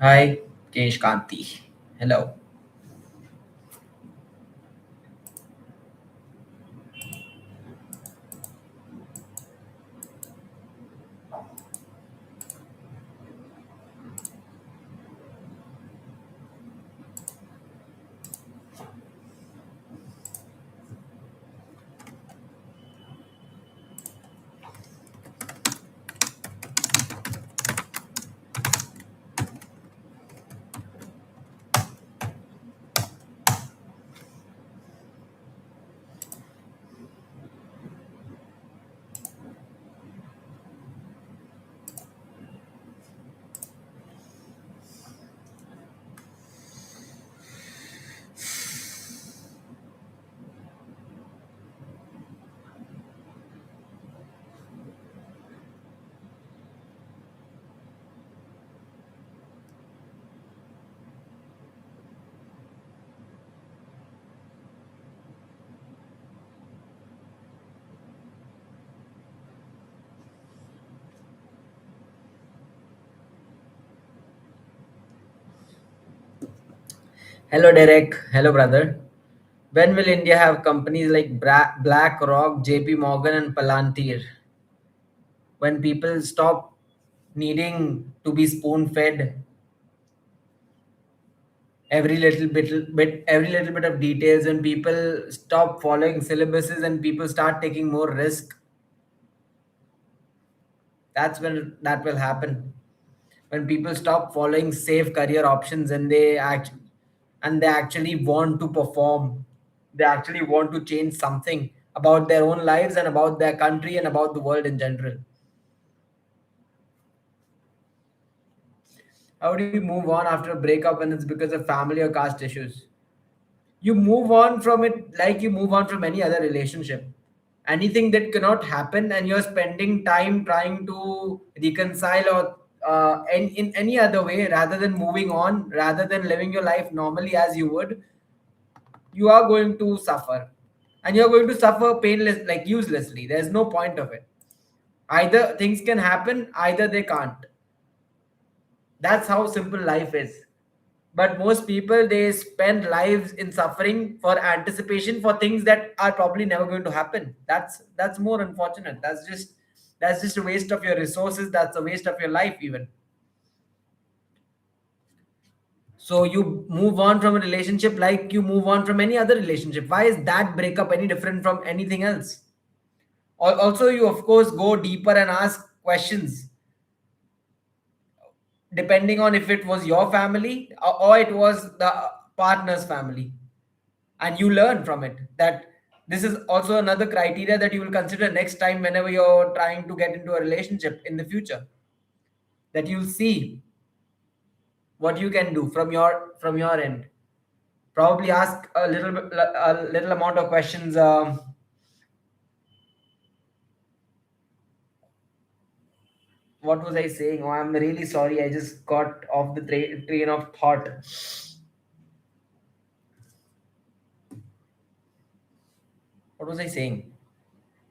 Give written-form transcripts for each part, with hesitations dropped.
Hi, Kesh Kanti. Hello. Hello, Derek. Hello, brother. When will India have companies like BlackRock, JP Morgan, and Palantir? When people stop needing to be spoon fed every little bit of details, and people stop following syllabuses and people start taking more risk, that's when that will happen. When people stop following safe career options and they actually want to perform, they actually want to change something about their own lives and about their country and about the world in general. How do you move on after a breakup when it's because of family or caste issues? You move on from it like you move on from any other relationship. Anything that cannot happen and you're spending time trying to reconcile or in any other way rather than moving on, rather than living your life normally as you would, you are going to suffer. And you're going to suffer painless, like uselessly. There's no point of it. Either things can happen, either they can't. That's how simple life is. But most people, they spend lives in suffering for anticipation for things that are probably never going to happen. That's more unfortunate. That's just a waste of your resources. That's a waste of your life even. So you move on from a relationship like you move on from any other relationship. Why is that breakup any different from anything else? Also, you of course go deeper and ask questions depending on if it was your family or it was the partner's family, and you learn from it. That this is also another criteria that you will consider next time whenever you're trying to get into a relationship in the future, that you'll see what you can do from your end. Probably ask a little amount of questions. What was I saying? Oh, I'm really sorry, I just got off the train of thought. What was I saying?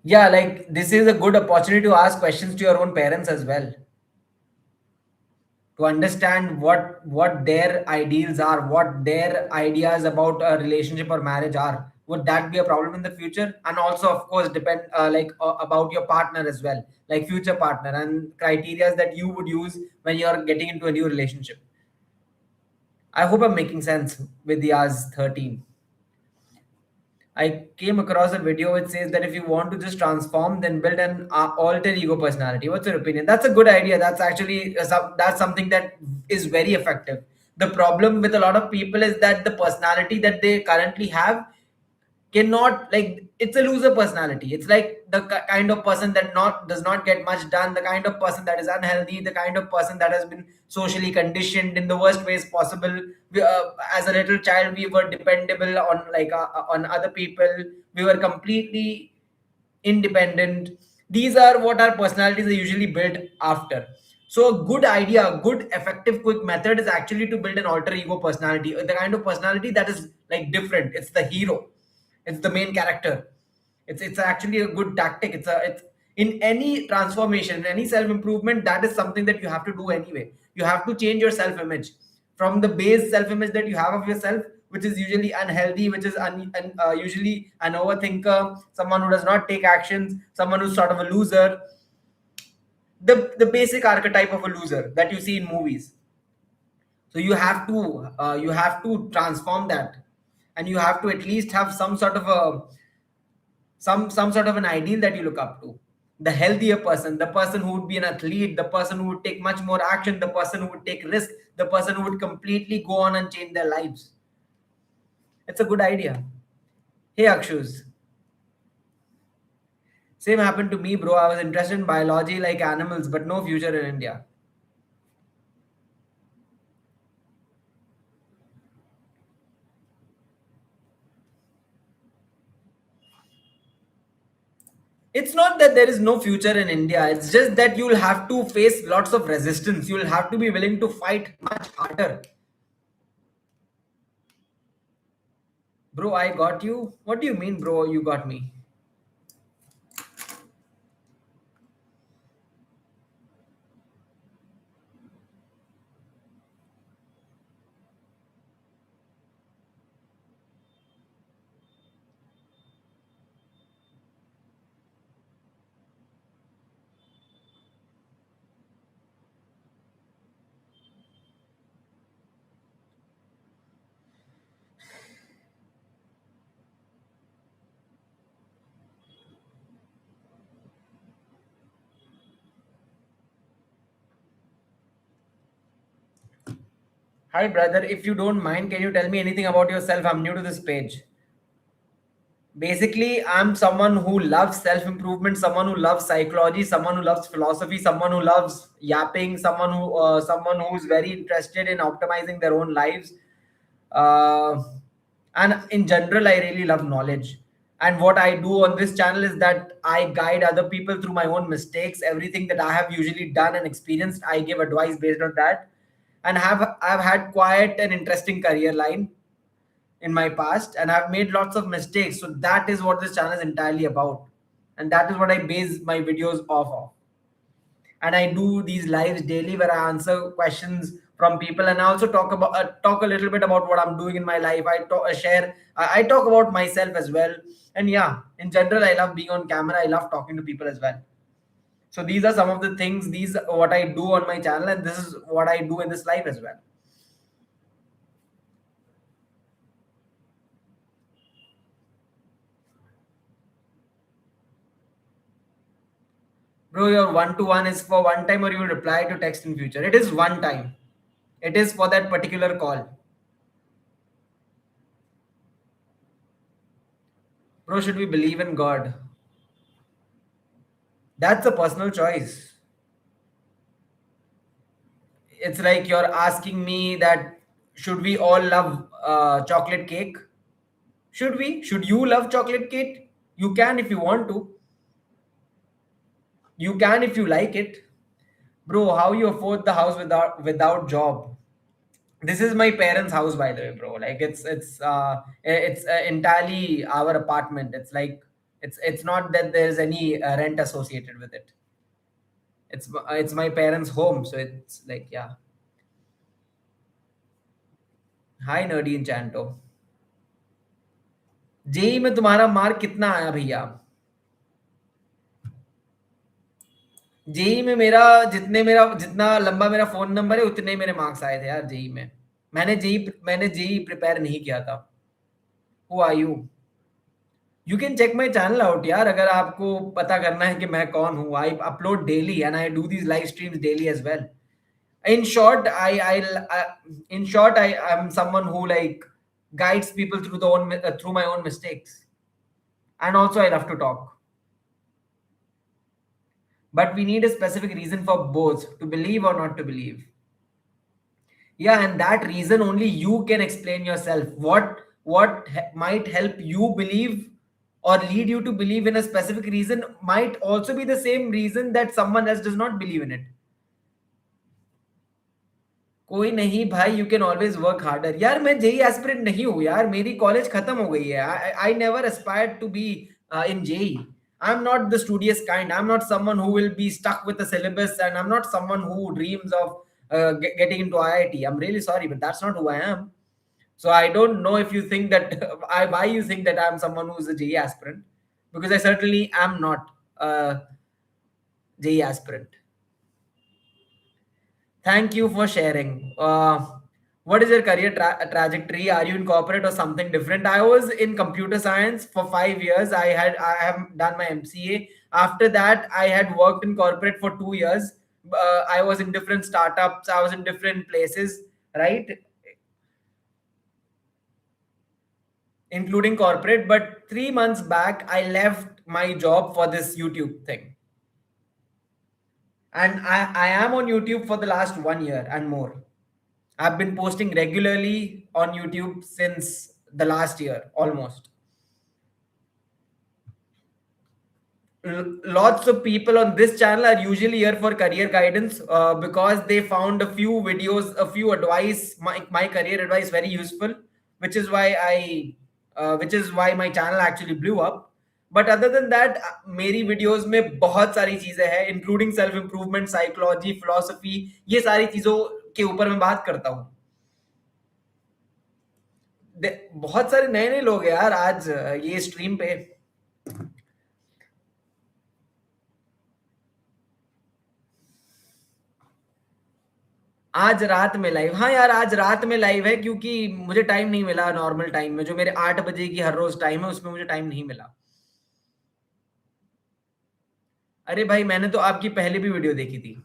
Yeah, like this is a good opportunity to ask questions to your own parents as well, to understand what their ideals are, what their ideas about a relationship or marriage are. Would that be a problem in the future? And also of course depend about your partner as well, like future partner, and criteria that you would use when you're getting into a new relationship. I hope I'm making sense with the as 13. I came across a video which says that if you want to just transform, then build an alter ego personality. What's your opinion? That's a good idea. That's actually that's something that is very effective. The problem with a lot of people is that the personality that they currently have cannot, like, it's a loser personality. It's like the kind of person that not does not get much done, the kind of person that is unhealthy, the kind of person that has been socially conditioned in the worst ways possible. As a little child we were dependable on other people. We were completely independent. These are what our personalities are usually built after. So a good idea, a good effective quick method is actually to build an alter ego personality, the kind of personality that is like different. It's the hero, it's the main character. It's actually a good tactic. It's in any transformation, in any self improvement, that is something that you have to do anyway. You have to change your self image from the base self image that you have of yourself, which is usually unhealthy, which is usually an overthinker, someone who does not take actions, someone who's sort of a loser, the basic archetype of a loser that you see in movies. So you have to transform that, and you have to at least have some sort of an ideal that you look up to. The healthier person, the person who would be an athlete, the person who would take much more action, the person who would take risk, the person who would completely go on and change their lives. It's a good idea. Hey Akshus, same happened to me, bro. I was interested in biology like animals, but no future in India. It's not that there is no future in India. It's just that you'll have to face lots of resistance. You'll have to be willing to fight much harder. Bro, I got you. What do you mean, bro? You got me. Hi, brother. If you don't mind, can you tell me anything about yourself? I'm new to this page. Basically, I'm someone who loves self improvement, someone who loves psychology, someone who loves philosophy, someone who loves yapping, someone who's very interested in optimizing their own lives. Uh, and in general, I really love knowledge. And what I do on this channel is that I guide other people through my own mistakes. Everything that I have usually done and experienced, I give advice based on that. And I've had quite an interesting career line in my past, and I've made lots of mistakes. So that is what this channel is entirely about, and that is what I base my videos off of. And I do these lives daily where I answer questions from people, and I also talk a little bit about what I'm doing in my life. I talk about myself as well. And yeah, in general, I love being on camera. I love talking to people as well. So these are some of the things, these are what I do on my channel, and this is what I do in this life as well. Bro, your one to one is for one time, or you will reply to text in future? It is one time. It is for that particular call. Bro, should we believe in God? That's a personal choice. It's like you're asking me that should we all love chocolate cake? Should we? Should you love chocolate cake? You can if you want to. You can if you like it. Bro, how you afford the house without job? This is my parents' house, by the way, bro. Like it's entirely our apartment. It's not that there's any rent associated with it. It's my parents' home, so it's like, yeah. Hi, nerdy enchanto. JEE में तुम्हारा mark कितना आया भैया? JEE में मेरा जितना लंबा मेरा फोन नंबर है, उतने ही मेरे मार्क्स आए थे यार जेई में. मैंने जेई प्रिपेयर नहीं किया था. Who are you? You can check my channel out यार, अगर आपको पता करना है कि मैं कौन हूँ. I upload daily and I do these live streams daily as well. In short, in short, I am someone who like guides people through my own mistakes, and also I love to talk. But we need a specific reason for both, to believe or not to believe. Yeah, and that reason only you can explain yourself. Might help you believe or lead you to believe in a specific reason might also be the same reason that someone else does not believe in it. कोई नहीं भाई, you can always work harder. यार मैं JEE aspirant नहीं हूँ यार, मेरी college खत्म हो गई है. I never aspired to be in JEE. I am not the studious kind. I am not someone who will be stuck with the syllabus, and I am not someone who dreams of getting into IIT. I'm really sorry, but that's not who I am. So I don't know if you think that why you think that I'm someone who's a JE aspirant, because I certainly am not a JE aspirant. Thank you for sharing. What is your career trajectory? Are you in corporate or something different? I was in computer science for 5 years. I have done my MCA. After that, I had worked in corporate for 2 years. I was in different startups. I was in different places, right, including corporate. But 3 months back, I left my job for this YouTube thing, and I am on YouTube for the last 1 year and more. I've been posting regularly on YouTube since the last year almost. Lots of people on this channel are usually here for career guidance because they found a few videos, a few advice, my career advice very useful, which is why which is why my channel actually blew up. But other than that, मेरी videos में बहुत सारी चीजें हैं, including self improvement, psychology, philosophy, ये सारी चीजों के ऊपर मैं बात करता हूँ. बहुत सारे नए नए लोग हैं यार आज ये स्ट्रीम पे. आज रात में लाइव, हाँ यार आज रात में लाइव है क्योंकि मुझे टाइम नहीं मिला. नॉर्मल टाइम में जो मेरे 8 बजे की हर रोज टाइम है उसमें मुझे टाइम नहीं मिला. अरे भाई मैंने तो आपकी पहले भी वीडियो देखी थी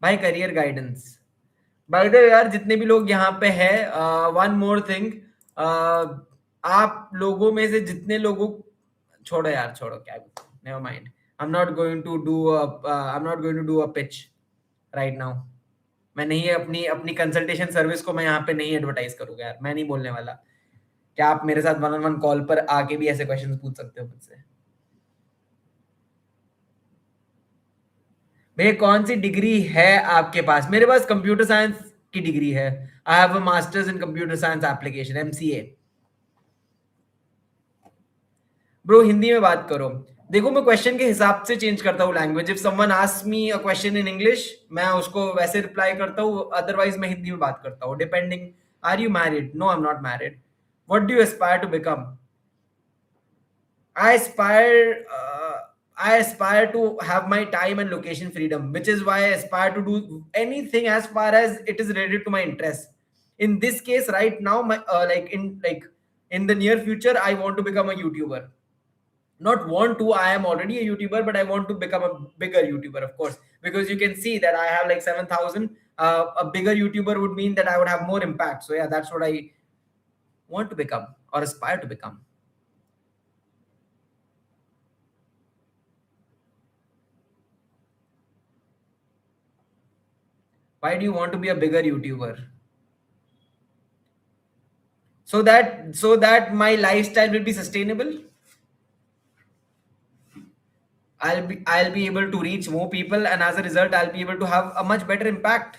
भाई, करियर गाइडेंस. बाय द वे यार जितने भी लोग यहाँ पे हैं, वन मोर थिंग, आप लोगों में से जितने लोगों, छोड़ो यार छोड़ो, क्या, never mind. I am not going to do a pitch right now. मैं नहीं, अपनी अपनी कंसल्टेशन सर्विस को मैं यहाँ पे नहीं एडवर्टाइज करूंगा यार. मैं नहीं बोलने वाला. क्या आप मेरे साथ वन ऑन वन कॉल पर आके भी ऐसे क्वेश्चंस पूछ सकते हो मुझसे? भैया कौन सी डिग्री है आपके पास? मेरे पास कंप्यूटर साइंस की डिग्री है. I have a masters in computer science application, MCA. Bro Hindi में बात करो. देखो मैं क्वेश्चन के हिसाब से चेंज करता हूँ language. If someone asks me a question in English, मैं उसको वैसे रिप्लाई करता हूँ, अदरवाइज मैं हिंदी में बात करता हूँ depending. Are you married? No, I am not married. What do you aspire to become? I aspire I aspire to have my time and location freedom, which is why I aspire to do anything as far as it is related to my interest. In this case, right now, my like in the near future, I want to become a YouTuber. Not want to, I am already a YouTuber, but I want to become a bigger YouTuber, of course, because you can see that I have like 7,000. A bigger YouTuber would mean that I would have more impact. So yeah, that's what I want to become or aspire to become. Why do you want to be a bigger YouTuber? So that my lifestyle will be sustainable. I'll be able to reach more people, and as a result I'll be able to have a much better impact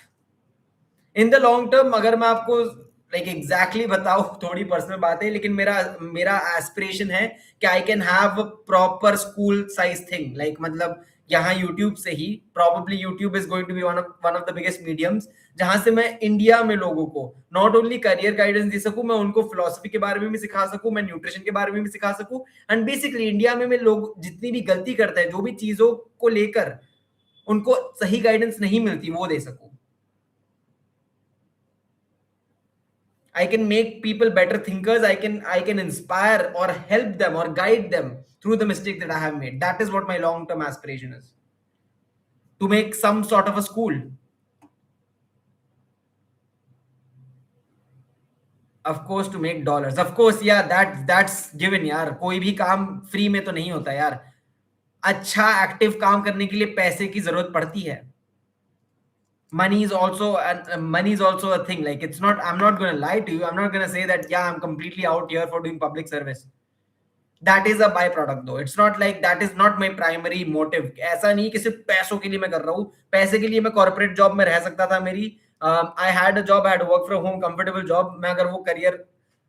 in the long term. अगर मैं आपको like exactly बताऊं, थोड़ी personal बात है, लेकिन मेरा मेरा एस्पिरेशन है कि I can have proper school size thing. Like मतलब यहाँ यूट्यूब से ही, probably YouTube is going to be one of the biggest mediums, जहां से मैं इंडिया में लोगों को नॉट ओनली करियर गाइडेंस दे सकूं, मैं उनको फिलोसफी के बारे में भी सिखा सकूं, मैं न्यूट्रिशन के बारे में भी सिखा सकूं, एंड बेसिकली इंडिया में लोग जितनी भी गलती करते हैं, जो भी चीजों को लेकर उनको सही गाइडेंस नहीं मिलती, वो दे सकूं. I can make people better thinkers. I can inspire or help them or guide them through the mistake that I have made. That is what my long term aspiration is. To make some sort of a school. Of course, to make dollars. Of course, yeah, that's given यार. कोई भी काम free में तो नहीं होता यार. अच्छा एक्टिव काम करने के लिए पैसे की जरूरत पड़ती है. Money is also a thing. Like, it's not, I'm not going to lie to you, I'm not going to say that yeah, I'm completely out here for doing public service. That is a byproduct though. It's not like that is not my primary motive. ऐसा नहीं कि सिर्फ पैसों के लिए मैं कर रहा हूँ. पैसे के लिए मैं कॉर्पोरेट जॉब में रह सकता था. मेरी I had a job, I had work from home comfortable job. मैं अगर वो करियर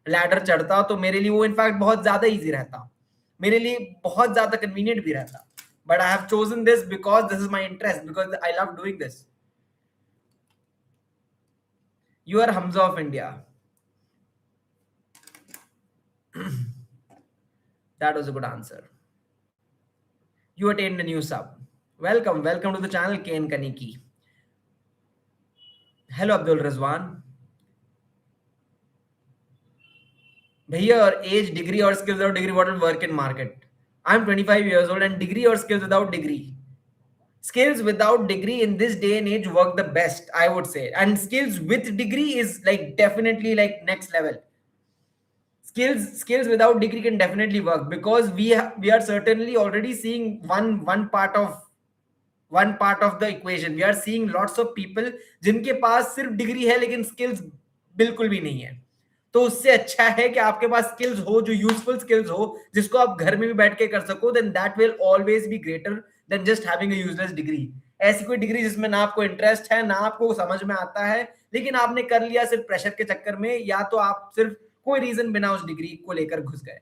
लैडर चढ़ता तो मेरे लिए वो इनफैक्ट बहुत ज्यादा इजी रहता, मेरे लिए बहुत ज्यादा कन्वीनियंट भी रहता. But I have chosen this because this is my interest, because I love doing this. You are Hamza of India. That was a good answer. You attained a new sub. Welcome, welcome to the channel, Kane Kaniki. Hello, Abdul Rizwan. Bhaiya, your age, degree or skills without degree, what will work in market? I'm 25 years old and degree or skills without degree. Skills without degree in this day and age work the best, I would say. And skills with degree is like definitely like next level. Skills without degree can definitely work because we are certainly already seeing one part of the equation. We are seeing lots of people जिनके पास सिर्फ degree है लेकिन skills बिल्कुल भी नहीं है. तो उससे अच्छा है कि आपके पास स्किल्स हो, जो यूजफुल स्किल्स हो, जिसको आप घर में भी बैठ के कर सको. Then that will always be greater than just having a useless degree. ऐसी कोई डिग्री जिसमें ना आपको इंटरेस्ट है, ना आपको समझ में आता है, लेकिन आपने कर लिया सिर्फ प्रेशर के चक्कर में, या तो आप सिर्फ कोई रीजन बिना उस डिग्री को लेकर घुस गए.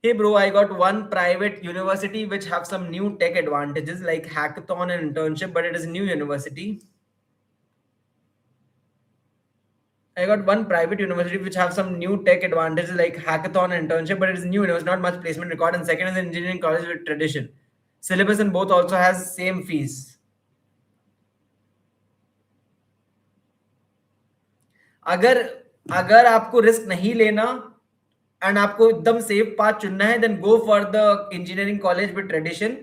Hey bro, I got one private university which have some new tech advantages like hackathon and internship, but it is new university. I got one private university which have some new tech advantages like hackathon and internship, but it is new. It was not much placement record. And second is engineering college with tradition. Syllabus in both also has same fees. अगर अगर आपको risk नहीं लेना and आपको एकदम safe path चुनना है, then go for the engineering college with tradition.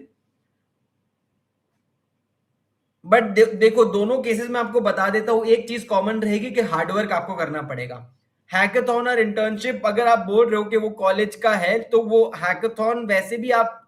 But देखो, दोनों केसेस में आपको बता देता हूं, एक चीज कॉमन रहेगी कि हार्डवर्क आपको करना पड़ेगा. हैकाथॉन और इंटर्नशिप अगर आप बोल रहे हो कि वो कॉलेज का है, तो वो हैकाथॉन वैसे भी आप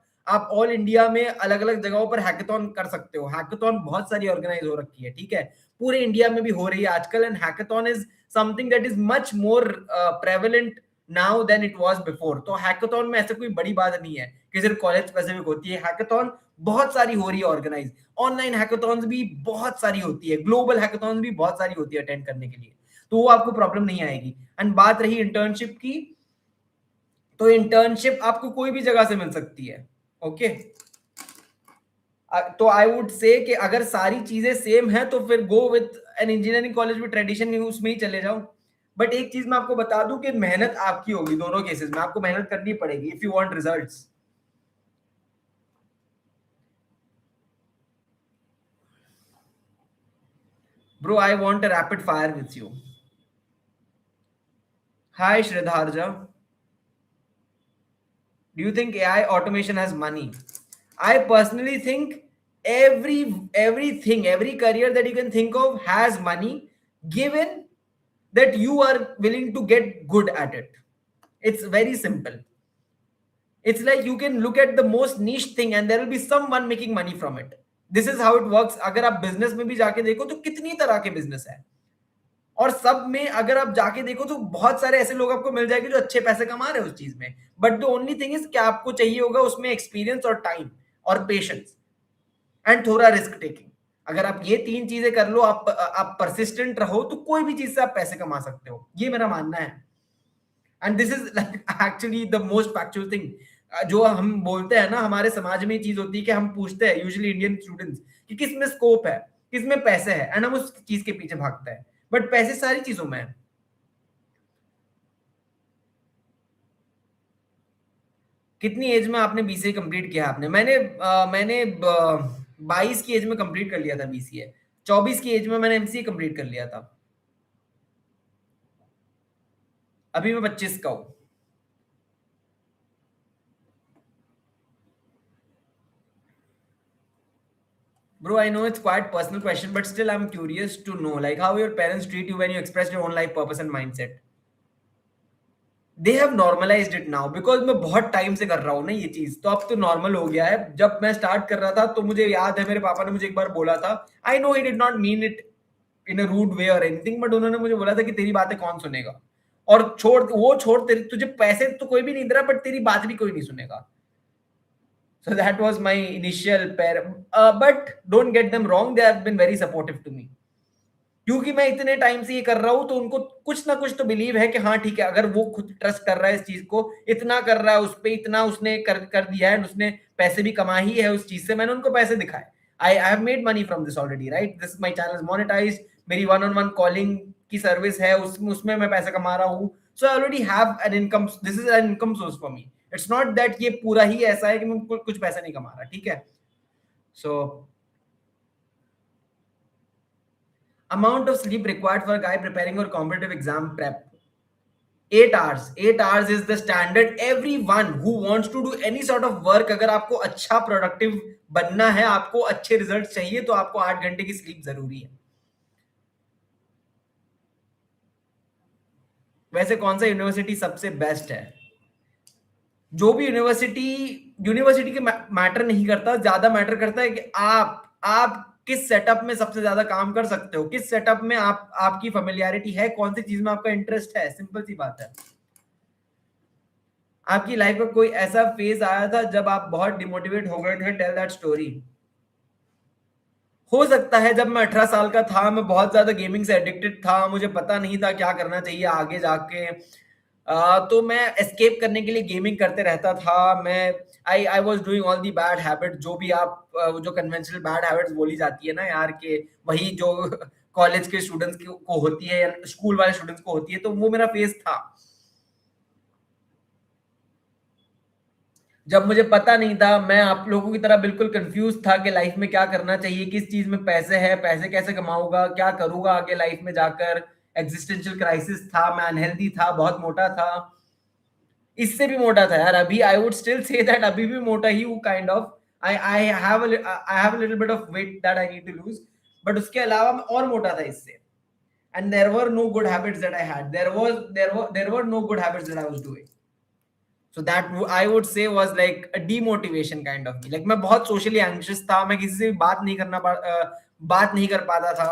ऑल इंडिया में अलग अलग जगहों पर हैकाथॉन कर सकते हो. हैकाथॉन बहुत सारी ऑर्गेनाइज हो रखी है, ठीक है, पूरे इंडिया में भी हो रही है आजकल. And hackathon is something that is much more prevalent now than it was before. तो हैकाथॉन में ऐसा कोई बड़ी बात नहीं है कि सिर्फ कॉलेज स्पेसिफिक होती है. हैकाथॉन बहुत सारी हो रही है ऑर्गेनाइज. ऑनलाइन हैकाथॉन्स भी बहुत सारी होती है, ग्लोबल हैकाथॉन्स भी बहुत सारी होती है अटेंड करने के लिए. तो वो आपको प्रॉब्लम नहीं आएगी. एंड बात रही इंटर्नशिप की, तो इंटर्नशिप आपको कोई भी जगह से मिल सकती है. ओके, तो आई वुड से कि अगर सारी चीजें सेम है तो फिर go with an engineering college में ट्रेडिशन, उसमें ही चले जाओ. बट एक चीज मैं आपको बता दूं कि मेहनत आपकी होगी. दोनों केसेस में आपको मेहनत करनी पड़ेगी if you want results. Bro, I want a rapid fire with you. Hi Shraddharja, do you think AI automation has money? I personally think every career that you can think of has money, given that you are willing to get good at it. It's very simple. It's like you can look at the most niche thing and there will be someone making money from it. This is how it works. अगर आप business में भी जाके देखो तो कितनी तरह के बिजनेस है, और सब में अगर आप जाके देखो तो बहुत सारे ऐसे लोग आपको मिल जाएंगे जो अच्छे पैसे कमा रहे हैं उस चीज में. But the only thing is कि आपको चाहिए होगा उसमें एक्सपीरियंस और टाइम और पेशेंस एंड थोड़ा रिस्क टेकिंग. अगर आप ये तीन चीजें कर लो, आप परसिस्टेंट रहो, तो कोई भी चीज से आप पैसे कमा सकते हो. ये मेरा मानना है. And this is actually the most factual thing. जो हम बोलते हैं ना, हमारे समाज में ये चीज होती है कि हम पूछते हैं यूजुअली इंडियन स्टूडेंट्स कि किस में स्कोप है, किस में पैसे है, एंड हम उस चीज के पीछे भागते हैं. बट पैसे सारी चीजों में है. कितनी एज में आपने बीसीए कंप्लीट किया? आपने मैंने 22 की एज में कंप्लीट कर लिया था बीसीए. 24 की एज में मैंने एमसीए कंप्लीट कर लिया था. अभी मैं 25 का हूं. Bro, I know it's quite personal question, but still I'm curious to know like how your parents treat you when you express your own life purpose and mindset. They have normalised it now, because मैं बहुत time से कर रहा हूँ ना ये चीज, तो अब तो नॉर्मल हो गया है. जब मैं स्टार्ट कर रहा था तो मुझे याद है मेरे पापा ने मुझे एक बार बोला था, I know he did not mean it in a rude way और एनीथिंग, बट उन्होंने मुझे बोला था कि तेरी बातें कौन सुनेगा, और छोड़ तेरे, तुझे पैसे तो कोई भी नहीं दे रहा, बट तेरी बात भी कोई नहीं सुनेगा. So that was my initial pair. But don't get them wrong, they have been very supportive to me. क्योंकि मैं इतने टाइम से ये कर रहा हूँ, तो उनको कुछ ना कुछ तो बिलीव है कि हाँ ठीक है, अगर वो खुद ट्रस्ट कर रहा है इस चीज को, इतना कर रहा है उस पे, इतना उसने कर दिया है, उसने पैसे भी कमा ही है उस चीज से, मैंने उनको पैसे दिखाए। I have made money from this already, right? This my channel is monetize, मेरी वन ऑन वन कॉलिंग की सर्विस है, उसमें मैं पैसा कमा रहा हूँ। So I already have an income, this is an income source for me. It's not that ये पूरा ही ऐसा है कि मैं कुछ पैसा नहीं कमा रहा, ठीक है? सो amount of sleep required for a guy preparing for competitive exam prep, 8 hours. 8 hours is the standard. Everyone who wants to do any sort of work, अगर आपको अच्छा प्रोडक्टिव बनना है, आपको अच्छे रिजल्ट चाहिए, तो आपको 8 घंटे की स्लीप जरूरी है। वैसे कौन सा यूनिवर्सिटी सबसे बेस्ट है? जो भी यूनिवर्सिटी, यूनिवर्सिटी के मैटर नहीं करता, ज्यादा मैटर करता है कि आप किस सेटअप में सबसे ज्यादा काम कर सकते हो, किस सेटअप में आपकी फेमिलियरिटी है, कौन सी चीज में आपका इंटरेस्ट है। सिंपल सी बात है। आपकी लाइफ में कोई ऐसा फेज आया था जब आप बहुत डिमोटिवेट हो गए थे? Tell that story. हो सकता है जब मैं 18 साल का था, मैं बहुत ज्यादा गेमिंग से एडिक्टेड था, मुझे पता नहीं था क्या करना चाहिए आगे जाके। तो मैं एस्केप करने के लिए गेमिंग करते रहता था। मैं I I was doing all the bad habit, जो भी आप जो कन्वेंशनल बैड हैबिट्स बोली जाती है ना यार, के वही जो कॉलेज के स्टूडेंट्स को होती है या स्कूल वाले स्टूडेंट्स को होती है, तो वो मेरा फेज था। जब मुझे पता नहीं था, मैं आप लोगों की तरह बिल्कुल कंफ्यूज था कि लाइफ में क्या करना चाहिए, किस चीज में पैसे है, पैसे कैसे कमाऊंगा, क्या करूंगा आगे लाइफ में जाकर। एग्जिस्टेंशियल क्राइसिस था, मैं अनहेल्दी था, बहुत मोटा था। इससे भी मोटा था यार, अभी I would still say that अभी भी मोटा ही हूँ, kind of. I have a little bit of weight that I need to lose. But उसके अलावा मैं और मोटा था इससे। And there were no good habits that I had, there were no good habits that I was doing. So that I would say was like a demotivation kind of me. Like मैं बहुत socially anxious था, मैं किसी से भी बात नहीं कर पाता था।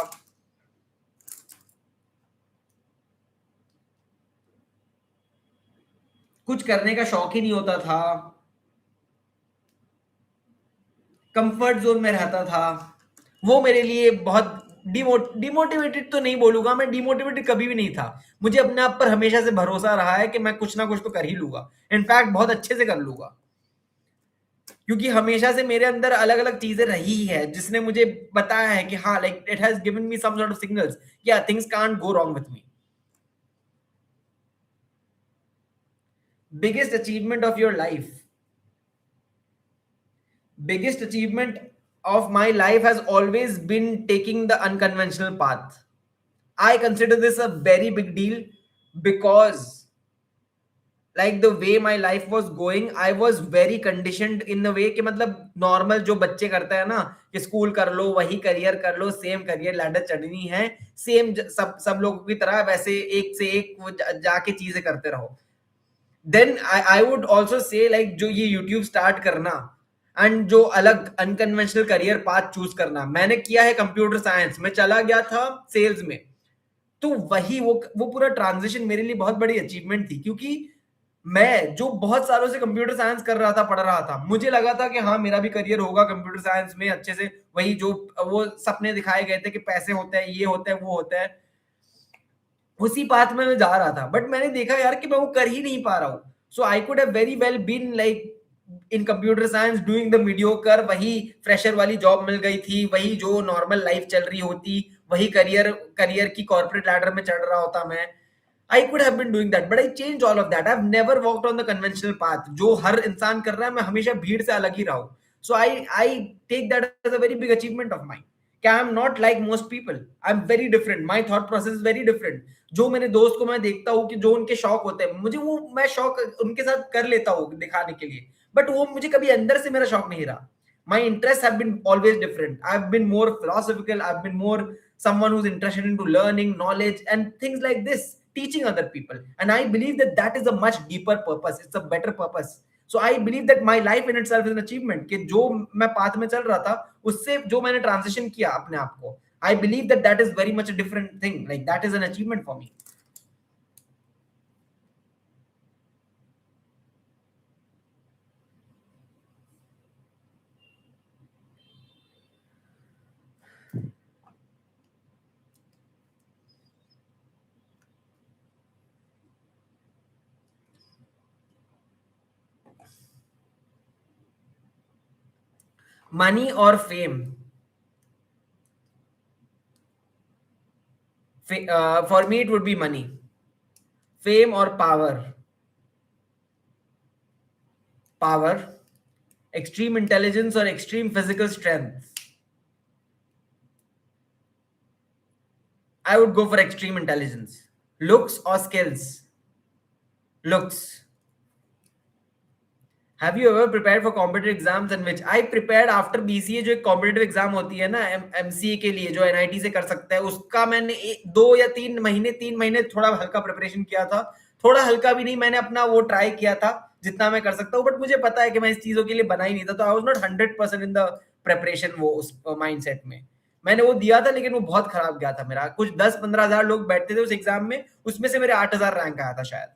कुछ करने का शौक ही नहीं होता था। कंफर्ट जोन में रहता था। वो मेरे लिए बहुत डिमोटिवेटेड तो नहीं बोलूंगा, मैं डिमोटिवेटेड कभी भी नहीं था। मुझे अपने आप पर हमेशा से भरोसा रहा है कि मैं कुछ ना कुछ तो कर ही लूंगा, इनफैक्ट बहुत अच्छे से कर लूंगा। क्योंकि हमेशा से मेरे अंदर अलग अलग चीजें रही है, जिसने मुझे बताया है कि हाँ, like it has given me some sort of signals, या things can't go wrong with me. Biggest achievement of your life? Biggest achievement of my life has always been taking the unconventional path. I consider this a very big deal because like the way my life was going, I was very conditioned in a way कि मतलब normal जो बच्चे करते हैं ना, कि school कर लो, वही करियर कर लो, सेम करियर लैडर चढ़नी है, सेम सब सब लोगों की तरह वैसे एक से एक वो जाके चीजें करते रहो। Then I would also say like जो ये यूट्यूब स्टार्ट करना एंड जो अलग अनकन्वेंशनल करियर पाथ चूज करना, मैंने किया है कंप्यूटर साइंस में, चला गया था सेल्स में। तो वही वो पूरा ट्रांजिशन मेरे लिए बहुत बड़ी अचीवमेंट थी, क्योंकि मैं जो बहुत सालों से कंप्यूटर साइंस कर रहा था, पढ़ रहा था, मुझे लगा था कि हाँ मेरा भी करियर होगा कंप्यूटर साइंस में अच्छे से, वही जो वो सपने दिखाए गए थे कि पैसे होते हैं, ये होता है, वो होता है, उसी पाथ में मैं जा रहा था। बट मैंने देखा यार कि मैं वो कर ही नहीं पा रहा हूँ। So I could have very well been like in computer science doing the mediocre, वही फ्रेशर वाली जॉब मिल गई थी, वही जो नॉर्मल लाइफ चल रही होती, वही करियर करियर की कॉर्पोरेट लैडर में चढ़ रहा होता मैं। I could have been doing that, but I changed all of that. I've never walked on the conventional path. जो हर इंसान कर रहा है, मैं हमेशा भीड़ से अलग ही रहा हूँ। So I take that as a very big achievement of mine. क्या I'm not like most people. I'm very different. My thought process is very different. जो मेरे दोस्त को मैं देखता हूँ कि जो उनके शौक होते हैं, मुझे वो मैं शौक उनके साथ कर लेता हूँ दिखाने के लिए, बट वो मुझे कभी अंदर से मेरा शौक नहीं रहा। My interests have been always different. I've been more philosophical. I've been more someone who's interested into learning, knowledge, and things like this, teaching other people. And I believe that that is a much deeper purpose. It's a better purpose. So I believe that my life in itself is an achievement, कि जो मैं path में चल रहा था, उससे जो मैंने ट्रांजिशन किया अपने आप को, I believe that that is very much a different thing. Like that is an achievement for me. Money or fame? For me, it would be money. Fame or power? Power. Extreme intelligence or extreme physical strength? I would go for extreme intelligence. Looks or skills? Looks. Have you ever prepared for competitive exams in which I prepared after BCA? जो एक competitive exam होती है ना MCA के लिए, जो NIT से कर सकता है, उसका मैंने 2 या 3 महीने थोड़ा हल्का प्रिपरेशन किया था. थोड़ा हल्का भी नहीं, मैंने अपना वो ट्राई किया था जितना मैं कर सकता हूँ, बट मुझे पता है कि मैं इस चीजों के लिए बना ही नहीं था. तो I was not 100% in the preparation, वो उस माइंड सेट में मैंने वो दिया था, लेकिन वो बहुत खराब गया था मेरा. कुछ 10-15 हजार लोग बैठते थे उस एग्जाम में, उसमें से मेरे 8,000 रैंक आया था शायद.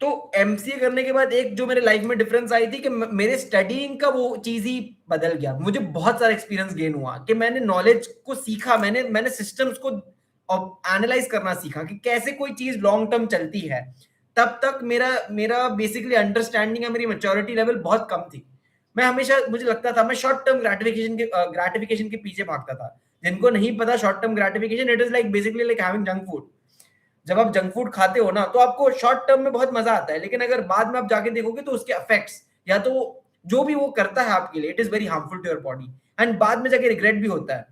तो एमसीए करने के बाद एक जो मेरे लाइफ में डिफरेंस आई थी कि मेरे स्टडीइंग का वो चीज ही बदल गया. मुझे बहुत सारा एक्सपीरियंस गेन हुआ कि मैंने नॉलेज को सीखा, मैंने सिस्टम्स को एनालाइज करना सीखा कि कैसे कोई चीज लॉन्ग टर्म चलती है. तब तक मेरा मेरा बेसिकली अंडरस्टैंडिंग है, मेरी मेच्योरिटी लेवल बहुत कम थी. मैं हमेशा, मुझे लगता था मैं शॉर्ट टर्म ग्रेटिफिकेशन के पीछे भागता था. जिनको नहीं पता short term gratification, it is like basically like having junk food. जब आप जंक फूड खाते हो ना, तो आपको शॉर्ट टर्म में बहुत मजा आता है, लेकिन अगर बाद में आप जाके देखोगे तो उसके इफेक्ट्स, या तो जो भी वो करता है आपके लिए, it is very harmful to your body, and बाद में जाके रिग्रेट भी होता है.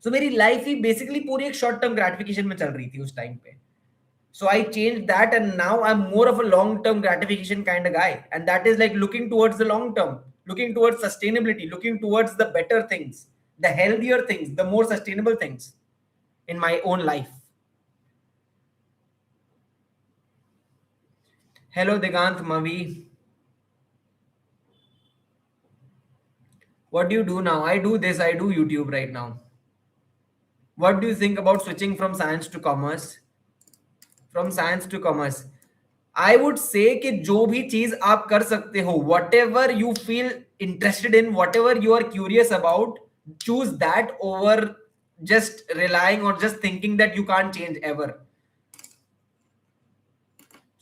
सो मेरी लाइफ ही बेसिकली पूरी एक शॉर्ट टर्म ग्रेटिफिकेशन में चल रही थी उस टाइम पे. So I changed that, and now I'm more of a long term gratification kind of guy, and that is like looking towards the long term, looking towards sustainability, looking towards the better things, the healthier things, the more sustainable things in my own life. Hello Digant Mavi. What do you do now? I do this, I do YouTube right now. What do you think about switching from science to commerce? From science to commerce. I would say कि जो भी चीज आप कर सकते हो, whatever you feel interested in, whatever you are curious about, choose that over just relying or just thinking that you can't change ever.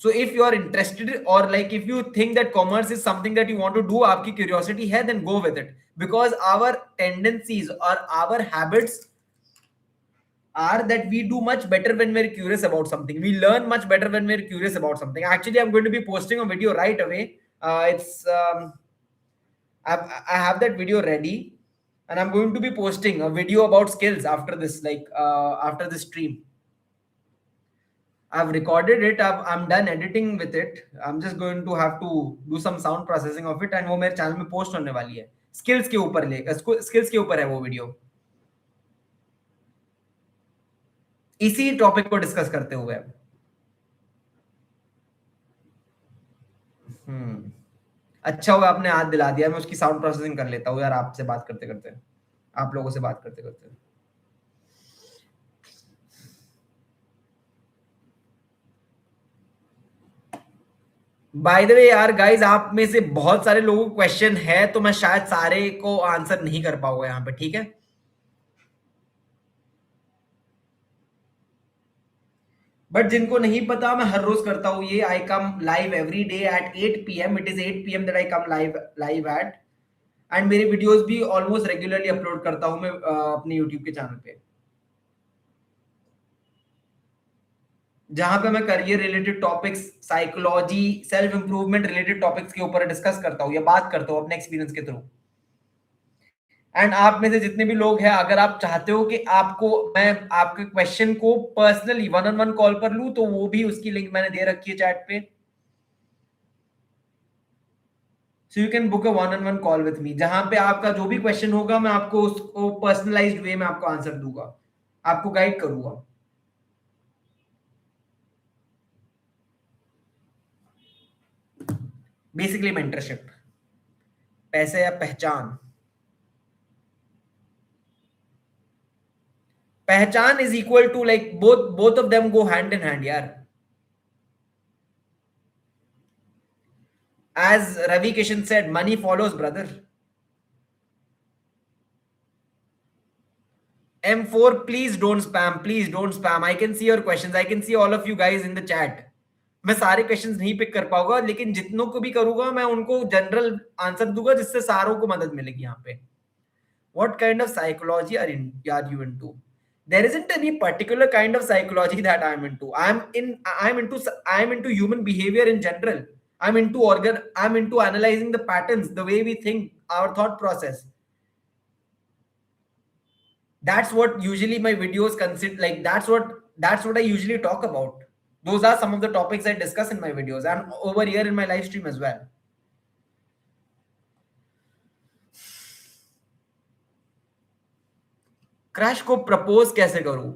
So if you are interested, or like if you think that commerce is something that you want to do, आपकी curiosity है, then go with it. Because our tendencies or our habits are that we do much better when we're curious about something. We learn much better when we're curious about something. Actually, I'm going to be posting a video right away. I have that video ready, and I'm going to be posting a video about skills after this, like after this stream. I've recorded it. I'm done editing with it. I'm just going to have to do some sound processing of it, and वो मेरे channel में post होने वाली है. Skills के ऊपर है वो वीडियो, इसी टॉपिक को डिस्कस करते हुए. अच्छा होगा आपने याद दिला दिया. मैं उसकी साउंड प्रोसेसिंग कर लेता हूँ यार, आपसे बात करते करते, आप लोगों से बात करते करते. बाय द वे यार गाइस, आप में से बहुत सारे लोगों को क्वेश्चन है, तो मैं शायद सारे को आंसर नहीं कर पाऊंगा यहाँ पे, ठीक है. बट जिनको नहीं पता, मैं हर रोज करता हूँ ये. I come live every day at 8 PM. It is 8 PM that I come live at. And मेरे वीडियोस भी ऑलमोस्ट रेगुलरली अपलोड करता हूँ मैं अपने यूट्यूब के चैनल पे, जहां पे मैं career related topics, psychology, self improvement related topics के ऊपर डिस्कस करता हूँ या बात करता हूँ अपने एक्सपीरियंस के थ्रू. एंड आप में से जितने भी लोग हैं, अगर आप चाहते हो कि आपको मैं आपके क्वेश्चन को personally one on one call पर लूं, तो वो भी, उसकी लिंक मैंने दे रखी है चैट पे. So you can book a one on one call with me, जहां पे आपका जो भी क्वेश्चन होगा, मैं आपको उसको पर्सनलाइज्ड वे में आपको आंसर दूंगा, आपको गाइड करूंगा. Basically mentorship. पैसे या पहचान? पहचान is equal to, like both of them go hand in hand यार. As Ravi Kishan said, money follows, brother. M4, please don't spam. Please don't spam. I can see your questions. I can see all of you guys in the chat. मैं सारे questions नहीं pick कर पाऊंगा, लेकिन जितनों को भी करूंगा मैं उनको जनरल आंसर दूंगा जिससे सारों को मदद मिलेगी यहाँ पे. What kind of psychology are you into? There isn't any particular kind of psychology that I'm into. I'm into human behavior in general. I'm into analyzing the patterns, the way we think, our thought process. That's what usually my videos consider, like that's what I usually talk about. Those are some of the topics I discuss in my videos and over here in my live stream as well. Crush को propose कैसे करूं?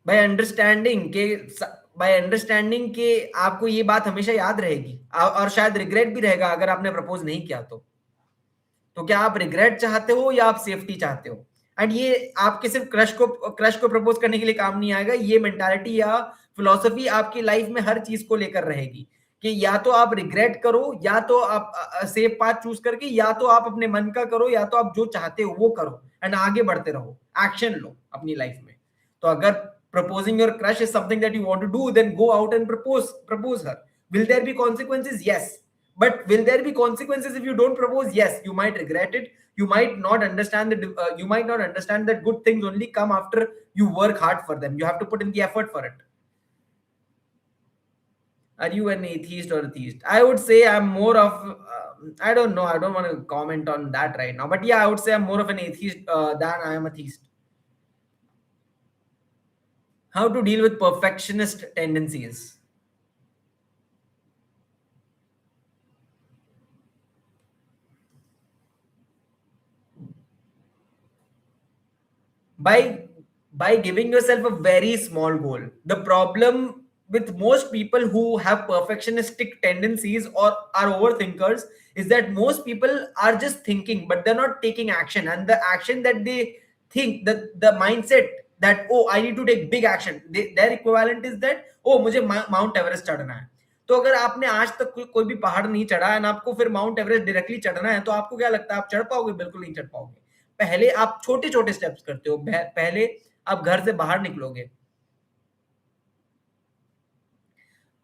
By understanding के by understanding के आपको ये बात हमेशा याद रहेगी और शायद रिग्रेट भी रहेगा अगर आपने प्रपोज नहीं किया तो क्या आप रिग्रेट चाहते हो या आप सेफ्टी चाहते हो? एंड ये आपके सिर्फ क्रश को प्रपोज करने के लिए काम नहीं आएगा. ये मेंटालिटी या फिलॉसफी आपकी लाइफ में हर चीज को लेकर रहेगी कि या तो आप रिग्रेट करो, या तो आप सेफ पाथ चूज करके, या तो आप अपने मन का करो, या तो आप जो चाहते हो वो करो एंड आगे बढ़ते रहो, एक्शन लो अपनी लाइफ में. तो अगर proposing your crush is something that you want to do, then go out and propose her. Will there be consequences? Yes. But will there be consequences if you don't propose? Yes. You might regret it. You might not understand that good things only come after you work hard for them. You have to put in the effort for it. Are you an atheist or a theist? I would say I'm more of I don't know, I don't want to comment on that right now, but yeah, I would say I'm more of an atheist than I am a theist. How to deal with perfectionist tendencies? By giving yourself a very small goal. The problem with most people who have perfectionistic tendencies or are overthinkers is that most people are just thinking but they're not taking action, and the action that they think, that the mindset that, oh, I need to take big action, their equivalent is that, oh, मुझे mount Everest चढ़ना है. तो अगर आपने आज तक कोई भी पहाड़ नहीं चढ़ा है, आपको फिर माउंट एवरेस्ट डायरेक्टली चढ़ना है, तो आपको क्या लगता है आप चढ़ पाओगे? बिल्कुल नहीं चढ़ पाओगे. पहले आप छोटे छोटे स्टेप्स करते हो, पहले आप घर से बाहर निकलोगे,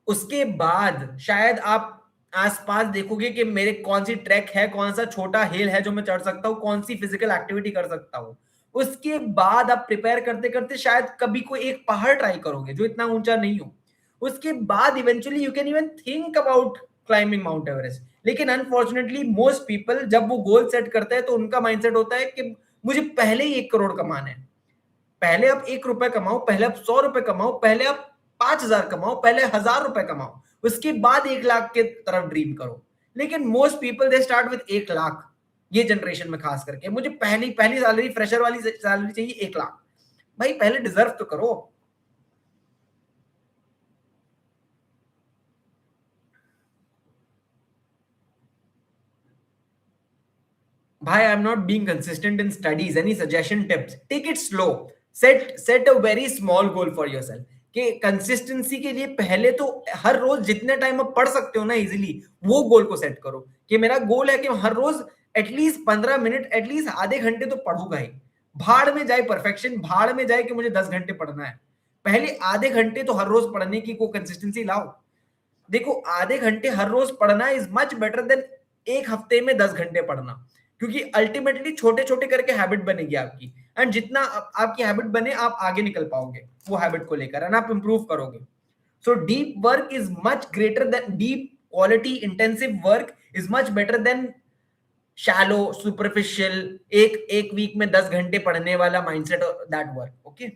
उसके बाद शायद आप आसपास देखोगे कि मेरे कौन सी ट्रैक है, कौन सा छोटा हिल है जो मैं चढ़ सकता हूँ, कौन सी फिजिकल एक्टिविटी कर सकता हूँ. उसके बाद आप प्रिपेयर करते करते शायद कभी कोई एक पहाड़ ट्राई करोगे जो इतना ऊंचा नहीं हो. उसके बाद eventually you can even think about climbing mount Everest. लेकिन अनफॉर्चुनेटली मोस्ट पीपल जब वो गोल सेट करते हैं तो उनका माइंडसेट होता है कि मुझे पहले ही 1 करोड़ कमाना है. पहले आप 1 रुपए कमाओ, पहले आप 100 रुपए कमाओ, पहले आप 5,000 कमाओ, पहले 1,000 रुपए कमाओ, उसके बाद 1 लाख के तरफ ड्रीम करो. लेकिन most people they start with 1 lakh. ये जनरेशन में खास करके मुझे पहली पहली सैलरी, फ्रेशर वाली सैलरी चाहिए 1 लाख. भाई पहले डिजर्व तो करो. Bhai, I'm not being consistent in studies. Any suggestion, tips? Take it slow. Set a very small goal for yourself. कि कंसिस्टेंसी के लिए पहले तो हर रोज जितने टाइम आप पढ़ सकते हो ना इजीली, वो गोल को सेट करो कि मेरा गोल है कि हर रोज एटलीस्ट 15 मिनट, एटलीस्ट आधे घंटे तो पढ़ूंगा ही. भाड़ में जाए परफेक्शन, भाड़ में जाए कि मुझे 10 घंटे पढ़ना है, पहले आधे घंटे तो हर रोज पढ़ने की को कंसिस्टेंसी लाओ. देखो आधे घंटे हर रोज पढ़ना इज मच बेटर देन एक हफ्ते में 10 घंटे पढ़ना, क्योंकि अल्टीमेटली छोटे छोटे करके हैबिट बनेगी आपकी. एंड जितना आपकी हैबिट बने आप आगे निकल पाओगे वो हैबिट को लेकर, एंड आप इंप्रूव करोगे. So deep work is much greater than, deep quality intensive work is much better than shallow superficial एक एक वीक में 10 घंटे पढ़ने वाला mindset, that work. Okay.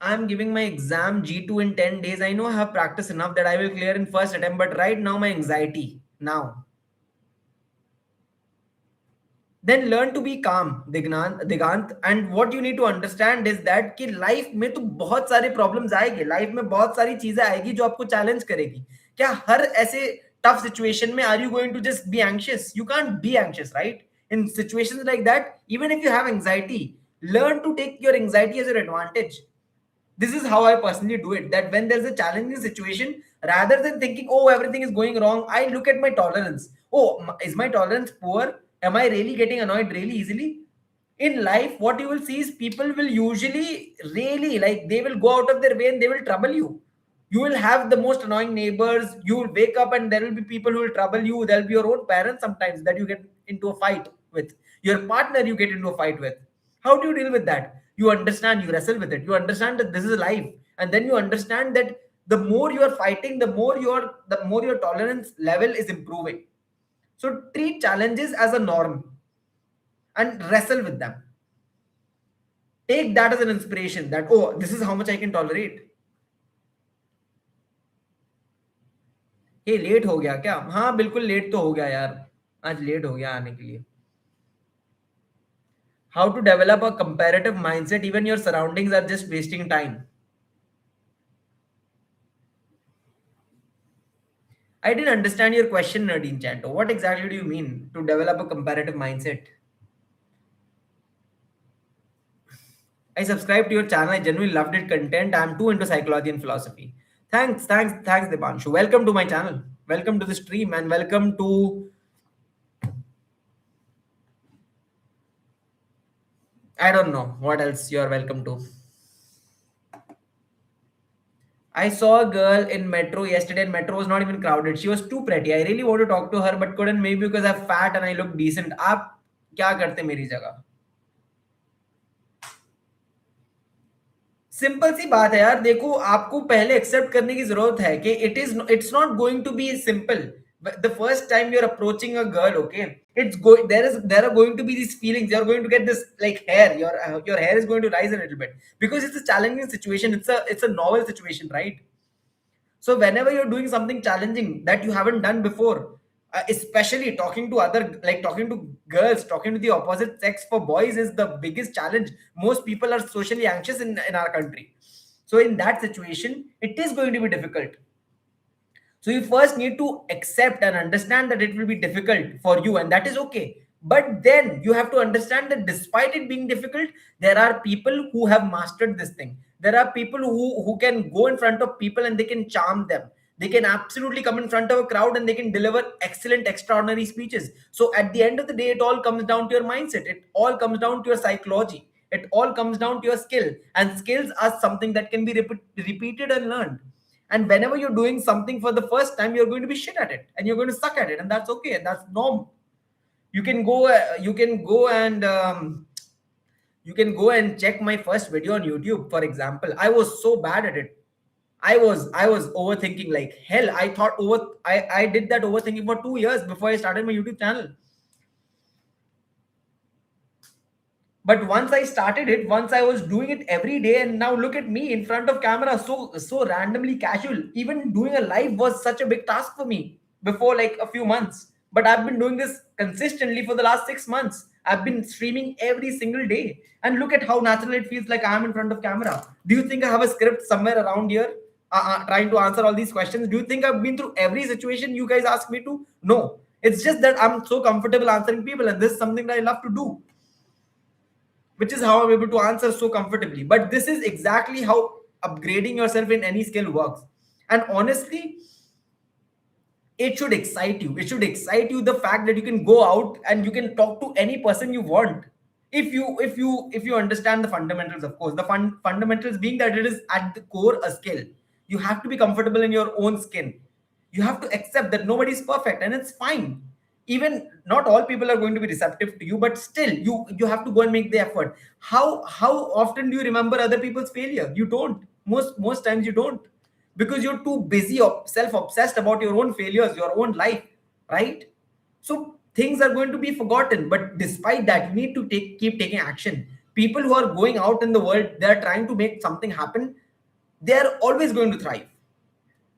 I'm giving my exam G2 in 10 days. I know I have practiced enough that I will clear in first attempt, but right now my anxiety. Now. Then learn to be calm, Digant. And what you need to understand is that कि life में तो बहुत सारे problems आएंगे, life में बहुत सारी चीजें आएगी जो आपको चैलेंज करेगी. क्या हर ऐसे tough situation mein, are you going to just be anxious? You can't be anxious, right? In situations like that, even if you have anxiety, learn to take your anxiety as your advantage. This is how I personally do it, that when there's a challenging situation, rather than thinking, oh, everything is going wrong, I look at my tolerance. Oh, is my tolerance poor? Am I really getting annoyed really easily? In life, what you will see is people will usually really, like, they will go out of their way and they will trouble you. You will have the most annoying neighbors. You will wake up and there will be people who will trouble you. There'll be your own parents sometimes that you get into a fight with, your partner you get into a fight with. How do you deal with that? You understand, you wrestle with it, you understand that this is life, and then you understand that the more you are fighting, the more your tolerance level is improving. So treat challenges as a norm and wrestle with them. Take that as an inspiration, that oh, this is how much I can tolerate. ये late हो गया क्या? हाँ बिल्कुल late तो हो गया यार, आज लेट हो गया आने के लिए. How to develop a comparative mindset even your surroundings are just wasting time? I didn't understand your question, Nadine Chanto. What exactly do you mean to develop a comparative mindset? I subscribed to your channel. I genuinely loved it content. I'm too into psychology and philosophy. Thanks, Debanshu. Welcome to my channel. Welcome to the stream and welcome to, I don't know what else you're welcome to. I saw a girl in metro yesterday and metro was not even crowded. She was too pretty. I really want to talk to her but couldn't, maybe because I'm fat and I look decent. आप क्या करते मेरी जगह? Simple सी बात है यार, देखो आपको पहले एक्सेप्ट करने की जरूरत है कि it's not going to be simple. The first time you're approaching a girl, okay, it's going, there are going to be these feelings. You're going to get this like hair, your hair is going to rise a little bit because it's a challenging situation. It's a novel situation, right? So whenever you're doing something challenging that you haven't done before, especially talking to other, like talking to girls, talking to the opposite sex for boys is the biggest challenge. Most people are socially anxious in our country. So in that situation, it is going to be difficult. So you first need to accept and understand that it will be difficult for you, and that is okay. But then you have to understand that despite it being difficult, there are people who have mastered this thing. There are people who can go in front of people and they can charm them. They can absolutely come in front of a crowd and they can deliver excellent, extraordinary speeches. So at the end of the day, it all comes down to your mindset. It all comes down to your psychology. It all comes down to your skill. And skills are something that can be repeated and learned. And whenever you're doing something for the first time, you're going to be shit at it and you're going to suck at it, and that's okay, and that's norm. You can go and check my first video on YouTube, for example. I was so bad at it. I was overthinking like hell. I did that overthinking for 2 years before I started my YouTube channel. But once I started it, once I was doing it every day, and now look at me in front of camera, so randomly casual. Even doing a live was such a big task for me before, like a few months. But I've been doing this consistently for the last 6 months. I've been streaming every single day, and look at how natural it feels like I'm in front of camera. Do you think I have a script somewhere around here, trying to answer all these questions? Do you think I've been through every situation you guys ask me to? No. It's just that I'm so comfortable answering people, and this is something that I love to do, which is how I'm able to answer so comfortably. But this is exactly how upgrading yourself in any skill works. And honestly, it should excite you. It should excite you, the fact that you can go out and you can talk to any person you want. If you understand the fundamentals, of course. The fundamentals being that it is at the core a skill. You have to be comfortable in your own skin. You have to accept that nobody is perfect, and it's fine. Even not all people are going to be receptive to you, but still you have to go and make the effort. How often do you remember other people's failure? You don't. Most times you don't, because you're too busy or self-obsessed about your own failures, your own life, right? So things are going to be forgotten, but despite that, you need to keep taking action. People who are going out in the world, they're trying to make something happen, they're always going to thrive,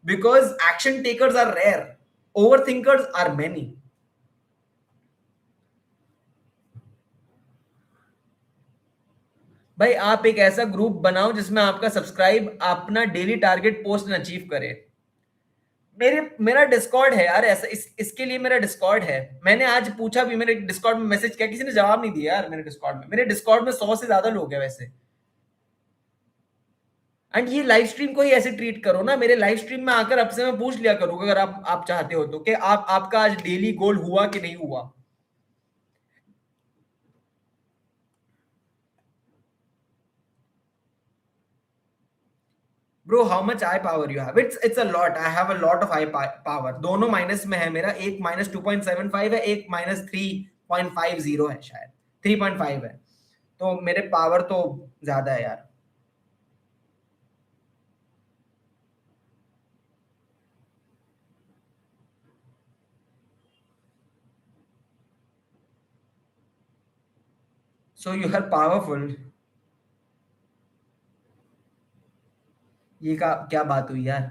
because action takers are rare, overthinkers are many. भाई आप एक ऐसा group बनाओ जिसमें आपका subscribe अपना daily target post achieve करे. मेरा डिस्कॉर्ड है यार, ऐसा इसके लिए मेरा डिस्कॉर्ड है। मैंने आज पूछा भी, मेरे डिस्कॉर्ड में मैसेज किया, किसी ने जवाब नहीं दिया यार। मेरे डिस्कॉर्ड में 100 से ज्यादा लोग हैं वैसे। एंड ये लाइव स्ट्रीम को ही ऐसे ट्रीट करो ना, मेरे लाइव स्ट्रीम में आकर आपसे मैं पूछ लिया करूंगा, अगर आप चाहते हो तो, कि आपका आज डेली गोल हुआ कि नहीं हुआ। Bro how much I power you have? It's a lot, I have a lot of I power. दोनों माइनस में है मेरा, एक -2.75 है, एक -3.50 है, शायद 3.5 है। तो मेरे पावर तो ज्यादा है यार। So you are powerful. ये का क्या बात हुई यार?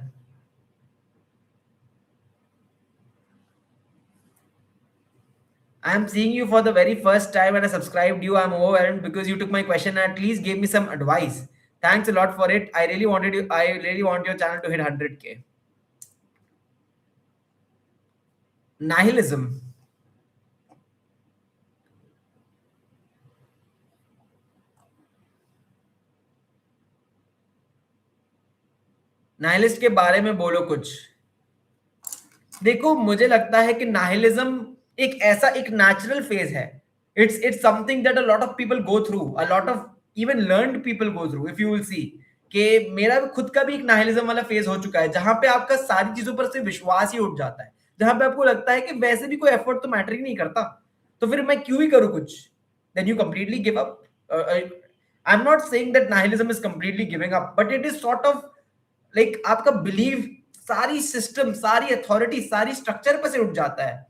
I am seeing you for the very first time and I subscribed you. I'm overwhelmed because you took my question and at least gave me some advice. Thanks a lot for it. I really want your channel to hit 100K. Nihilism. नाइलिस्ट के बारे में बोलो कुछ। देखो मुझे लगता है कि नाहिलिज्म एक नेचुरल फेज है। It's something that a lot of people go through, a lot of even learned people go through. If you will see कि मेरा खुद का भी एक नाहिलिज्म वाला फेज हो चुका है, जहां पे आपका सारी चीजों पर से विश्वास ही उठ जाता है, जहां पे आपको लगता है कि वैसे भी कोई एफर्ट तो मैटर ही नहीं करता, तो फिर मैं क्यों ही करूं कुछ। Then you completely give up. I am not saying that nihilism is completely giving up, but it is sort of like आपका बिलीव सारी सिस्टम, सारी अथॉरिटी, सारी स्ट्रक्चर पर से उठ जाता है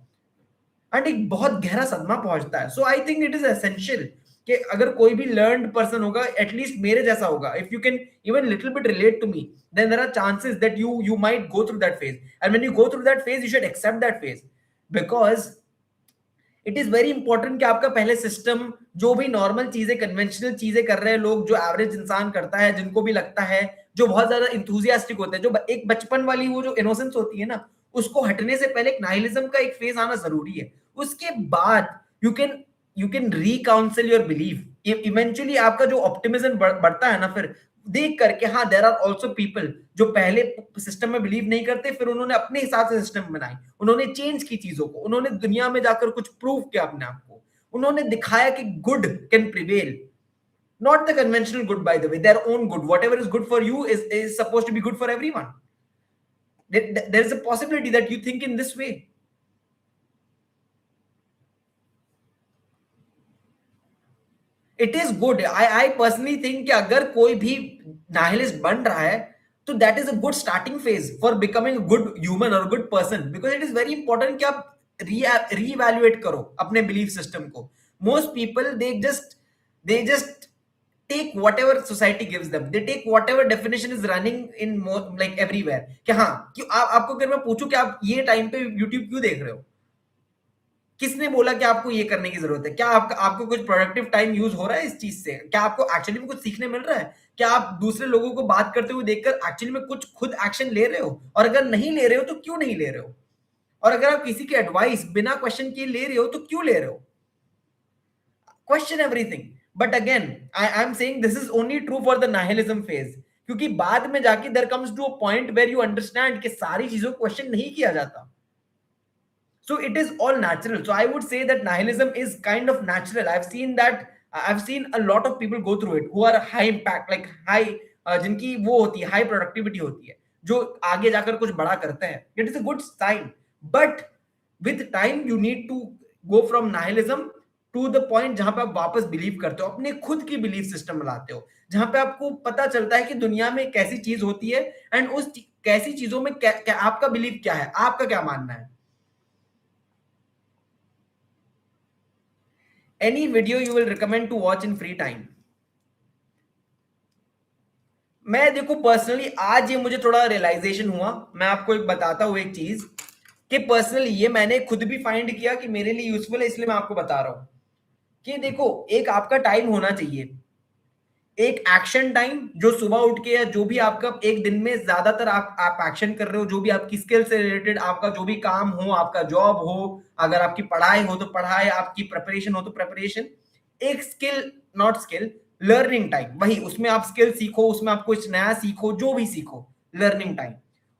एंड एक बहुत गहरा सदमा पहुंचता है। So I think it is essential कि अगर कोई भी लर्नड पर्सन होगा, एटलीस्ट मेरे जैसा होगा, if you can even little bit relate to me, then there are chances that you might go through that phase, and when you go through that phase you should accept that phase, because it is very important कि आपका पहले system, जो भी normal चीजें, conventional चीजें कर रहे हैं लोग, जो एवरेज इंसान करता है, जिनको भी लगता है, जो बहुत ज्यादा इंथुजियास्टिक होते हैं, जो एक बचपन वाली वो जो इनोसेंस होती है ना, उसको हटने से पहले एक नाइलिज्म का एक फेज आना जरूरी है। उसके बाद you can reconcile your belief. Eventually आपका जो ऑप्टिमिज्म बढ़ता है ना, फिर देख करके, हाँ देयर आर आल्सो पीपल जो पहले सिस्टम में बिलीव नहीं करते, फिर उन्होंने अपने हिसाब से सिस्टम बनाई, उन्होंने चेंज की चीजों को, उन्होंने दुनिया में जाकर कुछ प्रूव किया अपने आप को, उन्होंने दिखाया कि good can prevail, not the conventional good, by the way, their own good. Whatever is good for you is supposed to be good for everyone. There is a possibility that you think in this way. It is good. I personally think कि अगर कोई भी nihilist बन रहा है, तो that is a good starting phase for becoming good human और good person, because it is very important कि आप रीइवैल्यूएट करो अपने बिलीफ सिस्टम को। Most people they just take whatever society gives them, they take whatever definition is running in more, like everywhere, कि हाँ कि आपको अगर मैं पूछूं कि आप ये टाइम पे YouTube क्यों देख रहे हो, किसने बोला कि आपको ये करने की जरूरत है? क्या आपको कुछ प्रोडक्टिव टाइम यूज हो रहा है इस चीज से? क्या आपको एक्चुअली में कुछ सीखने मिल रहा है? क्या आप दूसरे लोगों को बात करते हुए देखकर एक्चुअली में कुछ खुद एक्शन ले रहे हो? और अगर नहीं ले रहे हो तो क्यों नहीं ले रहे हो? और अगर आप किसी की एडवाइस बिना क्वेश्चन किए ले रहे हो तो क्यों ले रहे हो? Question everything. But again I am saying this is only true for the nihilism phase, क्योंकि बाद में जाके there comes to a point where you understand कि सारी चीजों को क्वेश्चन नहीं किया जाता। So it is all natural. So I would say that nihilism is kind of natural. I've seen a lot of people go through it who are high impact, like high, जिनकी वो होती है, high productivity होती है, जो आगे जाकर कुछ बड़ा करते हैं। It is a good sign, but with time you need to go from nihilism to the point जहां पे आप वापस बिलीव करते हो, अपने खुद की बिलीफ सिस्टम बनाते हो, जहां पे आपको पता चलता है कि दुनिया में कैसी चीज होती है, एंड उस कैसी चीजों में आपका बिलीव क्या है, आपका क्या मानना है। Any video you will recommend to watch in free time? मैं देखो पर्सनली आज ये मुझे थोड़ा रियलाइजेशन हुआ, मैं आपको एक बताता हूँ एक चीज, कि पर्सनली ये मैंने खुद भी फाइंड किया कि मेरे लिए यूजफुल है, इसलिए मैं आपको बता रहा हूँ कि देखो एक आपका टाइम होना चाहिए। एक एक्शन टाइम, जो सुबह उठ के या जो भी आपका एक दिन में ज्यादातर आप एक्शन कर रहे हो, जो भी आपकी स्किल से रिलेटेड आपका जो भी काम हो, आपका जॉब हो, अगर आपकी पढ़ाई हो तो पढ़ाई, आपकी प्रिपरेशन हो तो प्रिपरेशन, एक skill, not skill, learning time, वही उसमें आप स्किल सीखो, उसमें आप कुछ नया सीखो, जो भी सीखो, लर्निंग टाइम।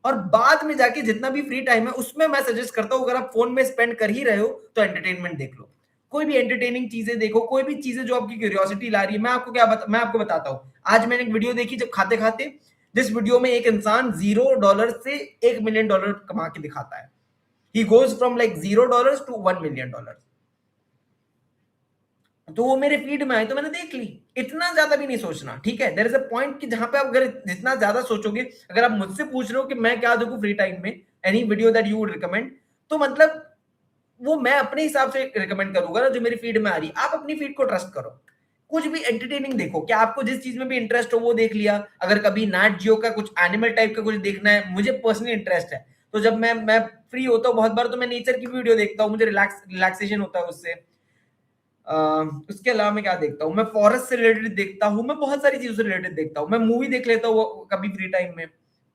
और बाद में जाके जितना भी फ्री टाइम है उसमें मैं सजेस्ट करता हूँ, अगर आप फोन में स्पेंड कर ही रहे हो तो एंटरटेनमेंट देख लो, कोई भी एंटरटेनिंग चीजें देखो, कोई भी चीजें जो आपकी क्यूरियोसिटी ला रही है। मैं आपको बताता हूँ, आज मैंने एक वीडियो देखी जब खाते खाते, जिस वीडियो में एक इंसान $0 से $1 मिलियन कमा के दिखाता है। He goes from like $0 to $1 million. तो वो मेरे फीड में आई तो मैंने देख ली। इतना ज्यादा भी नहीं सोचना, ठीक है? देयर इज अ पॉइंट कि जहां पे आप अगर जितना ज्यादा सोचोगे, अगर आप मुझसे पूछ रहे हो कि मैं क्या देखूं फ्री टाइम में, any video that you would recommend, तो मतलब वो मैं अपने हिसाब से रिकमेंड करूंगा ना, जो मेरी फीड में आ रही। आप अपनी फीड को ट्रस्ट करो, कुछ भी एंटरटेनिंग देखो, क्या आपको जिस चीज में भी इंटरेस्ट हो वो देख लिया। अगर कभी नैट जियो का कुछ एनिमल टाइप का कुछ देखना है, मुझे पर्सनली इंटरेस्ट है, तो जब मैं फ्री होता हूँ बहुत बार, तो मैं नेचर की वीडियो देखता हूँ, मुझे रिलैक्सेशन होता है उससे। उसके अलावा मैं क्या देखता हूँ, मैं फॉरेस्ट से रिलेटेड देखता हूँ, मैं बहुत सारी चीजों से रिलेटेड देखता हूँ, मैं मूवी देख लेता हूँ कभी फ्री टाइम में।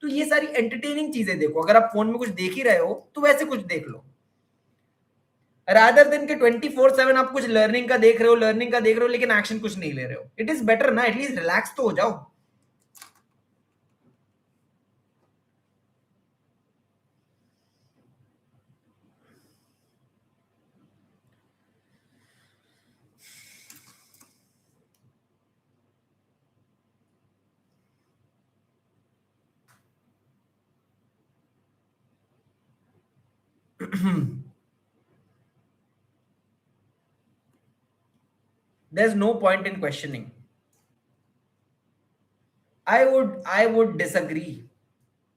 तो ये सारी एंटरटेनिंग चीजें देखो, अगर आप फोन में कुछ देख ही रहे हो तो वैसे कुछ देख लो, रादर देन के 24/7 आप कुछ लर्निंग का देख रहे हो लेकिन एक्शन कुछ नहीं ले रहे हो। इट इज बेटर ना, एटलीस्ट रिलैक्स तो हो जाओ। There's no point in questioning. I would disagree.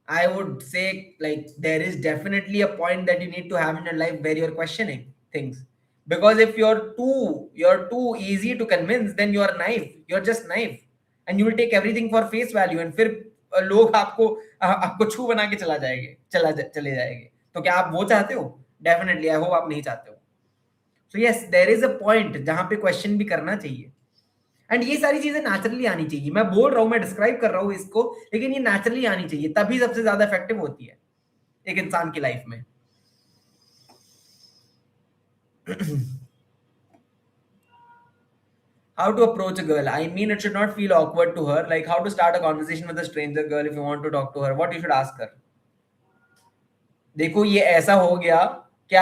I would say, like, there is definitely a point that you need to have in your life where you're questioning things. Because if you're too easy to convince, then you are naive. You're just naive, and you will take everything for face value. And फिर लोग आपको छू बना के चले जाएंगे। तो क्या आप वो चाहते हो? डेफिनेटली आई होप आप नहीं चाहते हो। So yes, there is a point जहां पे क्वेश्चन भी करना चाहिए। एंड ये सारी चीजें नेचुरली आनी चाहिए। मैं बोल रहा हूँ, मैं डिस्क्राइब कर रहा हूँ इसको, लेकिन ये नेचुरली आनी चाहिए, तभी सबसे ज्यादा इफेक्टिव होती है एक इंसान की लाइफ में। How to approach a girl? I mean, it should not feel awkward to her. Like how to start a conversation with a stranger girl if you want to talk to her. What you should ask her? देखो, ये ऐसा हो गया कि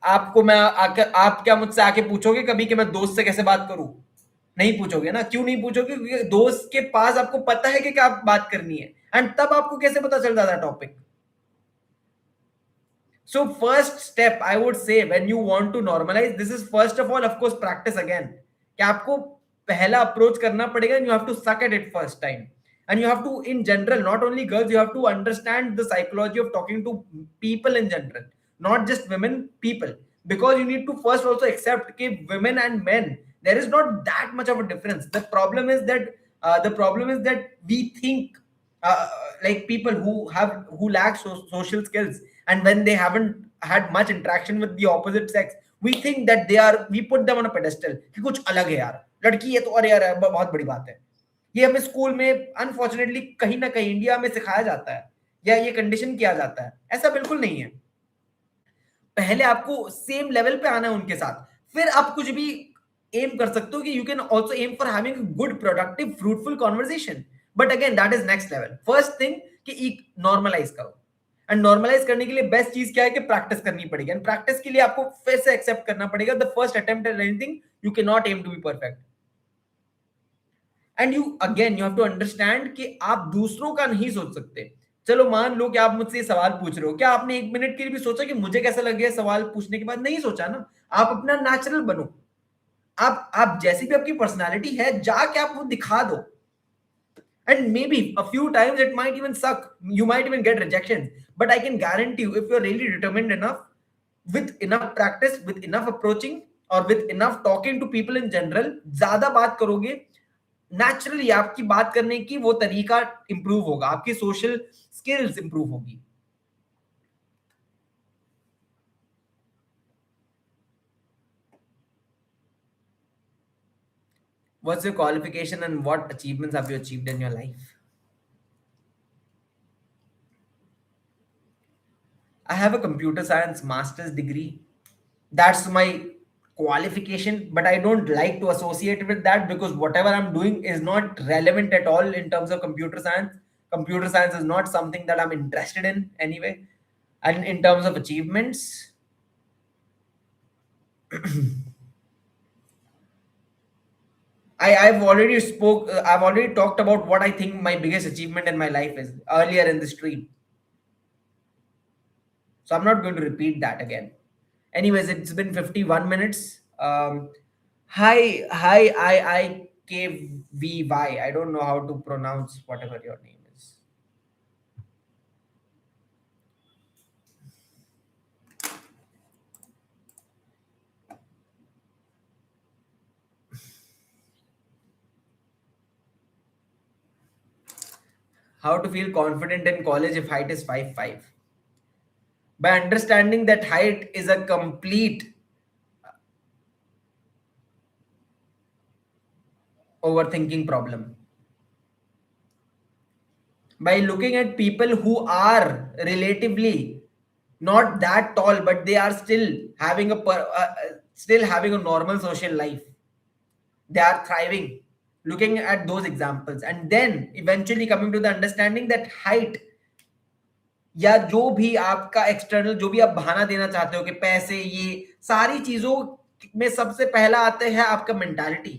आपको मैं आके आप क्या मुझसे आके पूछोगे कभी कि मैं दोस्त से कैसे बात करूं? नहीं पूछोगे ना। क्यों नहीं पूछोगे? क्योंकि दोस्त के पास आपको पता है कि क्या बात करनी है, एंड तब आपको कैसे पता चल जाता है topic? So first step I would say when you want to normalize this is first of all of course practice again, कि आपको पहला अप्रोच करना पड़ेगा, and you have to suck at it first time, and you have to, in general, not only girls, you have to understand the psychology of talking to people in general, not just women, people, because you need to first also accept that women and men, there is not that much of a difference. The problem is that we think uh, like people who lack social skills, and when they haven't had much interaction with the opposite sex, we think that we put them on a pedestal कि कुछ अलग है यार, लड़की है तो अरे यार बहुत बड़ी बात है। ये हमें स्कूल में अनफॉर्चुनेटली कहीं ना कहीं इंडिया में सिखाया जाता है, या ये कंडीशन किया जाता है। ऐसा बिल्कुल नहीं है। पहले आपको सेम लेवल पे आना है उनके साथ, फिर आप कुछ भी एम कर सकते हो कि you can also aim for having good productive fruitful conversation. But again that is next level. First thing कि नॉर्मलाइज करो, एंड नॉर्मलाइज करने के लिए बेस्ट चीज क्या है कि प्रैक्टिस करनी पड़ेगी, एंड प्रैक्टिस के लिए आपको फिर से एक्सेप्ट करना पड़ेगा the first attempt at anything you can not aim to be perfect. And you have to understand कि आप दूसरों का नहीं सोच सकते। चलो मान लो कि आप मुझसे ये सवाल पूछ रहे हो, क्या आपने एक मिनट के लिए भी सोचा कि मुझे कैसा लग गया सवाल पूछने के बाद? नहीं सोचा ना। आप अपना नेचुरल बनो। आप जैसी भी आपकी पर्सनालिटी है, जाके आप वो दिखा दो। And maybe a few times it might even suck. You might even get rejection. But I can guarantee you, if you're really determined enough, with enough practice, with enough approaching, और with enough talking to people in general, ज्यादा बात करोगे, naturally आपकी बात करने की वो तरीका इंप्रूव होगा, आपकी सोशल स्किल्स इंप्रूव होगी। What's your qualification and what achievements have you achieved in your life? I have a computer science master's degree. That's my qualification, but I don't like to associate with that because whatever I'm doing is not relevant at all in terms of computer science. Computer science is not something that I'm interested in anyway. And in terms of achievements, I've already talked about what I think my biggest achievement in my life is earlier in the stream. So I'm not going to repeat that again. Anyways, it's been 51 minutes. Hi, KVY. I don't know how to pronounce whatever your name is. How to feel confident in college if height is 5'5"? By understanding that height is a complete overthinking problem. By looking at people who are relatively not that tall, but they are still having a normal social life. They are thriving. Looking at those examples and then eventually coming to the understanding that height या जो भी आपका external जो भी आप बहाना देना चाहते हो कि पैसे ये सारी चीजों में सबसे पहला आते हैं आपका मेंटालिटी.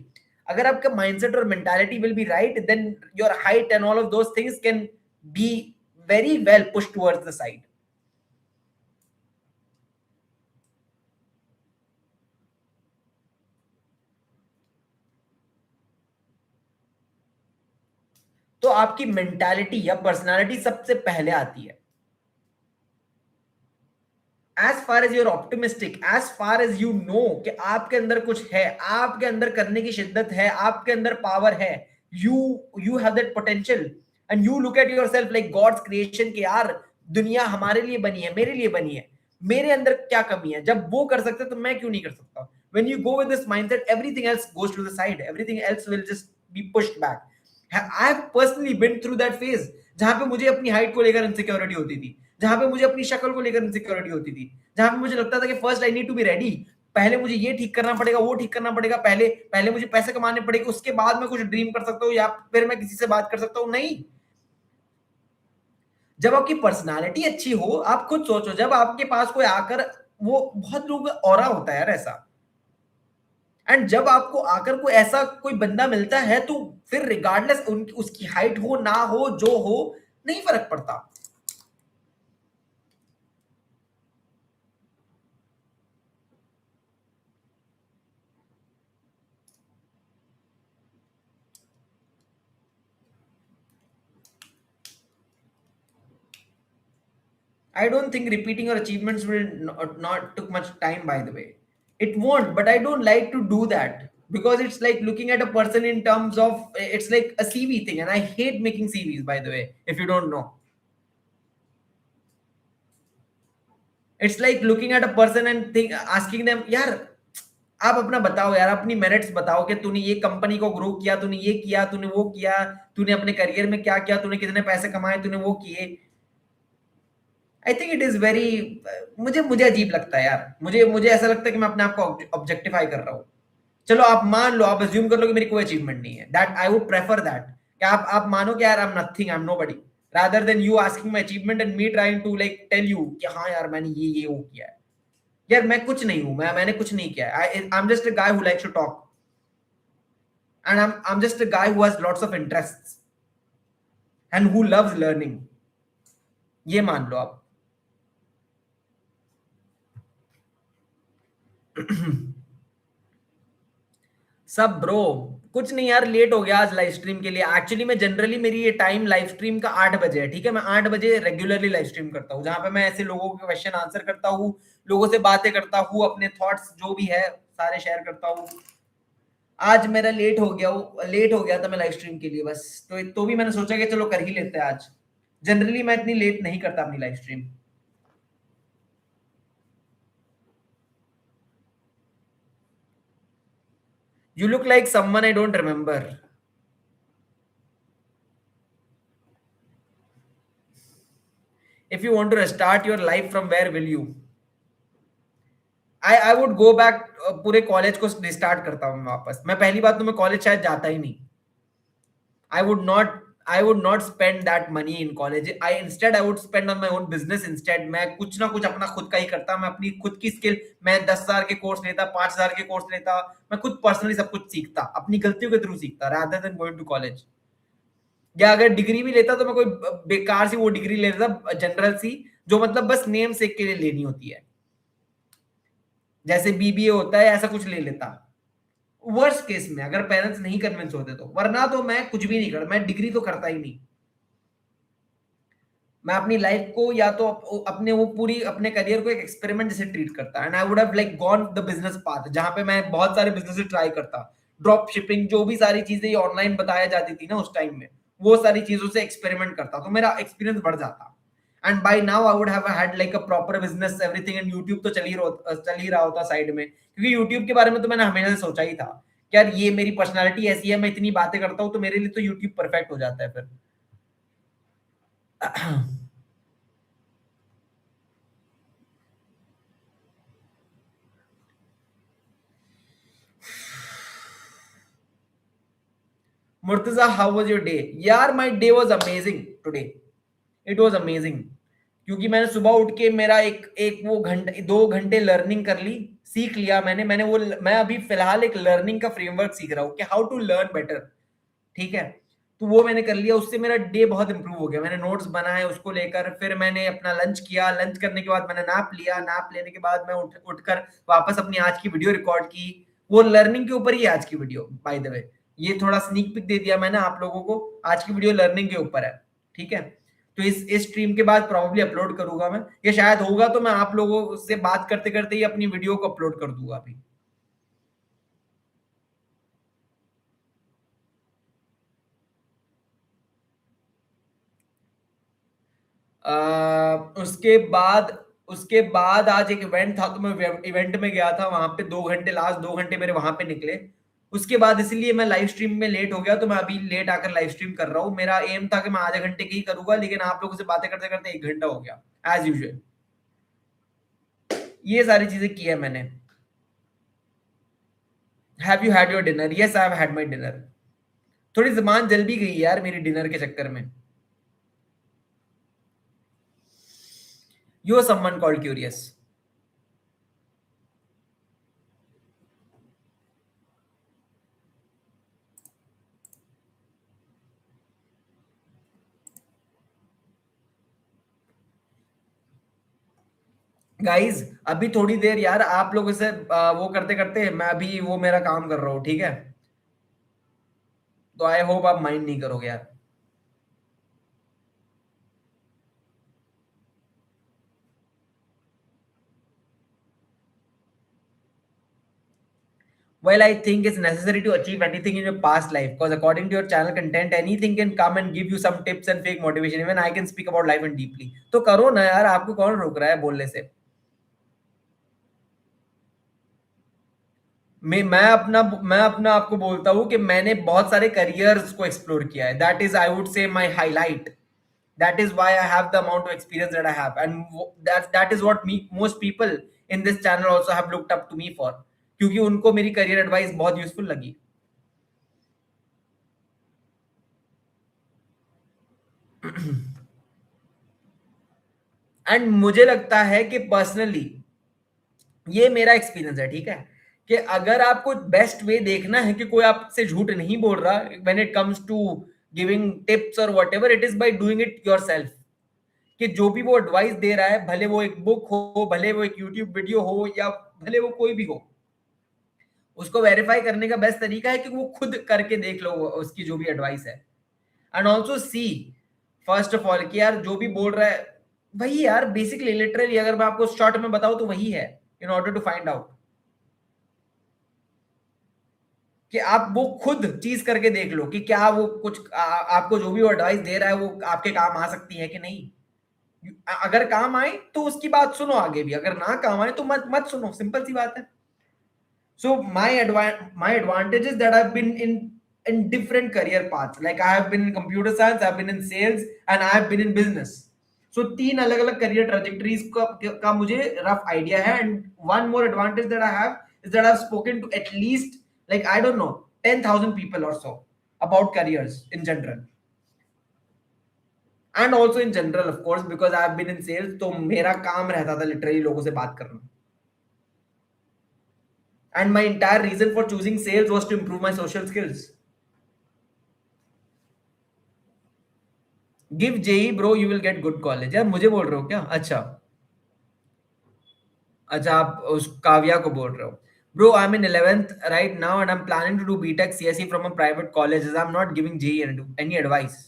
अगर आपका माइंडसेट और mentality will be right then your height and all of those things can be very well push towards the side. तो आपकी मेंटालिटी या पर्सनालिटी सबसे पहले आती है. As far as you're optimistic, as far as you know कि आपके अंदर कुछ है, आपके अंदर करने की शिद्दत है, आपके अंदर पावर है, you you have that potential and you look at your self like God's creation कि यार दुनिया हमारे लिए बनी है, मेरे लिए बनी है, मेरे अंदर क्या कमी है, जब वो कर सकते तो मैं क्यों नहीं कर सकता. when you go with this mindset everything else goes to the side, everything else will just be pushed back. I have personally been through that phase जहां पे मुझे अपनी हाइट को लेकर इनसिक्योरिटी होती थी, जहां पे मुझे अपनी शक्ल को लेकर इनसिक्योरिटी होती थी, जहां पे मुझे लगता था कि first I need to be ready, पहले मुझे ये ठीक करना पड़ेगा, वो ठीक करना पड़ेगा, पहले पहले मुझे पैसे कमाने पड़ेंगे, उसके बाद मैं कुछ ड्रीम कर सकता हूँ या फिर मैं किसी से बात कर सकता हूँ. नहीं. जब आपकी पर्सनालिटी अच्छी हो, आप खुद सोचो जब आपके पास कोई आकर, वो बहुत लोगों का ऑरा होता है यार ऐसा, एंड जब आपको आकर कोई ऐसा कोई बंदा मिलता है तो फिर रिगार्डलेस उनकी उसकी हाइट हो ना हो जो हो, नहीं फर्क पड़ता. I don't think repeating your achievements will not took much time, by the way. It won't, but I don't like to do that because it's like looking at a person in terms of it's like a CV thing, and I hate making CVs, by the way, if you don't know. It's like looking at a person and asking them, यार आप अपना बताओ यार, अपनी merits बताओ कि तूने ये कंपनी को ग्रो किया, तूने ये किया, तूने वो किया, तूने अपने करियर में क्या किया, तूने कितने पैसे कमाए, तूने वो किए. आई थिंक इट इज वेरी, मुझे मुझे अजीब लगता है यार, मुझे मुझे ऐसा लगता है कि मैं अपने आप को ऑब्जेक्टिफाई कर रहा हूँ. चलो आप मान लो, आप अज्यूम कर लो कि मेरी कोई अचीवमेंट नहीं है, that I would prefer that कि आप मानो कि यार I am nothing, I am nobody, rather than you asking my achievement and me trying to like tell you कि हाँ यार मैंने ये वो किया है. यार मैं कुछ नहीं हूं, मैंने कुछ नहीं किया है. I am just a guy who likes to talk and I am just a guy who has lots of interests and who loves learning. ये मान लो आप. सब ब्रो, कुछ नहीं यार, लेट हो गया आज लाइव स्ट्रीम के लिए. एक्चुअली मैं जनरली मेरी ये टाइम लाइव स्ट्रीम का 8 बजे है, ठीक है. मैं 8 बजे रेगुलरली लाइव स्ट्रीम करता हूँ जहां पे मैं ऐसे लोगों के क्वेश्चन आंसर करता हूँ, लोगों से बातें करता हूँ, अपने थॉट्स जो भी है सारे शेयर करता हूँ. आज मेरा लेट हो गया था मैं लाइव स्ट्रीम के लिए बस, तो भी मैंने सोचा कि चलो कर ही लेते हैं आज. जनरली मैं इतनी लेट नहीं करता अपनी live stream. You look like someone I don't remember. If you want to restart your life, from where will you? I would go back. पूरे कॉलेज को रिस्टार्ट करता हूँ मैं वापस. मैं पहली बात तो मैं कॉलेज शायद जाता ही नहीं. I would not I would not spend that money in college. I would spend on my own business instead. मैं कुछ ना कुछ अपना खुद का ही करता. मैं अपनी खुद की स्किल, मैं 10,000 के कोर्स लेता, 5,000 के कोर्स लेता. मैं खुद पर्सनली सब कुछ सीखता, अपनी गलतियों के थ्रू सीखता, rather than going to college. या अगर डिग्री भी लेता तो मैं कोई बेकार सी वो डिग्री ले लेता, जनरल सी, जो मतलब बस नेम सेक के लिए लेनी होती है, जैसे बीबीए होता है, ऐसा कुछ ले लेता. वर्स्ट केस में अगर पेरेंट्स नहीं कन्विंस होते तो, वरना तो मैं कुछ भी नहीं कर, मैं डिग्री तो करता ही नहीं. मैं अपनी लाइफ को या तो अपने वो पूरी अपने करियर को एक एक्सपेरिमेंट जैसे ट्रीट करता. And I would have like gone the business path, जहां पे मैं बहुत सारे बिजनेस ट्राई करता. ड्रॉप शिपिंग, जो भी सारी चीजें ये ऑनलाइन बताया जाती थी ना उस टाइम में, वो सारी चीजों से एक्सपेरिमेंट करता तो मेरा एक्सपीरियंस बढ़ जाता. And by now I would have had like a proper business everything. And YouTube तो चल ही रहा होता साइड में, क्योंकि यूट्यूब के बारे में तो मैंने हमेशा से सोचा ही था कि यार ये मेरी पर्सनालिटी ऐसी है, मैं इतनी बातें करता हूँ, तो मेरे लिए तो यूट्यूब परफेक्ट हो जाता है फिर. Murtaza, how was your day? यार my day was amazing today. It was amazing. क्योंकि मैंने सुबह उठ के मेरा एक एक वो घंटे 2 घंटे लर्निंग कर ली, सीख लिया मैंने वो. मैं अभी फिलहाल एक लर्निंग का फ्रेमवर्क सीख रहा हूँ कि हाउ टू लर्न बेटर. ठीक है, तो वो मैंने कर लिया, उससे मेरा डे बहुत इंप्रूव हो गया. मैंने नोट्स बनाए उसको लेकर, फिर मैंने अपना लंच किया, लंच करने के बाद मैंने नैप लिया, नैप लेने के बाद मैं उठकर वापस अपनी आज की वीडियो रिकॉर्ड की. वो लर्निंग के ऊपर ही है आज की वीडियो, बाय द वे. ये थोड़ा स्नीक पिक दे दिया मैंने आप लोगों को, आज की वीडियो लर्निंग के ऊपर है. ठीक है, तो इस स्ट्रीम के बाद प्रॉब्ली अपलोड करूंगा मैं, ये शायद होगा तो मैं आप लोगों से बात करते करते ही अपनी वीडियो को अपलोड कर दूंगा अभी. उसके बाद आज एक इवेंट था, तो मैं इवेंट में गया था. वहां पे 2 घंटे, लास्ट 2 घंटे मेरे वहां पे निकले. उसके बाद इसलिए मैं लाइव स्ट्रीम में लेट हो गया, तो मैं अभी लेट आकर लाइव स्ट्रीम कर रहा हूँ. मेरा एम था कि मैं आधे घंटे की ही करूंगा, लेकिन आप लोगों से बातें करते करते 1 घंटा हो गया एज यूजुअल. ये सारी चीजें की है मैंने. Have you had your dinner? Yes, I have had my dinner. थोड़ी जबान जल भी गई यार मेरी डिनर के चक्कर में. You are someone called curious. Guys अभी थोड़ी देर यार आप लोगों से वो करते करते मैं अभी वो मेरा काम कर रहा हूँ, ठीक है? तो आई होप आप माइंड नहीं करोगे यार. Well, I think it's necessary to achieve anything in your past life, because according to your channel content, anything can come and give you some tips and fake motivation. Even I can speak about life and deeply. तो करो ना यार, आपको कौन रोक रहा है बोलने से? मैं अपना आपको बोलता हूँ कि मैंने बहुत सारे करियर्स को एक्सप्लोर किया है. That is, I would say, my highlight. That is why I have the amount of experience that I have, and that is what most people in this channel also have looked up to me for, क्योंकि उनको मेरी career advice बहुत useful लगी. And मुझे लगता है कि personally ये मेरा एक्सपीरियंस है, ठीक है, कि अगर आपको बेस्ट वे देखना है कि कोई आपसे झूठ नहीं बोल रहा when it comes to giving tips और whatever, it is by doing it yourself. कि जो भी वो एडवाइस दे रहा है, भले वो एक बुक हो, भले वो एक यूट्यूब वीडियो हो, या भले वो कोई भी हो, उसको वेरीफाई करने का बेस्ट तरीका है कि वो खुद करके देख लो उसकी जो भी एडवाइस है. And also see, first of all, कि यार जो भी बोल रहा है वही यार बेसिकली लिटरली अगर मैं आपको शॉर्ट में बताऊं तो वही है. In order to find out कि आप वो खुद चीज करके देख लो कि क्या वो कुछ आपको जो भी वो एडवाइस दे रहा है वो आपके काम आ सकती है कि नहीं. अगर काम आए तो उसकी बात सुनो आगे भी, अगर ना काम आए तो मत मत सुनो, सिंपल सी बात है. So my advantage is that I've been in different career paths. Like I have been in computer science, I've been in sales, and I've been in business. So तीन अलग अलग career trajectories का मुझे rough idea है. And one more advantage that I have is that I've spoken to at least, like, I don't know, 10,000 people or so about careers in general. And also in general, of course, because I've been in sales, तो मेरा काम रहता था literally लोगों से बात करना. And my entire reason for choosing sales was to improve my social skills. Give JEE bro, you will get good college. यार मुझे बोल रहे हो क्या? अच्छा. अच्छा, आप उस काव्या को बोल रहे हो. Bro, I'm in 11th right now and I'm planning to do BTech CSE from a private college as I'm not giving JE any advice.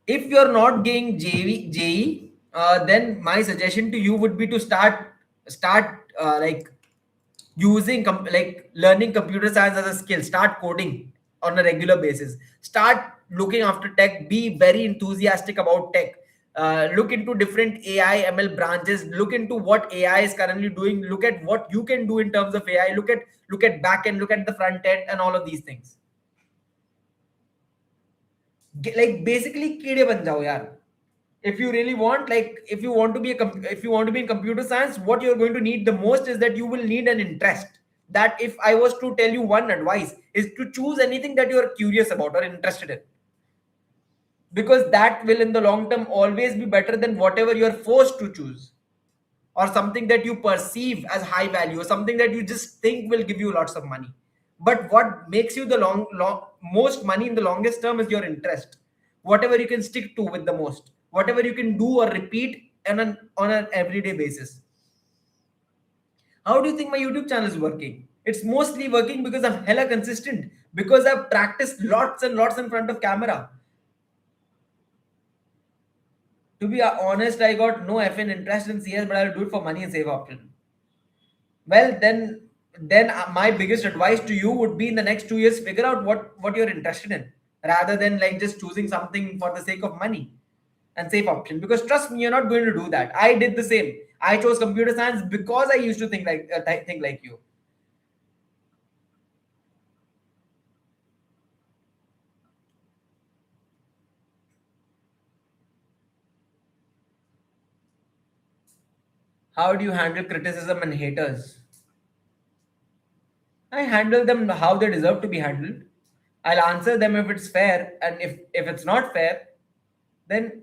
If you're not getting JE, then my suggestion to you would be to start like using like learning computer science as a skill. Start coding on a regular basis. Start looking after tech. Be very enthusiastic about tech. Look into different AI ML branches. Look into what AI is currently doing. Look at what you can do in terms of AI. Look at back end. Look at the front end and all of these things. Like basically कीड़े बन जाओ यार. If you really want, like, if you want to be in computer science, what you're going to need the most is that you will need an interest. That if I was to tell you one advice is to choose anything that you're curious about or interested in, because that will in the long term always be better than whatever you're forced to choose, or something that you perceive as high value, or something that you just think will give you lots of money. But what makes you the most money in the longest term is your interest. Whatever you can stick to with the most, whatever you can do or repeat on an everyday basis. How do you think my YouTube channel is working? It's mostly working because I'm hella consistent, because I've practiced lots and lots in front of camera. To be honest, I got no effing interest in CS, but I'll do it for money and save option. Well, then my biggest advice to you would be in the next 2 years, figure out what you're interested in, rather than like just choosing something for the sake of money and safe option. Because trust me, you're not going to do that. I did the same. I chose computer science because I used to think like you. How do you handle criticism and haters? I handle them how they deserve to be handled. I'll answer them if it's fair, and if it's not fair, then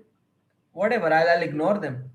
whatever, I'll ignore them.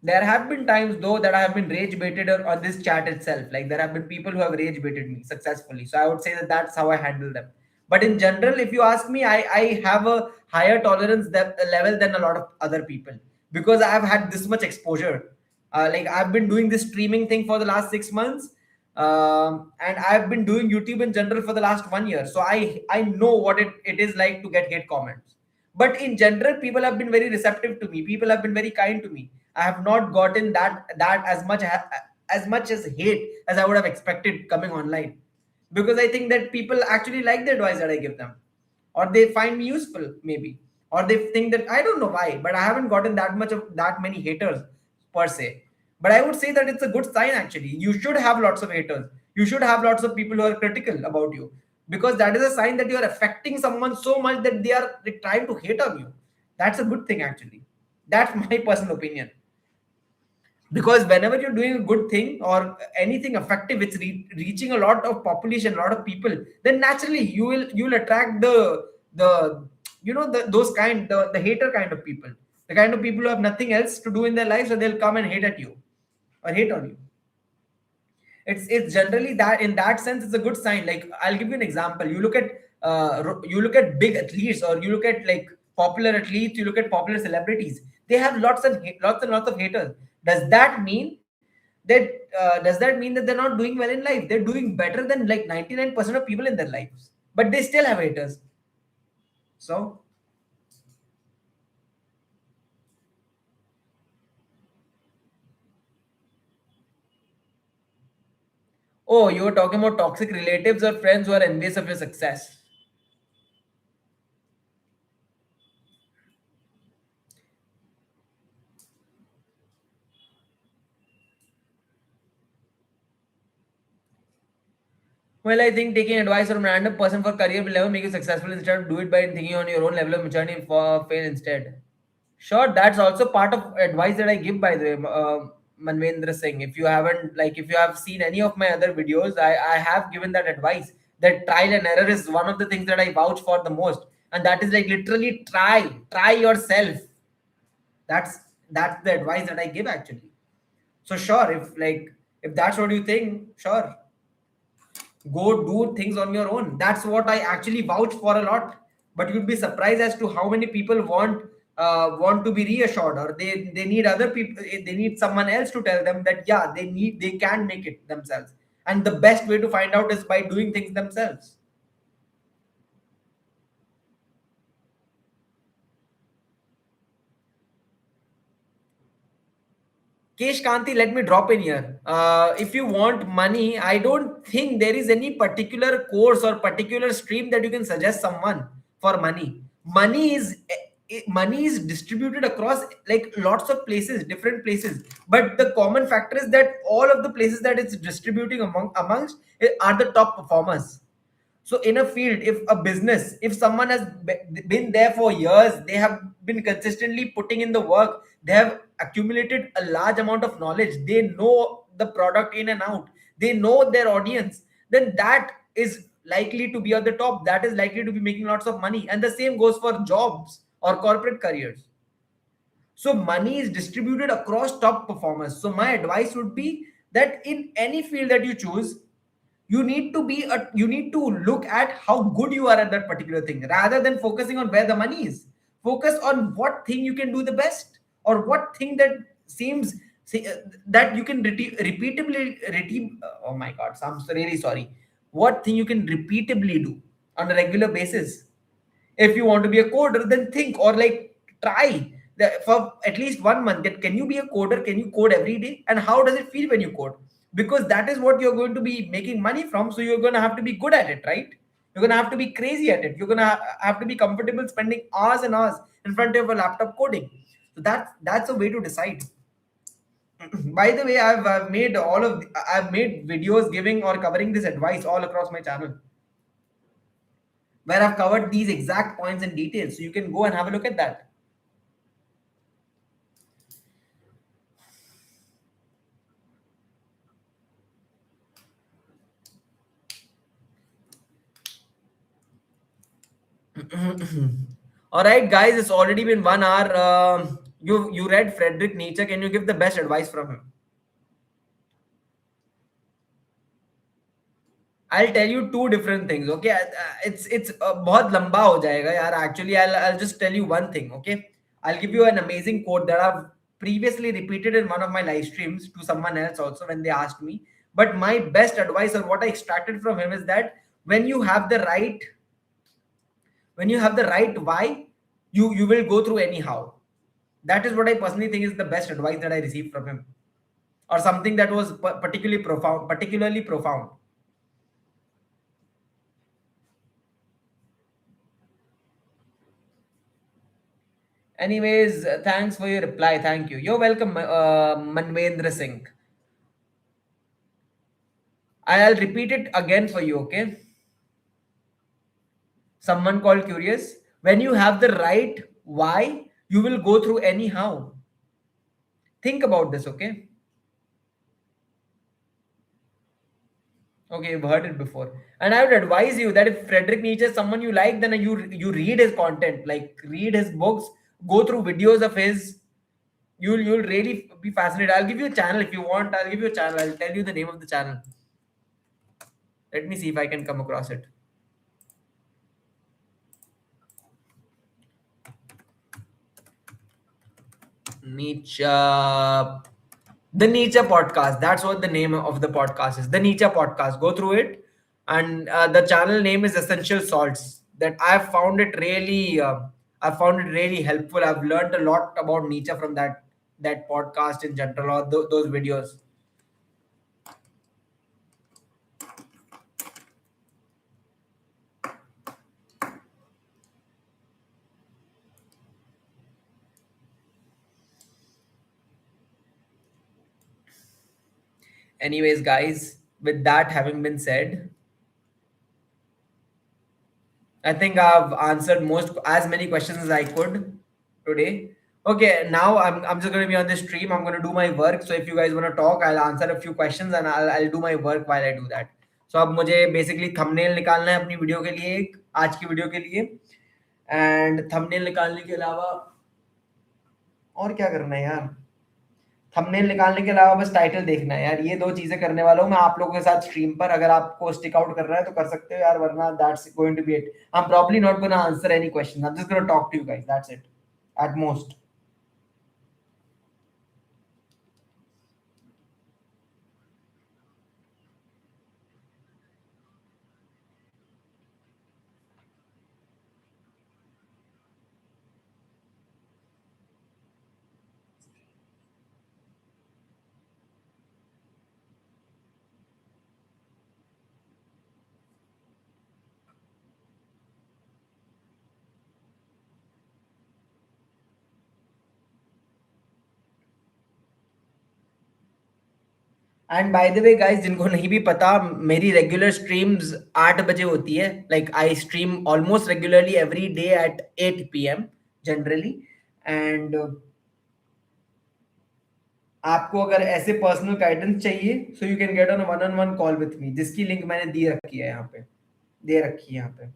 There have been times though that I have been rage baited on this chat itself. Like there have been people who have rage baited me successfully. So I would say that that's how I handle them. But in general, if you ask me, I have a higher tolerance level than a lot of other people, because I've had this much exposure. Like I've been doing this streaming thing for the last 6 months, and I've been doing YouTube in general for the last 1 year. So I know what it is like to get hate comments. But in general, people have been very receptive to me. People have been very kind to me. I have not gotten that as much as hate as I would have expected coming online, because I think that people actually like the advice that I give them, or they find me useful maybe, or they think that, I don't know why, but I haven't gotten that much of that many haters per se. But I would say that it's a good sign actually. You should have lots of haters. You should have lots of people who are critical about you, because that is a sign that you are affecting someone so much that they are like, trying to hate on you. That's a good thing actually. That's my personal opinion. Because whenever you're doing a good thing or anything effective, it's reaching a lot of population, a lot of people, then naturally you'll attract the those the hater kind of people, the kind of people who have nothing else to do in their lives, so they'll come and hate at you or hate on you. It's generally that, in that sense, it's a good sign. Like I'll give you an example. You look at big athletes, or you look at like popular athletes, you look at popular celebrities. They have lots and lots of haters. Does that mean that they're not doing well in life? They're doing better than like 99% of people in their lives, but they still have haters. So, oh, you were talking about toxic relatives or friends who are envious of your success. Well, I think taking advice from a random person for career will never make you successful. Instead, do it by thinking on your own level of maturity and fail instead. Sure, that's also part of advice that I give, by the way, Manvendra Singh. If you haven't, like, if you have seen any of my other videos, I have given that advice that trial and error is one of the things that I vouch for the most. And that is like literally try yourself. That's that's the advice that I give actually. So sure, if that's what you think, sure, go do things on your own. That's what I actually vouch for a lot. But you'd be surprised as to how many people want to be reassured, or they need other people, they need someone else to tell them that yeah, they can make it themselves. And the best way to find out is by doing things themselves. Kesh Kanti, let me drop in here. If you want money, I don't think there is any particular course or particular stream that you can suggest someone for money. Money is distributed across like lots of places, different places. But the common factor is that all of the places that it's distributing amongst are the top performers. So in a field, if a business, if someone has been there for years, they have been consistently putting in the work, they have accumulated a large amount of knowledge, they know the product in and out, they know their audience, then that is likely to be at the top, that is likely to be making lots of money. And the same goes for jobs or corporate careers. So money is distributed across top performers. So my advice would be that in any field that you choose, you need to look at how good you are at that particular thing rather than focusing on where the money is. Focus on what thing you can do the best, or what thing that seems that you can oh my god, I'm so really sorry, what thing you can repeatably do on a regular basis. If you want to be a coder, then think, or like try for at least 1 month, that can you be a coder, can you code every day, and how does it feel when you code? Because that is what you're going to be making money from. So you're going to have to be good at it, right? You're going to have to be crazy at it. You're going to have to be comfortable spending hours and hours in front of a laptop coding. So that's a way to decide. By the way, I've made videos giving or covering this advice all across my channel, where I've covered these exact points in detail. So you can go and have a look at that. All right, guys, it's already been 1 hour. You read Friedrich Nietzsche. Can you give the best advice from him? I'll tell you two different things. Okay, it's बहुत लंबा हो जाएगा यार. Actually, I'll just tell you one thing. Okay, I'll give you an amazing quote that I've previously repeated in one of my live streams to someone else also when they asked me. But my best advice, or what I extracted from him, is that when you have the right when you have the right why, you will go through anyhow. That is what I personally think is the best advice that I received from him, or something that was particularly profound. Anyways, thanks for your reply. Thank you. You're welcome, Manvendra Singh. I'll repeat it again for you, okay? Someone called curious. When you have the right why, you will go through anyhow. Think about this, okay? Okay, you've heard it before. And I would advise you that if Friedrich Nietzsche is someone you like, then you read his content, like read his books, go through videos of his. You'll really be fascinated. I'll give you a channel if you want. I'll give you a channel. I'll tell you the name of the channel. Let me see if I can come across it. Nietzsche. The Nietzsche podcast. That's what the name of the podcast is. The Nietzsche podcast. Go through it, and the channel name is Essential Salts. That I found it really helpful. I've learned a lot about Nietzsche from that podcast in general, or those videos. Anyways, guys, with that having been said, I think I've answered most as many questions as I could today. Okay, now I'm just gonna be on this stream. I'm gonna do my work. So if you guys wanna talk, I'll answer a few questions and I'll do my work while I do that. So अब मुझे basically thumbnail निकालना है अपनी video के लिए, एक आज की वीडियो के लिए, एंड थंबनेल निकालने के अलावा और क्या करना है यार? थंबनेल निकालने के अलावा बस टाइटल देखना है यार। ये दो चीजें करने वाला हूँ मैं आप लोगों के साथ स्ट्रीम पर। अगर आपको स्टिक आउट कर रहा है तो कर सकते हो यार, वरना that's going to be it. I am probably not gonna answer any question, I am just gonna talk to you guys, that's it at most. And by the way guys, जिनको नहीं भी पता, मेरी रेगुलर स्ट्रीम्स 8 बजे होती है। Like I stream almost regularly every day at 8 PM generally. And आपको अगर ऐसे पर्सनल गाइडेंस चाहिए, so you can get on one call with me, जिसकी लिंक मैंने दी रखी है यहाँ पे, दे रखी है यहाँ पे।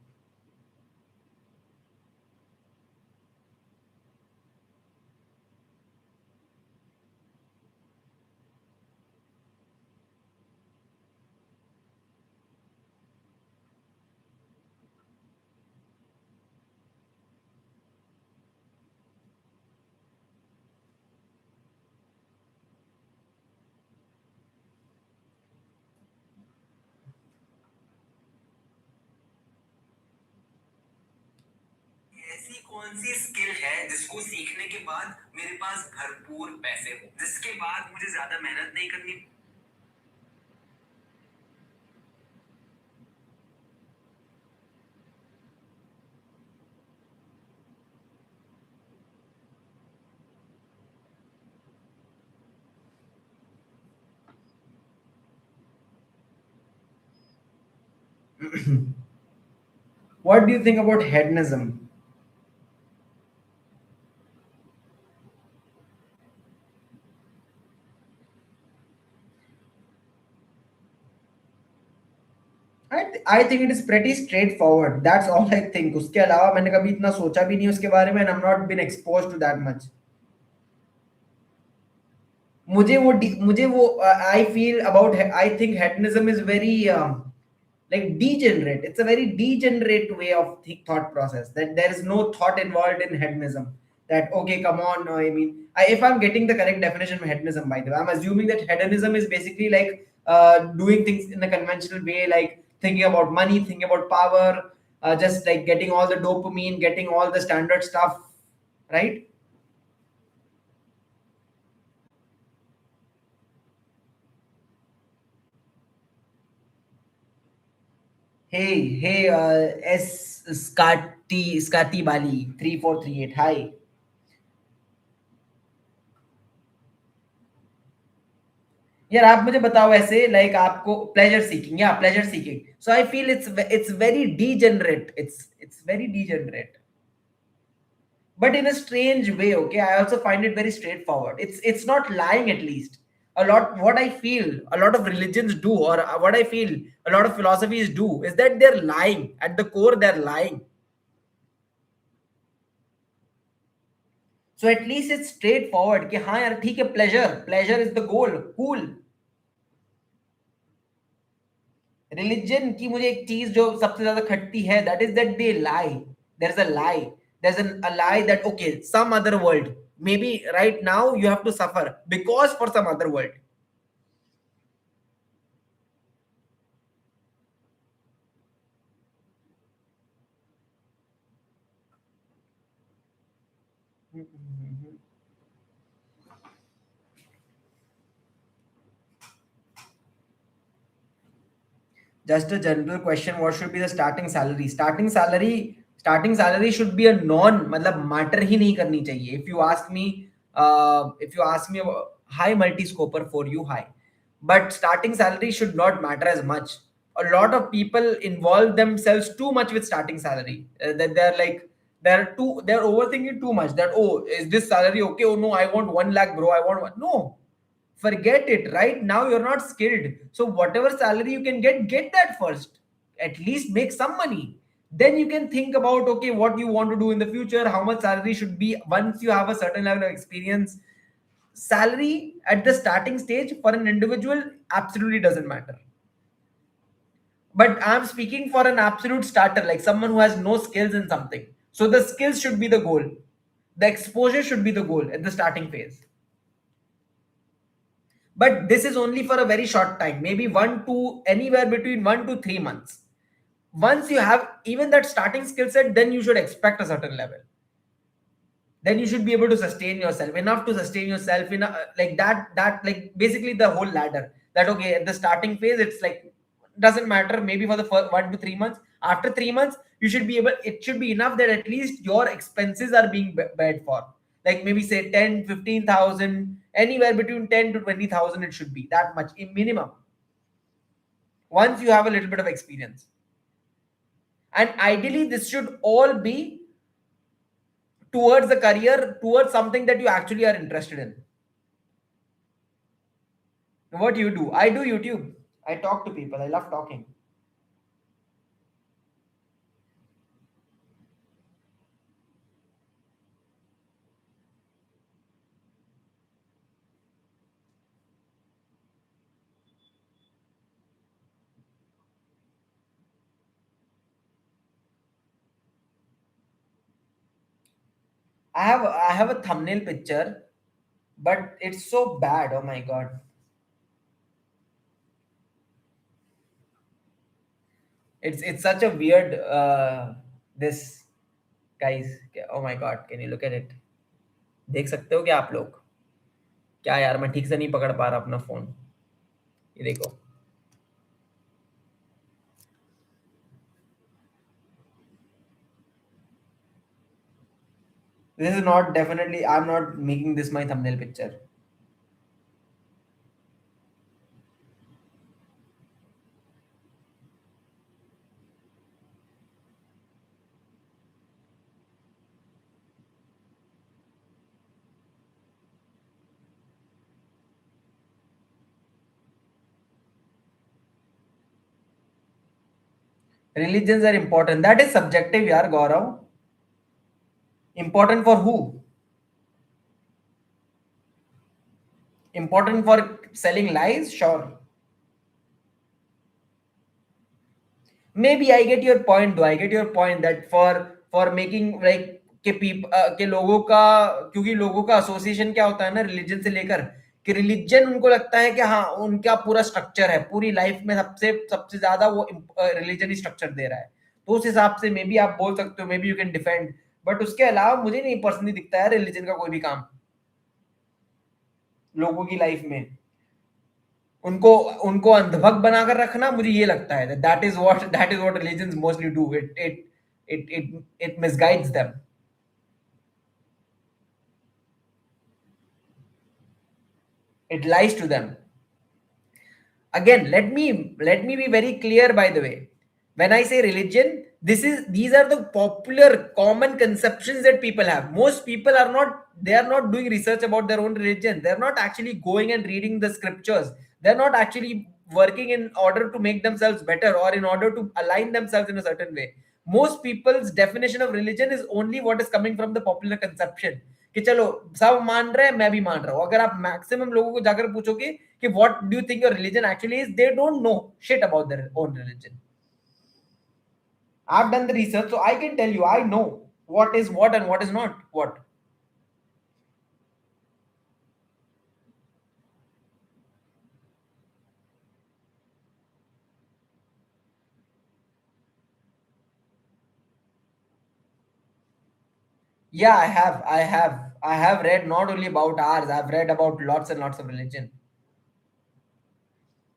ऐसी कौन सी स्किल है जिसको सीखने के बाद मेरे पास भरपूर पैसे हो, जिसके बाद मुझे ज्यादा मेहनत नहीं करनी? What do you think about hedonism? I think it is pretty straightforward. That's all I think. उसके अलावा मैंने कभी इतना सोचा भी नहीं उसके बारे में, and I'm not been exposed to that much. मुझे वो I feel about, I think hedonism is very like degenerate. It's a very degenerate way of thought process, that there is no thought involved in hedonism. That okay, come on, I mean, if I'm getting the correct definition of hedonism, by the way, I'm assuming that hedonism is basically like doing things in a conventional way, like thinking about money, thinking about power, just like getting all the dopamine, getting all the standard stuff, right? Hey, Scotty Bali 3438. Hi. यार आप मुझे बताओ ऐसे, like आपको pleasure seeking, या pleasure seeking, so I feel it's very degenerate, it's very degenerate, but in a strange way. Okay, I also find it very straightforward. It's not lying, at least. A lot, what I feel a lot of religions do, or what I feel a lot of philosophies do, is that they're lying at the core, they're lying. So at least it's straightforward कि हाँ यार ठीक है, pleasure is the goal, cool. Religion की मुझे एक चीज जो सबसे ज्यादा खटती है, that is that they lie, there is a lie, there is a lie that okay, some other world, maybe right now you have to suffer because for some other world. Just a general question, what should be the starting salary? Starting salary should be a non, मतलब matter ही नहीं करनी चाहिए. If you ask me high multi scoper for you, high, but starting salary should not matter as much. a lot of people involve themselves too much with starting salary. That they're like they're overthinking too much. That, oh, is this salary okay? Oh no, I want 1 lakh, bro. I want one. No, forget it. Right now you're not skilled, so whatever salary you can get that first. At least make some money. Then you can think about, okay, what you want to do in the future, how much salary should be once you have a certain level of experience. Salary at the starting stage for an individual absolutely doesn't matter. But I'm speaking for an absolute starter, like someone who has no skills in something. So the skills should be the goal. The exposure should be the goal at the starting phase. But this is only for a very short time, maybe one to anywhere between 1 to 3 months. Once you have even that starting skill set, then you should expect a certain level. Then you should be able to sustain yourself enough to sustain yourself in a, like that like basically the whole ladder. That, okay, at the starting phase it's like doesn't matter, maybe for the first 1 to 3 months. After 3 months you should be able, it should be enough that at least your expenses are being paid for. Like maybe say 10, 15,000, anywhere between 10 to 20,000, it should be that much in minimum once you have a little bit of experience. And ideally this should all be towards the career, towards something that you actually are interested in. What you do? I do YouTube. I talk to people. I love talking. I have a thumbnail picture, but it's so bad. Oh my god. It's such a weird this guys. Oh my god, can you look at it? देख सकते हो क्या आप लोग? क्या यार, मैं ठीक से नहीं पकड़ पा रहा अपना फोन. ये देखो. This is not, definitely I'm not making this my thumbnail picture. Religions are important. That is subjective, yaar, Gaurav. Important for who? Important for selling lies? Sure. Maybe I get your point though. I get your point that for making like के पीप के लोगों का, क्योंकि लोगों का association क्या होता है ना रिलीजन से लेकर, कि रिलीजन उनको लगता है कि हाँ उनका पूरा स्ट्रक्चर है, पूरी लाइफ में सबसे सबसे ज्यादा वो रिलीजन ही स्ट्रक्चर दे रहा है. तो उस हिसाब से मे बी आप बोल सकते हो, may be you can defend. But उसके अलावा मुझे नहीं पर्सनली दिखता है रिलीजन का कोई भी काम लोगों की लाइफ में. उनको उनको अंधभक्त बनाकर रखना, मुझे ये लगता है that is what religions mostly do. It misguides them. It lies to them. Again, let me be very clear, by the way. When I say religion, these are the popular common conceptions that people have. Most people are not, they are not doing research about their own religion. They're not actually going and reading the scriptures. They're not actually working in order to make themselves better or in order to align themselves in a certain way. Most people's definition of religion is only what is coming from the popular conception. कि चलो सब मान रहे हैं, मैं भी मान रहा हूं. अगर आप मैक्सिमम लोगों को जाकर पूछोगे कि what do you think your religion actually is, they don't know shit about their own religion. I've done the research, so I can tell you, I know what is what and what is not what. Yeah, I have read not only about ours, I've read about lots and lots of religion.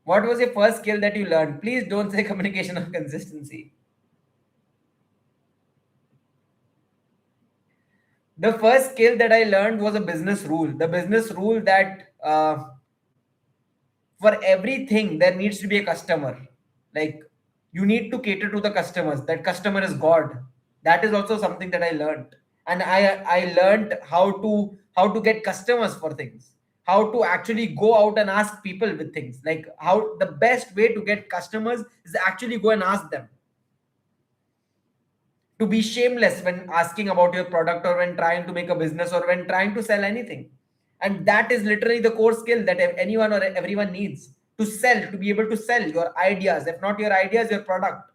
What was your first skill that you learned? Please don't say communication or consistency. The first skill that I learned was a business rule. The business rule that for everything there needs to be a customer. Like You need to cater to the customers. That customer is god. That is also something that I learned. And I learned how to get customers for things, how to actually go out and ask people with things, like how the best way to get customers is actually go and ask them, to be shameless when asking about your product, or when trying to make a business, or when trying to sell anything. And that is literally the core skill that anyone or everyone needs to sell, to be able to sell your ideas. If not your ideas, your product.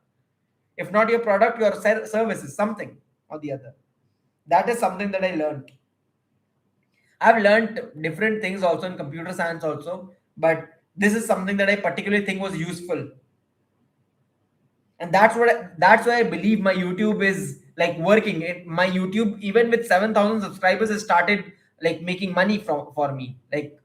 If not your product, your services, something or the other. That is something that I learned. I've learned different things also in computer science also, but this is something that I particularly think was useful. And that's why I believe my YouTube is like working. My YouTube, even with 7,000 subscribers, has started like making money for me, like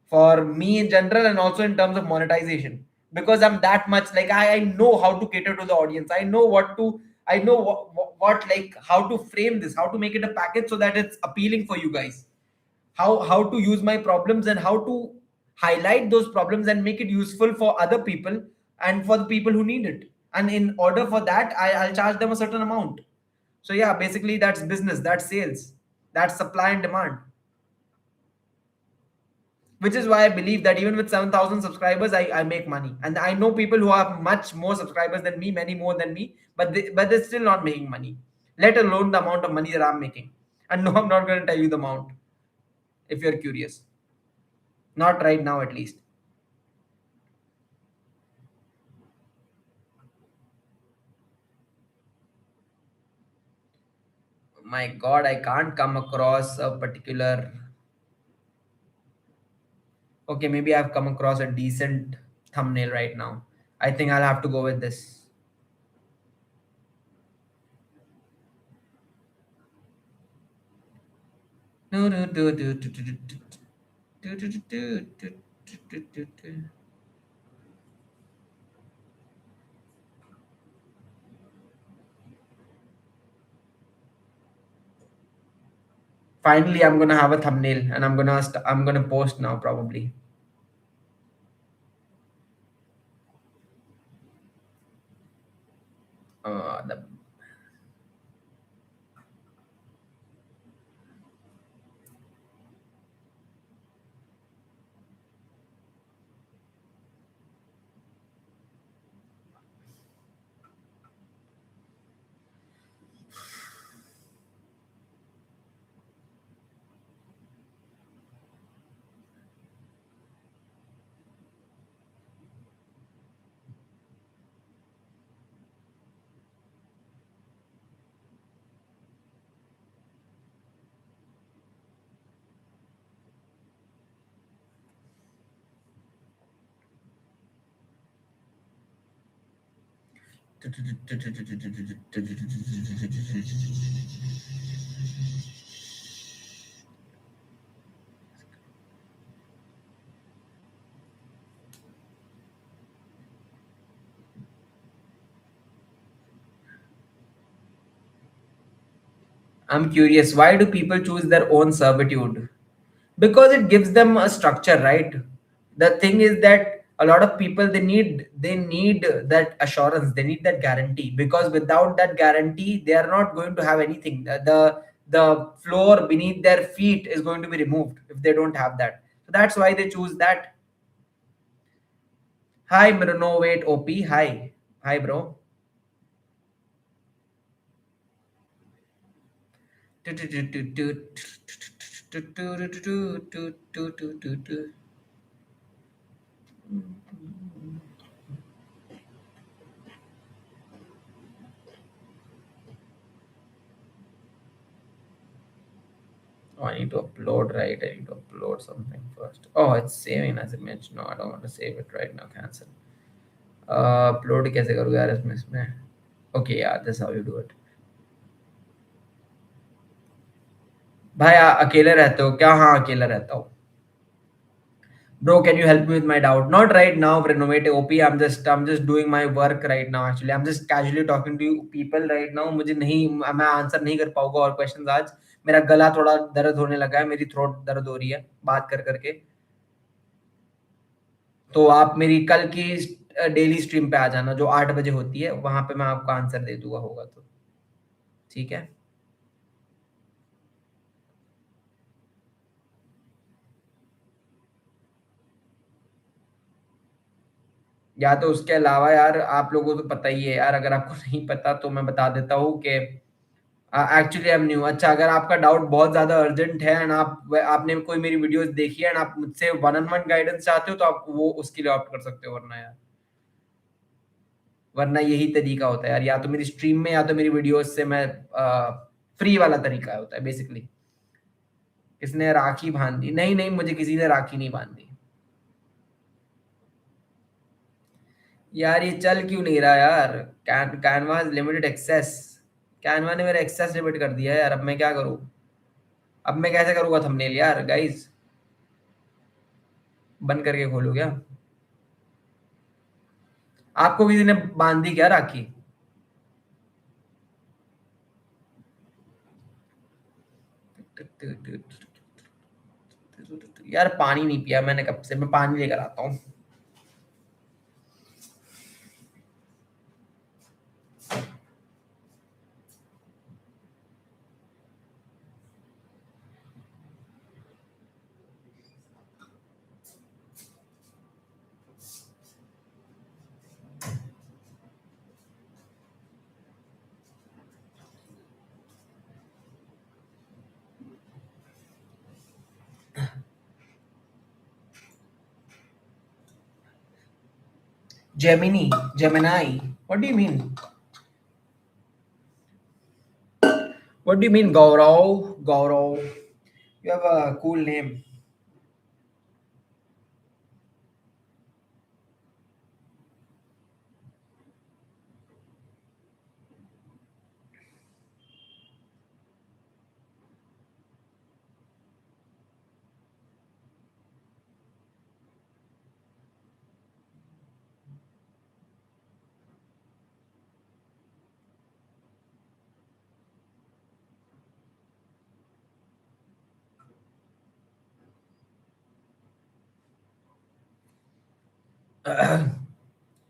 for me in general, and also in terms of monetization, because I'm that much like I know how to cater to the audience. I know what like how to frame this, how to make it a package so that it's appealing for you guys, how to use my problems and how to highlight those problems and make it useful for other people and for the people who need it. And in order for that, I'll charge them a certain amount. So yeah, basically that's business, that's sales, that's supply and demand. Which is why I believe that even with 7,000 subscribers, I make money. And I know people who have much more subscribers than me, many more than me, but they're still not making money, let alone the amount of money that I'm making. And no, I'm not going to tell you the amount if you're curious. Not right now, at least. My God, I can't come across a particular. Okay, maybe I've come across a decent thumbnail right now. I think I'll have to go with this. Finally, I'm gonna have a thumbnail, and I'm gonna post now probably. The I'm curious, why do people choose their own servitude? Because it gives them a structure, right? The thing is that a lot of people, they need that assurance, they need that guarantee, because without that guarantee they are not going to have anything. The floor beneath their feet is going to be removed if they don't have that. So that's why they choose that. Hi Bruno, wait, OP, hi. Hi bro. Oh, I need to upload, right? I need to upload something first. Oh, it's saving as image. No, I don't want to save it right now. Cancel. Upload कैसे करूँ यार इसमें okay यार this how you do it भाई अकेले रहते हो क्या हाँ अकेला रहता हूँ bro can you help me with my doubt not right now renovate op I'm just doing my work right now actually I'm just casually talking to you people right now मुझे नहीं मैं आंसर नहीं कर पाऊंगा और questions आज मेरा गला थोड़ा दर्द होने लगा है मेरी थ्रोट दर्द हो रही है बात कर करके तो आप मेरी कल की डेली स्ट्रीम पे आ जाना जो 8 बजे होती है, वहां पे मैं आपको आंसर दे दूंगा, होगा तो। ठीक है। या तो उसके अलावा यार, आप लोगों को तो पता ही है यार, अगर आपको नहीं पता तो मैं बता देता हूँ कि एक्चुअली आई एम न्यू। अच्छा, अगर आपका डाउट बहुत ज्यादा अर्जेंट है एंड आपने कोई मेरी वीडियोस देखी है एंड आप मुझसे वन ऑन वन गाइडेंस चाहते हो, तो आप वो उसके लिए ऑप्ट कर सकते हो, वरना यार, वरना यही तरीका होता है यार, या तो मेरी स्ट्रीम में या तो मेरी वीडियोस से मैं फ्री वाला तरीका होता है बेसिकली। किसने राखी बांधी? नहीं नहीं, मुझे किसी ने राखी नहीं बांधी। यार ये चल क्यों नहीं रहा यार? Canva limited access. कैनवा ने मेरा एक्सेस लिमिट कर दिया है यार, अब मैं क्या करूं? अब मैं कैसे करूंगा थंबनेल यार गाइस? बंद करके खोलू क्या? आपको किसी ने बांधी क्या राखी? यार पानी नहीं पिया मैंने कब से, मैं पानी लेकर आता हूँ। Gemini, Gemini, what do you mean? What do you mean Gaurav? Gaurav, you have a cool name.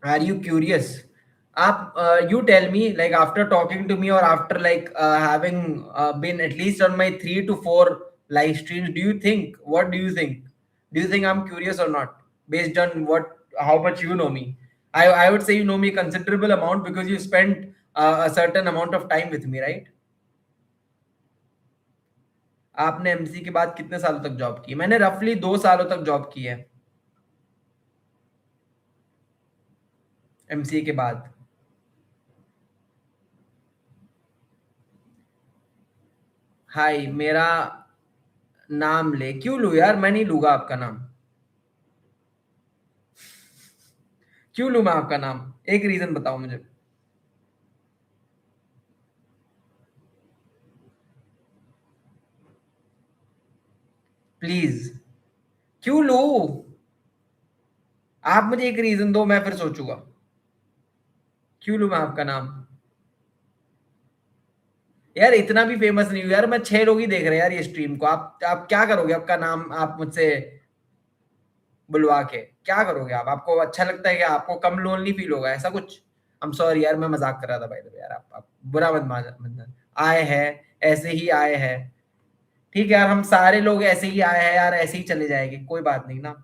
Are you curious? You tell me, like after talking to me or after like having been at least on my 3 to 4 live streams, do you think? What do you think? Do you think I'm curious or not? Based on how much you know me, I would say you know me considerable amount because you spent a certain amount of time with me, right? आपने MC के बाद कितने सालों तक job की? मैंने रफली 2 सालों तक जॉब की है एमसीए के बाद। हाय, मेरा नाम ले क्यों लूँ यार? मैं नहीं लूंगा आपका नाम। क्यों लूं मैं आपका नाम? एक रीजन बताओ मुझे। प्लीज। क्यों लूं? आप मुझे एक रीजन दो, मैं फिर सोचूंगा। क्यों लूं मैं आपका नाम? यार इतना भी फेमस नहीं हूं यार, मैं 6 लोग ही देख रहे हैं यार ये स्ट्रीम को। आप क्या करोगे? आपका नाम आप मुझसे बुलवा के क्या करोगे? आप आपको अच्छा लगता है कि आपको कम लोनली फील होगा ऐसा कुछ? I'm सॉरी यार, मैं मजाक कर रहा था भाई। यार आप बुरा मत मान। आए हैं, ऐसे ही आए हैं। ठीक है यार, हम सारे लोग ऐसे ही आए हैं यार, ऐसे ही चले जाएंगे, कोई बात नहीं ना।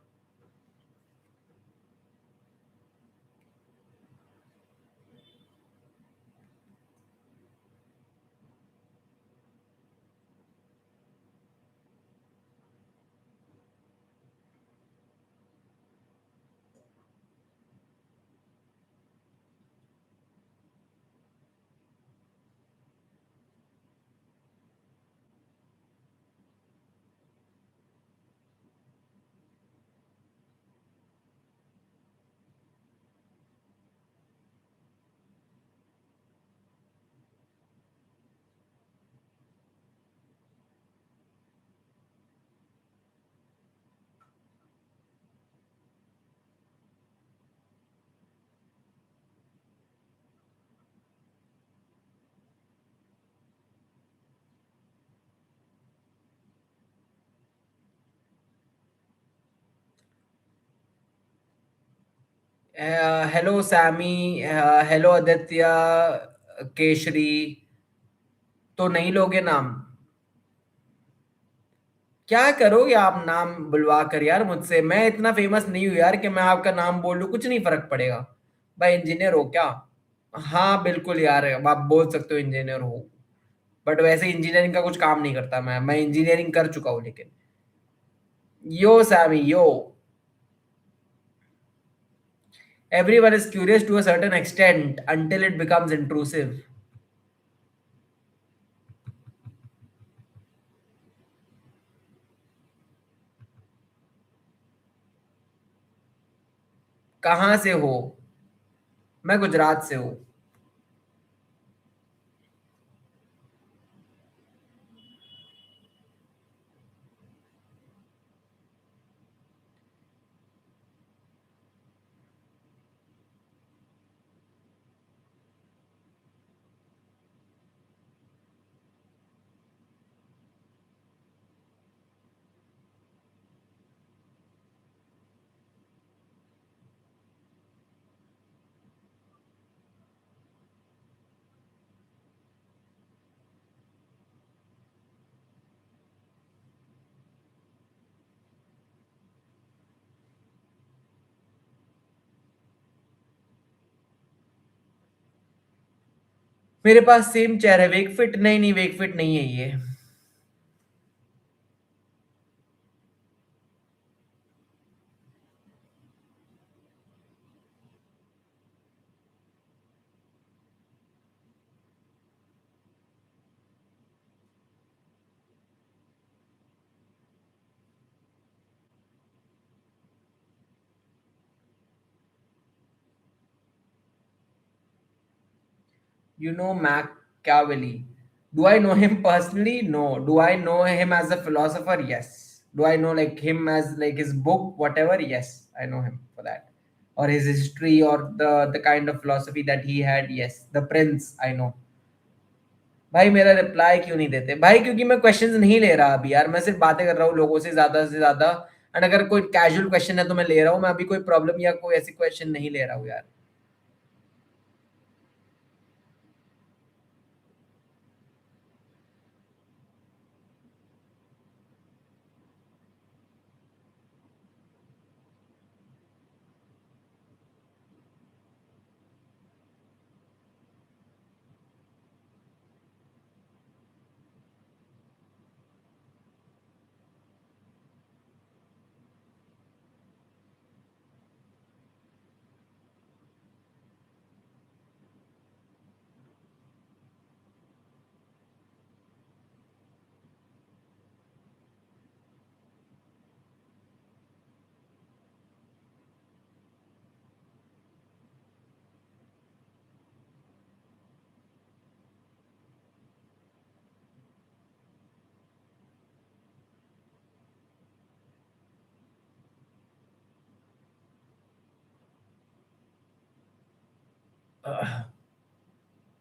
Hello Sammy, hello Aditya, Keshari. तो नहीं लोगे नाम? क्या करोगे आप नाम बुलवा कर यार मुझसे? मैं इतना फेमस नहीं हूँ यार कि मैं आपका नाम बोल लूँ, कुछ नहीं फर्क पड़ेगा। भाई इंजीनियर हो क्या? हाँ बिल्कुल यार, आप बोल सकते हो इंजीनियर हो। बट वैसे इंजीनियरिंग का कुछ काम नहीं करता मैं इंजीनियरिंग कर चुका हूँ लेकिन। Yo Sammy yo. Everyone is curious to a certain extent until it becomes intrusive. कहाँ से हो? मैं गुजरात से हूँ। मेरे पास सेम चेहरा है, वेक फिट नहीं, नहीं वेक फिट नहीं है ये। You know Machiavelli. Do I know him personally? No. Do I know him as a philosopher? Yes. Do I know like him as like his book, whatever? Yes, I know him for that. Or his history or the kind of philosophy that he had? Yes. The Prince, I know. भाई मेरा reply क्यों नहीं देते भाई? क्योंकि मैं questions नहीं ले रहा अभी यार, मैं सिर्फ बातें कर रहा हूँ लोगों से ज्यादा। एंड अगर कोई कैजुअल क्वेश्चन है तो मैं ले रहा हूँ, मैं अभी कोई प्रॉब्लम या कोई ऐसी क्वेश्चन नहीं ले रहा हूँ यार।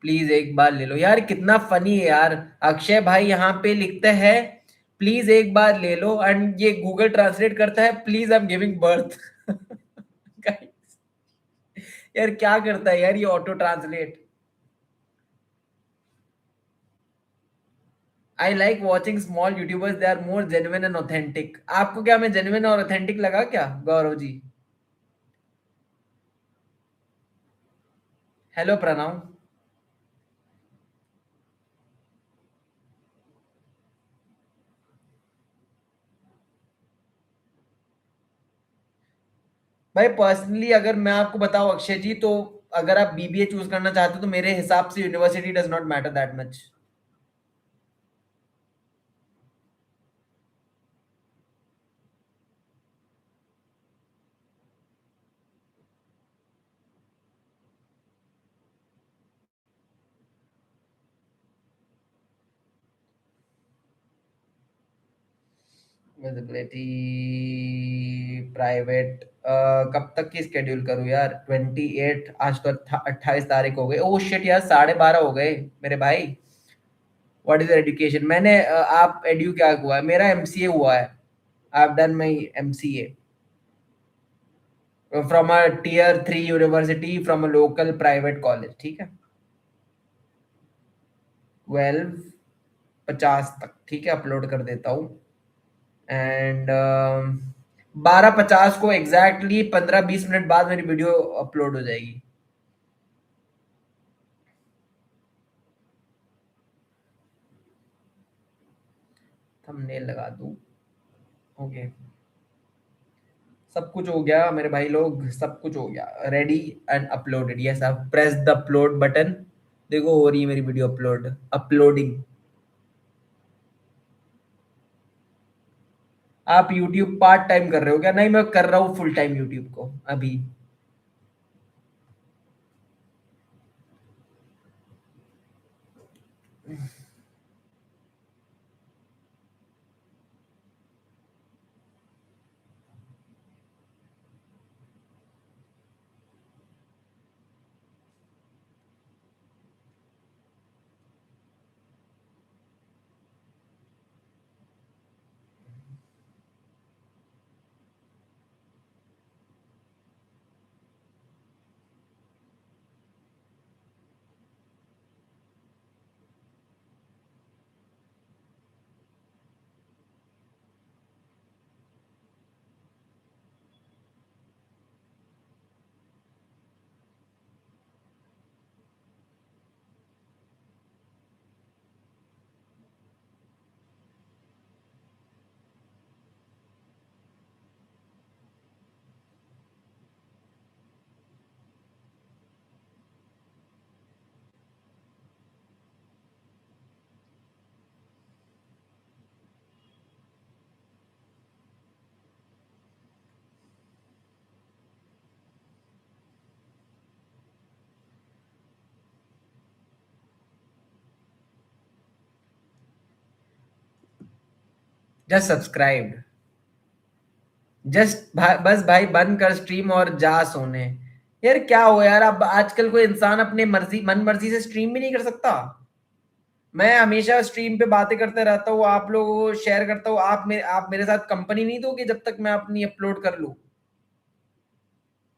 प्लीज एक बार ले लो यार, कितना फनी है यार। अक्षय भाई यहाँ पे लिखते हैं प्लीज एक बार ले लो, एंड ये गूगल ट्रांसलेट करता है please I am giving birth. यार क्या करता है यार ये auto translate. I like watching small YouTubers, they are more genuine and authentic. आपको क्या मैं जेन्युइन और ऑथेंटिक लगा क्या गौरव जी? हेलो प्रणव। भाई पर्सनली अगर मैं आपको बताऊं अक्षय जी, तो अगर आप बीबीए चूज करना चाहते हो तो मेरे हिसाब से university does not matter that much. Visibility private, कब तक की स्केड्यूल करूँ यार? 28, आज तो 28 तारीख हो गई। ओह शिट यार, 12:30 हो गए मेरे भाई। What is education? मैंने आप एडयू क्या हुआ है? मेरा एमसीए हुआ है। I have done my MCA. From a tier 3 university from a local private college, ठीक है। 12:50 तक, ठीक है, अपलोड कर देता हूँ। एंड 12:50 को एग्जैक्टली 15-20 मिनट बाद मेरी वीडियो अपलोड हो जाएगी। थंबनेल लगा दूँ। ओके, सब कुछ हो गया मेरे भाई लोग, सब कुछ हो गया, ready and uploaded. Yes, I press the upload button. देखो हो रही है मेरी वीडियो अपलोड, अपलोडिंग। आप यूट्यूब पार्ट टाइम कर रहे हो क्या? नहीं, मैं कर रहा हूँ फुल टाइम यूट्यूब को अभी। Just subscribe. जस्ट बस भाई बंद कर स्ट्रीम और जा सोने। यार क्या हो यार, अब आजकल कोई इंसान अपने मर्जी मन मर्जी से स्ट्रीम भी नहीं कर सकता। मैं हमेशा स्ट्रीम पे बातें करते रहता हूँ, आप लोगों को शेयर करता हूँ, आप मेरे साथ कंपनी नहीं दोगे जब तक मैं अपनी अपलोड कर लूँ?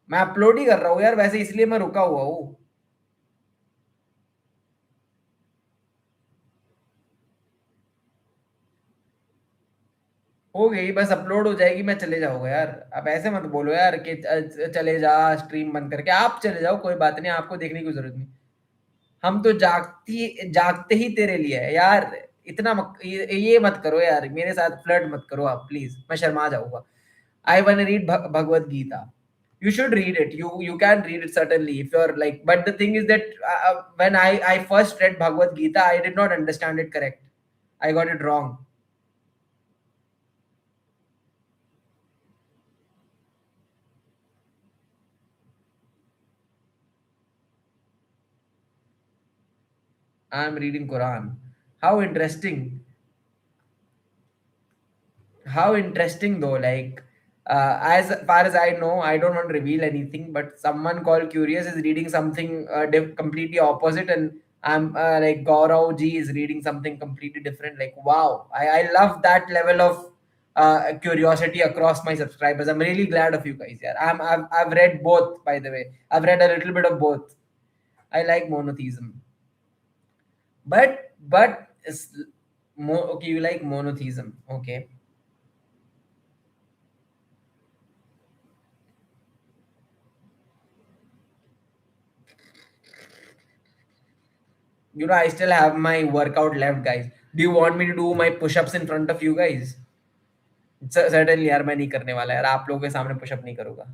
मैं अपलोड ही कर रहा हूँ यार, वैसे इसलिए मैं रुका हुआ हूँ। हो गई, बस अपलोड हो जाएगी, मैं चले जाऊंगा यार। अब ऐसे मत बोलो यार कि चले जा स्ट्रीम बंद करके, आप चले जाओ, कोई बात नहीं, आपको देखने की जरूरत नहीं। हम तो जागते ही तेरे लिए है यार। इतना ये मत करो यार, मेरे साथ फ्लर्ट मत करो आप प्लीज, मैं शर्मा जाऊंगा। I one read Bhagavad Gita. You should read it. You can read it certainly if you're like. But the thing is that when I first read Bhagavad Gita, I did not understand it correct. I got it wrong. I am reading Quran. How interesting. How interesting though. Like as far as I know, I don't want to reveal anything, but someone called Curious is reading something completely opposite, and I'm like Gaurav Ji is reading something completely different. Like wow, I love that level of curiosity across my subscribers. I'm really glad of you guys. Yeah, I've read both, by the way. I've read a little bit of both. I like monotheism, but okay, you like monotheism, okay. I still have my workout left, guys. Do you want me to do my push-ups in front of you guys? Certainly यार, मैं नहीं करने वाला यार, आप लोगों के सामने पुशअप नहीं करूंगा।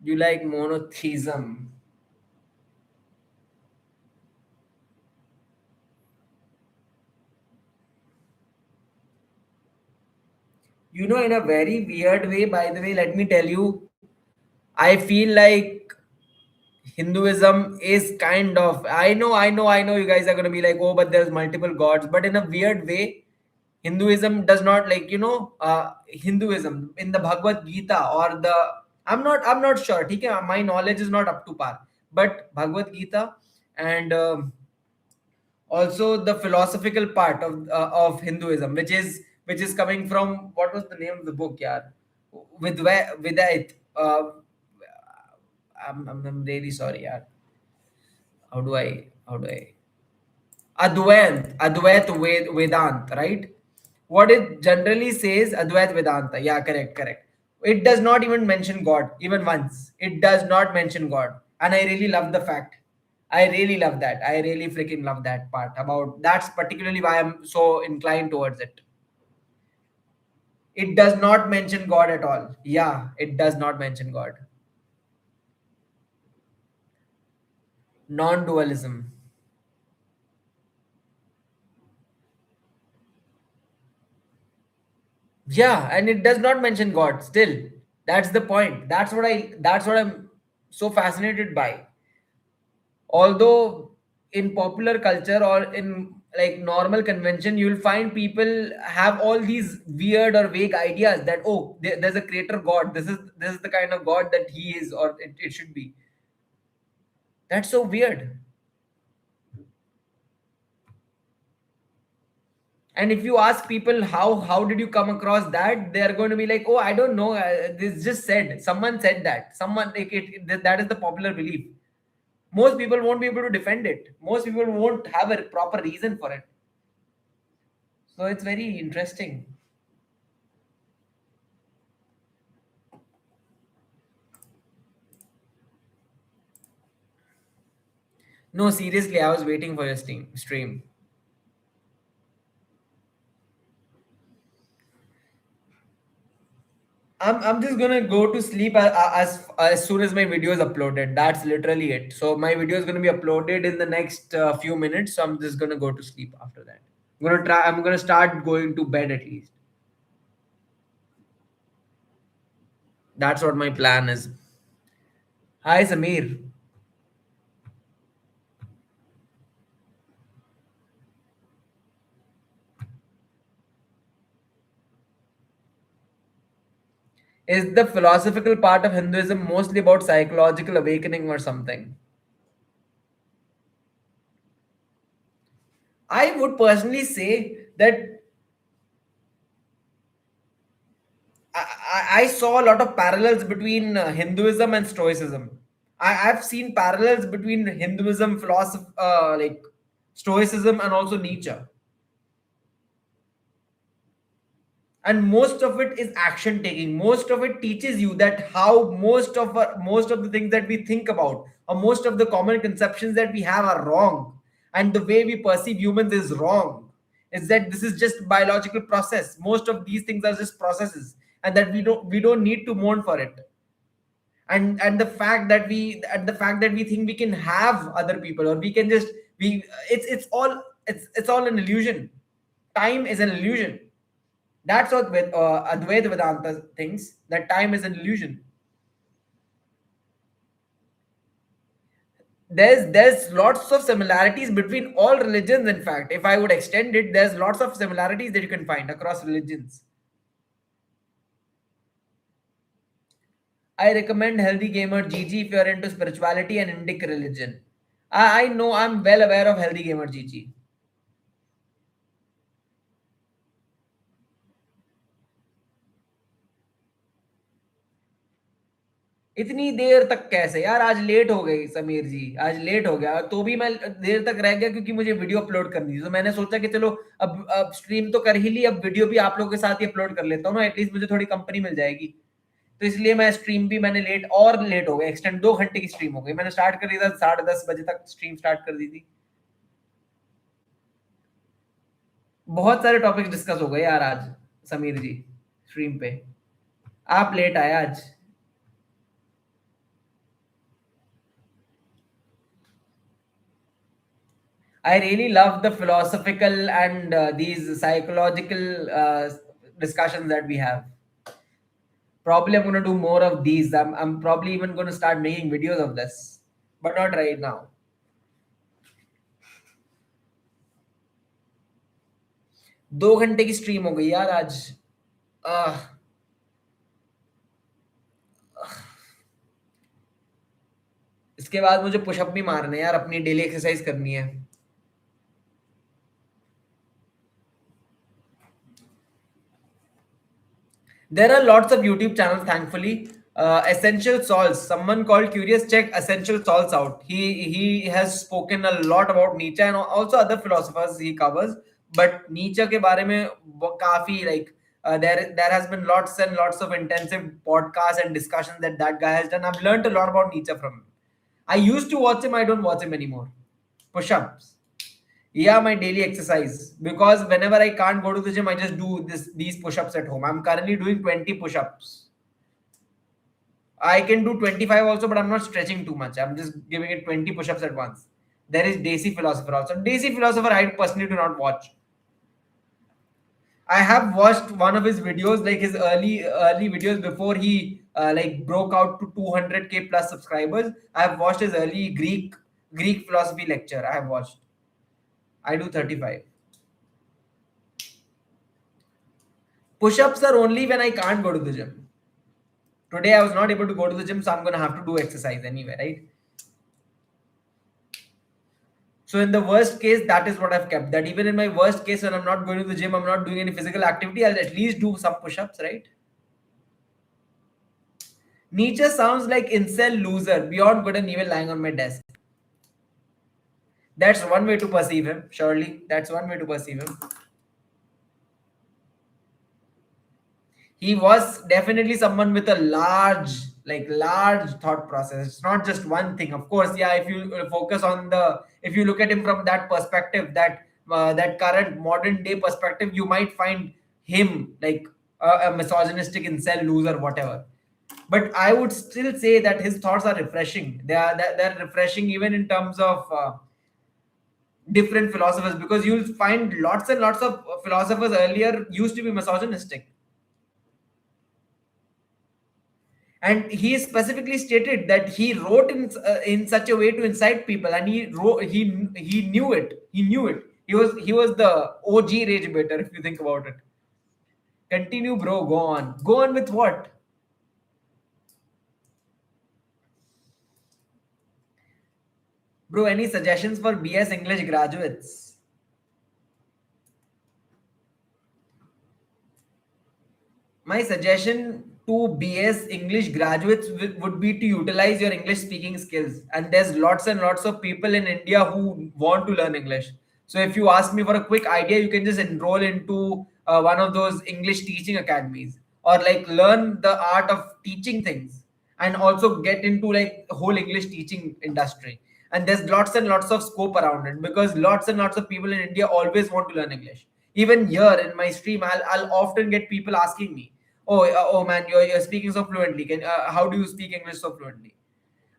You like monotheism. In a very weird way, by the way, let me tell you, I feel like Hinduism is kind of, I know you guys are gonna be like, oh, but there's multiple gods, but in a weird way, Hinduism does not, like, Hinduism in the Bhagavad Gita or the, I'm not sure. Okay, my knowledge is not up to par, but Bhagavad Gita and Also the philosophical part of Hinduism, which is coming from, what was the name of the book, yeah, with it. I'm really sorry, yeah. How do I Vedant, right? What it generally says, Advait Vedanta. Yeah, correct, correct. It does not even mention God, even once. It does not mention God. And I really love the fact. I really love that. I really freaking love that part about that's particularly why I'm so inclined towards it. It does not mention God at all. Yeah, it does not mention God. Non-dualism. Yeah, and it does not mention God still. That's the point. That's what I'm so fascinated by. Although in popular culture or in like normal convention, you'll find people have all these weird or vague ideas that, oh, there's a creator God. This is the kind of God that he is, or it should be. That's so weird. And if you ask people how did you come across that, they are going to be like, oh, I don't know. This just said, someone said that, someone like that is the popular belief. Most people won't be able to defend it. Most people won't have a proper reason for it. So it's very interesting. No, seriously, I was waiting for your stream. I'm just gonna go to sleep as soon as my video is uploaded. That's literally it. So my video is gonna be uploaded in the next few minutes. So I'm just gonna go to sleep after that. I'm gonna start going to bed at least. That's what my plan is. Hi, Samir. Is the philosophical part of Hinduism mostly about psychological awakening or something? I would personally say that I saw a lot of parallels between Hinduism and Stoicism. I've seen parallels between Hinduism, philosophy, like Stoicism, and also Nietzsche. And most of it is action taking. Most of it teaches you that how most of the things that we think about, or most of the common conceptions that we have, are wrong, and the way we perceive humans is wrong. Is that this is just biological process. Most of these things are just processes, and that we don't need to mourn for it. And the fact that we think we can have other people, or we can just we it's all an illusion. Time is an illusion. That's what with Advaita Vedanta thinks, that time is an illusion. There's lots of similarities between all religions. In fact, if I would extend it, there's lots of similarities that you can find across religions. I recommend Healthy Gamer GG if you're into spirituality and Indic religion. I know, I'm well aware of Healthy Gamer GG. इतनी देर तक कैसे यार? आज late हो गई समीर जी, आज late हो गया, तो भी मैं देर तक रह गया क्योंकि मुझे वीडियो अपलोड करनी थी। तो मैंने सोचा कि चलो, अब स्ट्रीम तो कर ही ली, अब वीडियो भी आप लोगों के साथ ही अपलोड कर लेता हूँ ना, एटलीस्ट मुझे थोड़ी कंपनी मिल जाएगी। तो इसलिए मैं स्ट्रीम भी मैंने लेट हो गया, एक्सटेंड 2 घंटे की स्ट्रीम हो गई। मैंने स्टार्ट कर दी था 10:30 बजे तक स्ट्रीम स्टार्ट कर दी थी। बहुत सारे टॉपिक्स डिस्कस हो गए यार आज, समीर जी, स्ट्रीम पे। आप लेट आए आज। I really love the philosophical and these psychological discussions that we have. Probably I'm going to do more of these. I'm probably even going to start making videos of this, but not right now. 2 घंटे की stream हो गई यार आज। आह, इसके बाद मुझे pushup भी मारने हैं यार, अपनी डेली एक्सरसाइज करनी है। There are lots of YouTube channels, thankfully. Essential Salts. Someone called Curious, check Essential Salts out. He has spoken a lot about Nietzsche and also other philosophers he covers. But Nietzsche के बारे में काफी like there has been lots and lots of intensive podcasts and discussions that guy has done. I've learned a lot about Nietzsche from him. I used to watch him. I don't watch him anymore. Push-ups. Yeah, my daily exercise. Because whenever I can't go to the gym, I just do these push-ups at home. I'm currently doing 20 push-ups. I can do 25 also, but I'm not stretching too much. I'm just giving it 20 push-ups at once. There is Desi Philosopher also. Desi Philosopher, I personally do not watch. I have watched one of his videos, like his early videos before he like broke out to 200k plus subscribers. I have watched his early Greek philosophy lecture. I have watched. I do 35. Push-ups are only when I can't go to the gym. Today I was not able to go to the gym, so I'm gonna have to do exercise anyway, right? So in the worst case, that is what I've kept. That even in my worst case, when I'm not going to the gym, I'm not doing any physical activity, I'll at least do some push-ups, right? Nietzsche sounds like incel loser, beyond good and evil lying on my desk. That's one way to perceive him, surely. That's one way to perceive him. He was definitely someone with a large thought process. It's not just one thing, of course. Yeah, if you focus on the if you look at him from that perspective, that current modern day perspective, you might find him like a misogynistic incel loser, whatever. But I would still say that his thoughts are refreshing. They're refreshing even in terms of different philosophers, because you'll find lots and lots of philosophers earlier used to be misogynistic. And he specifically stated that he wrote in such a way to incite people, and he knew it. He was the OG rage baiter, if you think about it. Continue, bro. Go on with what? Bro, any suggestions for BS English graduates? My suggestion to BS English graduates would be to utilize your English speaking skills. And there's lots and lots of people in India who want to learn English. So if you ask me for a quick idea, you can just enroll into one of those English teaching academies, or like learn the art of teaching things, and also get into like whole English teaching industry. And there's lots and lots of scope around it, because lots and lots of people in India always want to learn English. Even here in my stream, I'll often get people asking me, oh man, you're speaking so fluently. How do you speak English so fluently?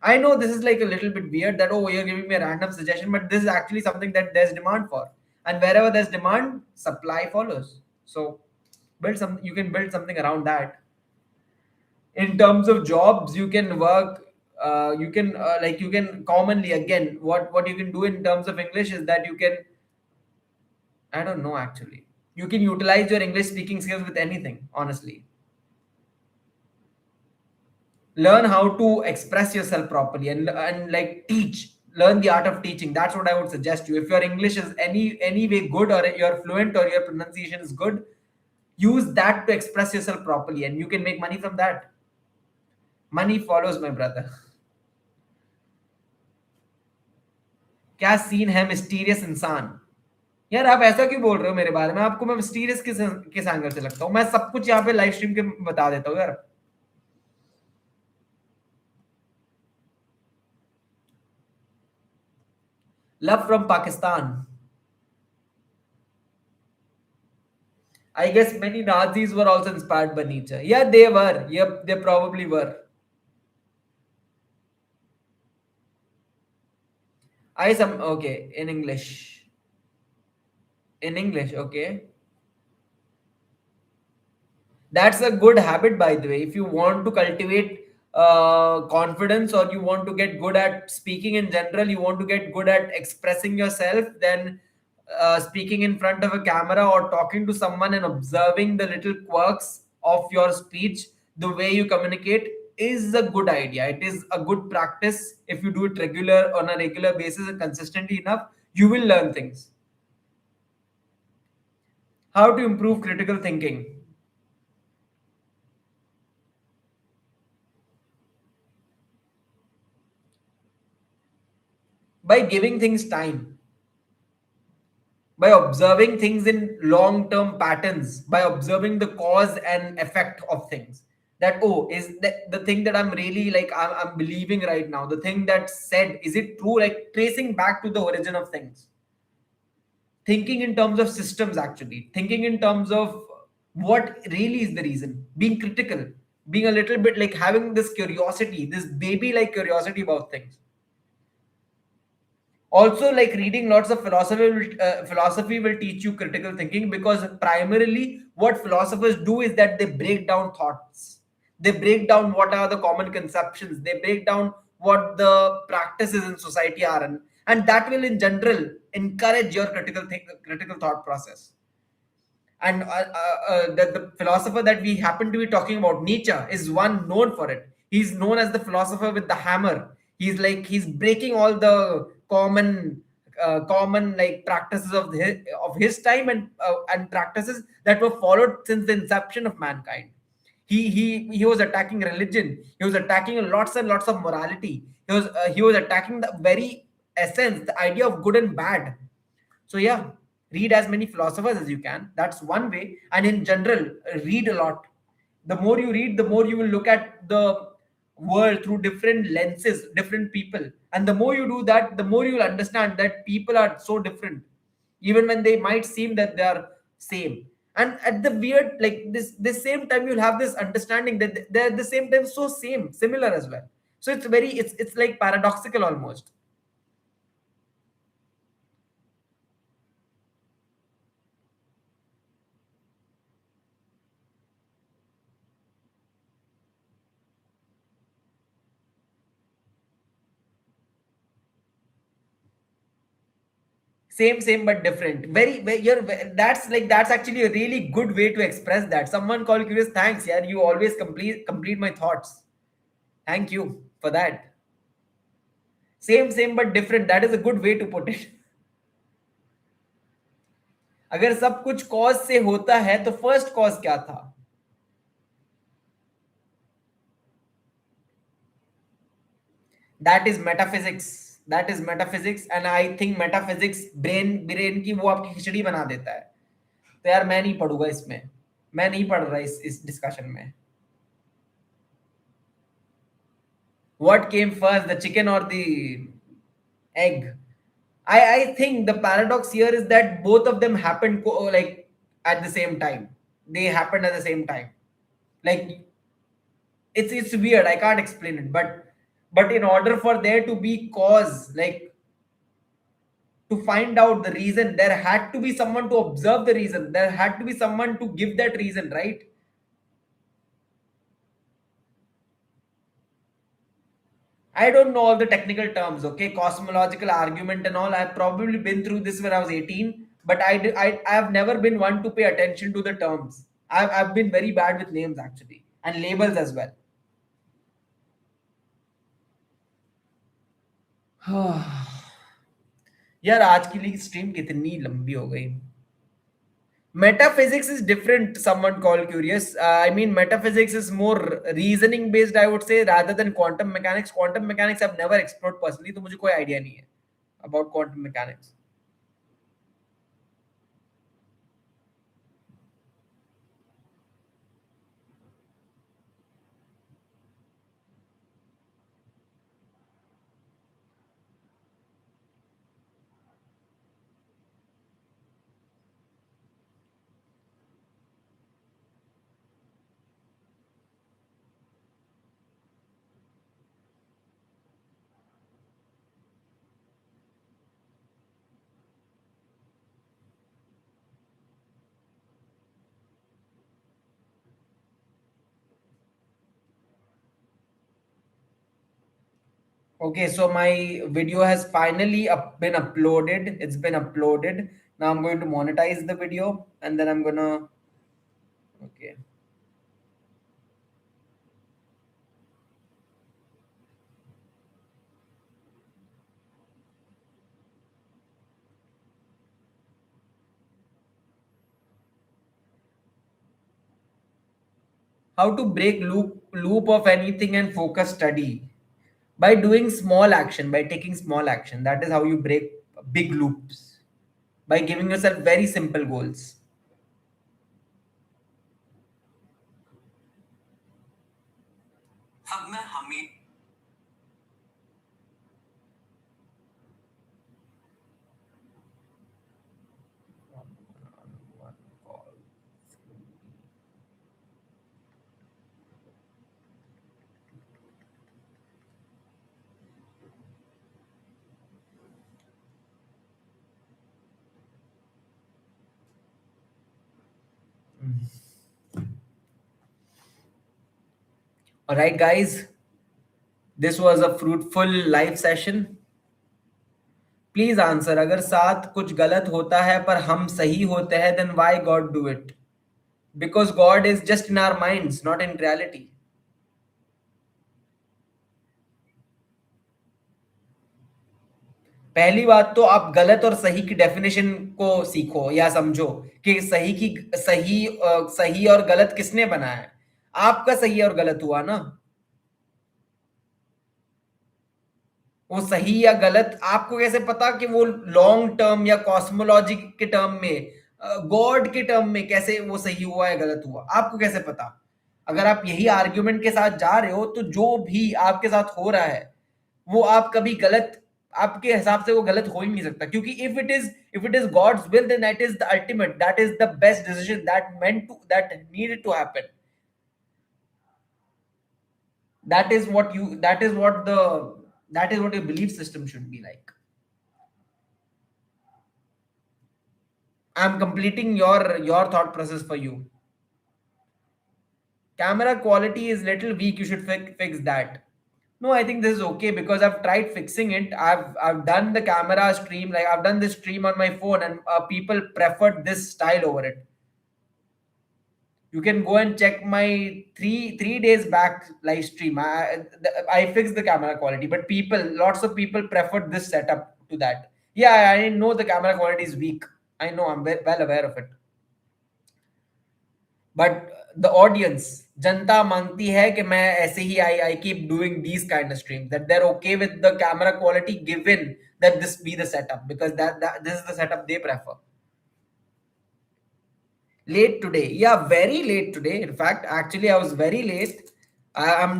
I know this is like a little bit weird that, oh, you're giving me a random suggestion, but this is actually something that there's demand for. And wherever there's demand, supply follows. So you can build something around that. In terms of jobs, you can work, you can commonly, again, what you can do in terms of English is that you can, I don't know actually. You can utilize your English speaking skills with anything, honestly. Learn how to express yourself properly, and like teach, learn the art of teaching. That's what I would suggest you. If your English is any way good, or you're fluent, or your pronunciation is good, use that to express yourself properly, and you can make money from that. Money follows, my brother. क्या scene है mysterious इंसान? यार आप ऐसा क्यों बोल रहे हो मेरे बारे में? आपको मैं मिस्टीरियस किस एंगल से लगता हूँ? मैं सब कुछ यहाँ पे लाइव स्ट्रीम के बता देता हूँ यार. Love from Pakistan. I guess many Nazis were also inspired by Nietzsche. Yeah, they were. Yep, they probably were. Okay, in English. In English, okay. That's a good habit, by the way. If you want to cultivate confidence, or you want to get good at speaking in general, you want to get good at expressing yourself, then speaking in front of a camera, or talking to someone and observing the little quirks of your speech, the way you communicate, is a good idea. It is a good practice. If you do it on a regular basis and consistently enough, you will learn things. How to improve critical thinking? By giving things time, by observing things in long term patterns, by observing the cause and effect of things. That, oh, is that the thing that I'm really like, I'm believing right now, the thing that said, is it true? Like tracing back to the origin of things, thinking in terms of systems, actually thinking in terms of what really is the reason, being critical, being a little bit like having this curiosity, this baby like curiosity about things. Also, like reading lots of philosophy will teach you critical thinking, because primarily what philosophers do is that they break down thoughts, they break down what are the common conceptions, they break down what the practices in society are, and that will in general encourage your critical thought process. And the philosopher that we happen to be talking about, Nietzsche, is one known for it. He's known as the philosopher with the hammer. He's like, he's breaking all the common like practices of his time, and practices that were followed since the inception of mankind. He was attacking religion, he was attacking lots and lots of morality, he was attacking the very essence, the idea of good and bad. So yeah, read as many philosophers as you can. That's one way. And in general, read a lot. The more you read, the more you will look at the world through different lenses, different people. And the more you do that, the more you will understand that people are so different, even when they might seem that they are same. And at the weird, like this same time, you'll have this understanding that they're at the same time so similar as well. So it's like paradoxical almost. Same but different. That's actually a really good way to express that. Someone called curious, thanks, yeah, you always complete my thoughts. Thank you for that. Same but different, that is a good way to put it. अगर सब कुछ cause से होता है तो first cause क्या था? That is metaphysics. That is metaphysics, and I think metaphysics brain की वो आपकी खिचड़ी बना देता है. तो यार मैं नहीं पढ़ूंगा इसमें, मैं नहीं पढ़ रहा इस डिस्कशन में. What came first, the chicken or the egg? I think the paradox here is that both of them happened like at the same time. They happened at the same time. Like it's weird. I can't explain it, but in order for there to be cause, like to find out the reason, there had to be someone to observe the reason. There had to be someone to give that reason, right? I don't know all the technical terms, okay? Cosmological argument and all. I've probably been through this when I was 18, but I have never been one to pay attention to the terms. I've been very bad with names actually, and labels as well. यार आज की लिए stream कितनी लंबी हो गई. Metaphysics is different. Someone called curious. I mean, metaphysics is more reasoning based, I would say, rather than quantum mechanics. Quantum mechanics I've never explored personally, तो मुझे कोई idea नहीं है about quantum mechanics. Okay, so my video has finally been uploaded. It's been uploaded. Now I'm going to monetize the video, and then I'm gonna. Okay. How to break loop of anything and focus study. By doing small action, by taking small action, that is how you break big loops. By giving yourself very simple goals. अब मैं हमें all right, guys, this was a fruitful live session. Please answer, अगर साथ कुछ गलत होता है पर हम सही होते हैं, then why God do it? Because God is just in our minds, not in reality. पहली बात तो आप गलत और सही की डेफिनेशन को सीखो या समझो कि सही और गलत किसने बनाया है. आपका सही और गलत हुआ ना. वो सही या गलत आपको कैसे पता कि वो लॉन्ग टर्म या कॉस्मोलॉजी के टर्म में, गॉड के टर्म में कैसे वो सही हुआ या गलत हुआ, आपको कैसे पता? अगर आप यही आर्ग्यूमेंट के साथ जा रहे हो तो जो भी आपके साथ हो रहा है वो आप कभी गलत, आपके हिसाब से वो गलत हो ही नहीं सकता. क्योंकि if it is God's will, then that is the ultimate, that is the best decision that needed to happen. that is what you that is what the that is what your belief system should be like. I'm completing your thought process for you. Camera quality is little weak, you should fix that. No, I think this is okay because I've tried fixing it. I've done the camera stream, like I've done this stream on my phone, and people preferred this style over it. You can go and check my three days back live stream. I fixed the camera quality, but lots of people preferred this setup to that. Yeah, I know the camera quality is weak. I know, I'm well aware of it. But the audience, जनता मांगती है कि मैं ऐसे ही I keep doing these kind of streams, that they're okay with the camera quality given that this be the setup, because that this is the setup they prefer. Late today, yeah, very late today. In fact, actually, I was very late. I'm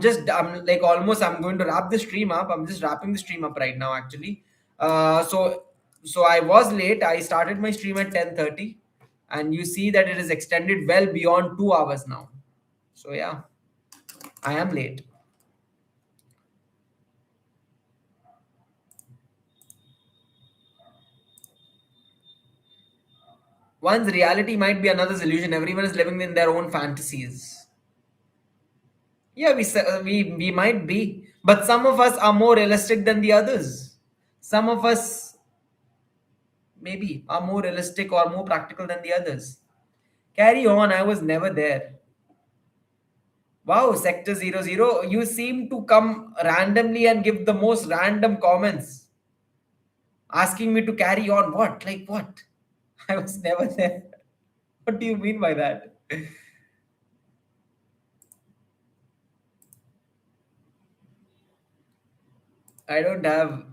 like almost. I'm going to wrap the stream up. I'm just wrapping the stream up right now, actually. So I was late. I started my stream at 10:30, and you see that it is extended well beyond 2 hours now. So yeah, I am late. One's reality might be another's illusion. Everyone is living in their own fantasies. Yeah, we might be, but some of us are more realistic than the others. Some of us maybe are more realistic or more practical than the others. Carry on, I was never there. Wow, Sector 00, you seem to come randomly and give the most random comments asking me to carry on. What? Like what? I was never there. What do you mean by that? I don't have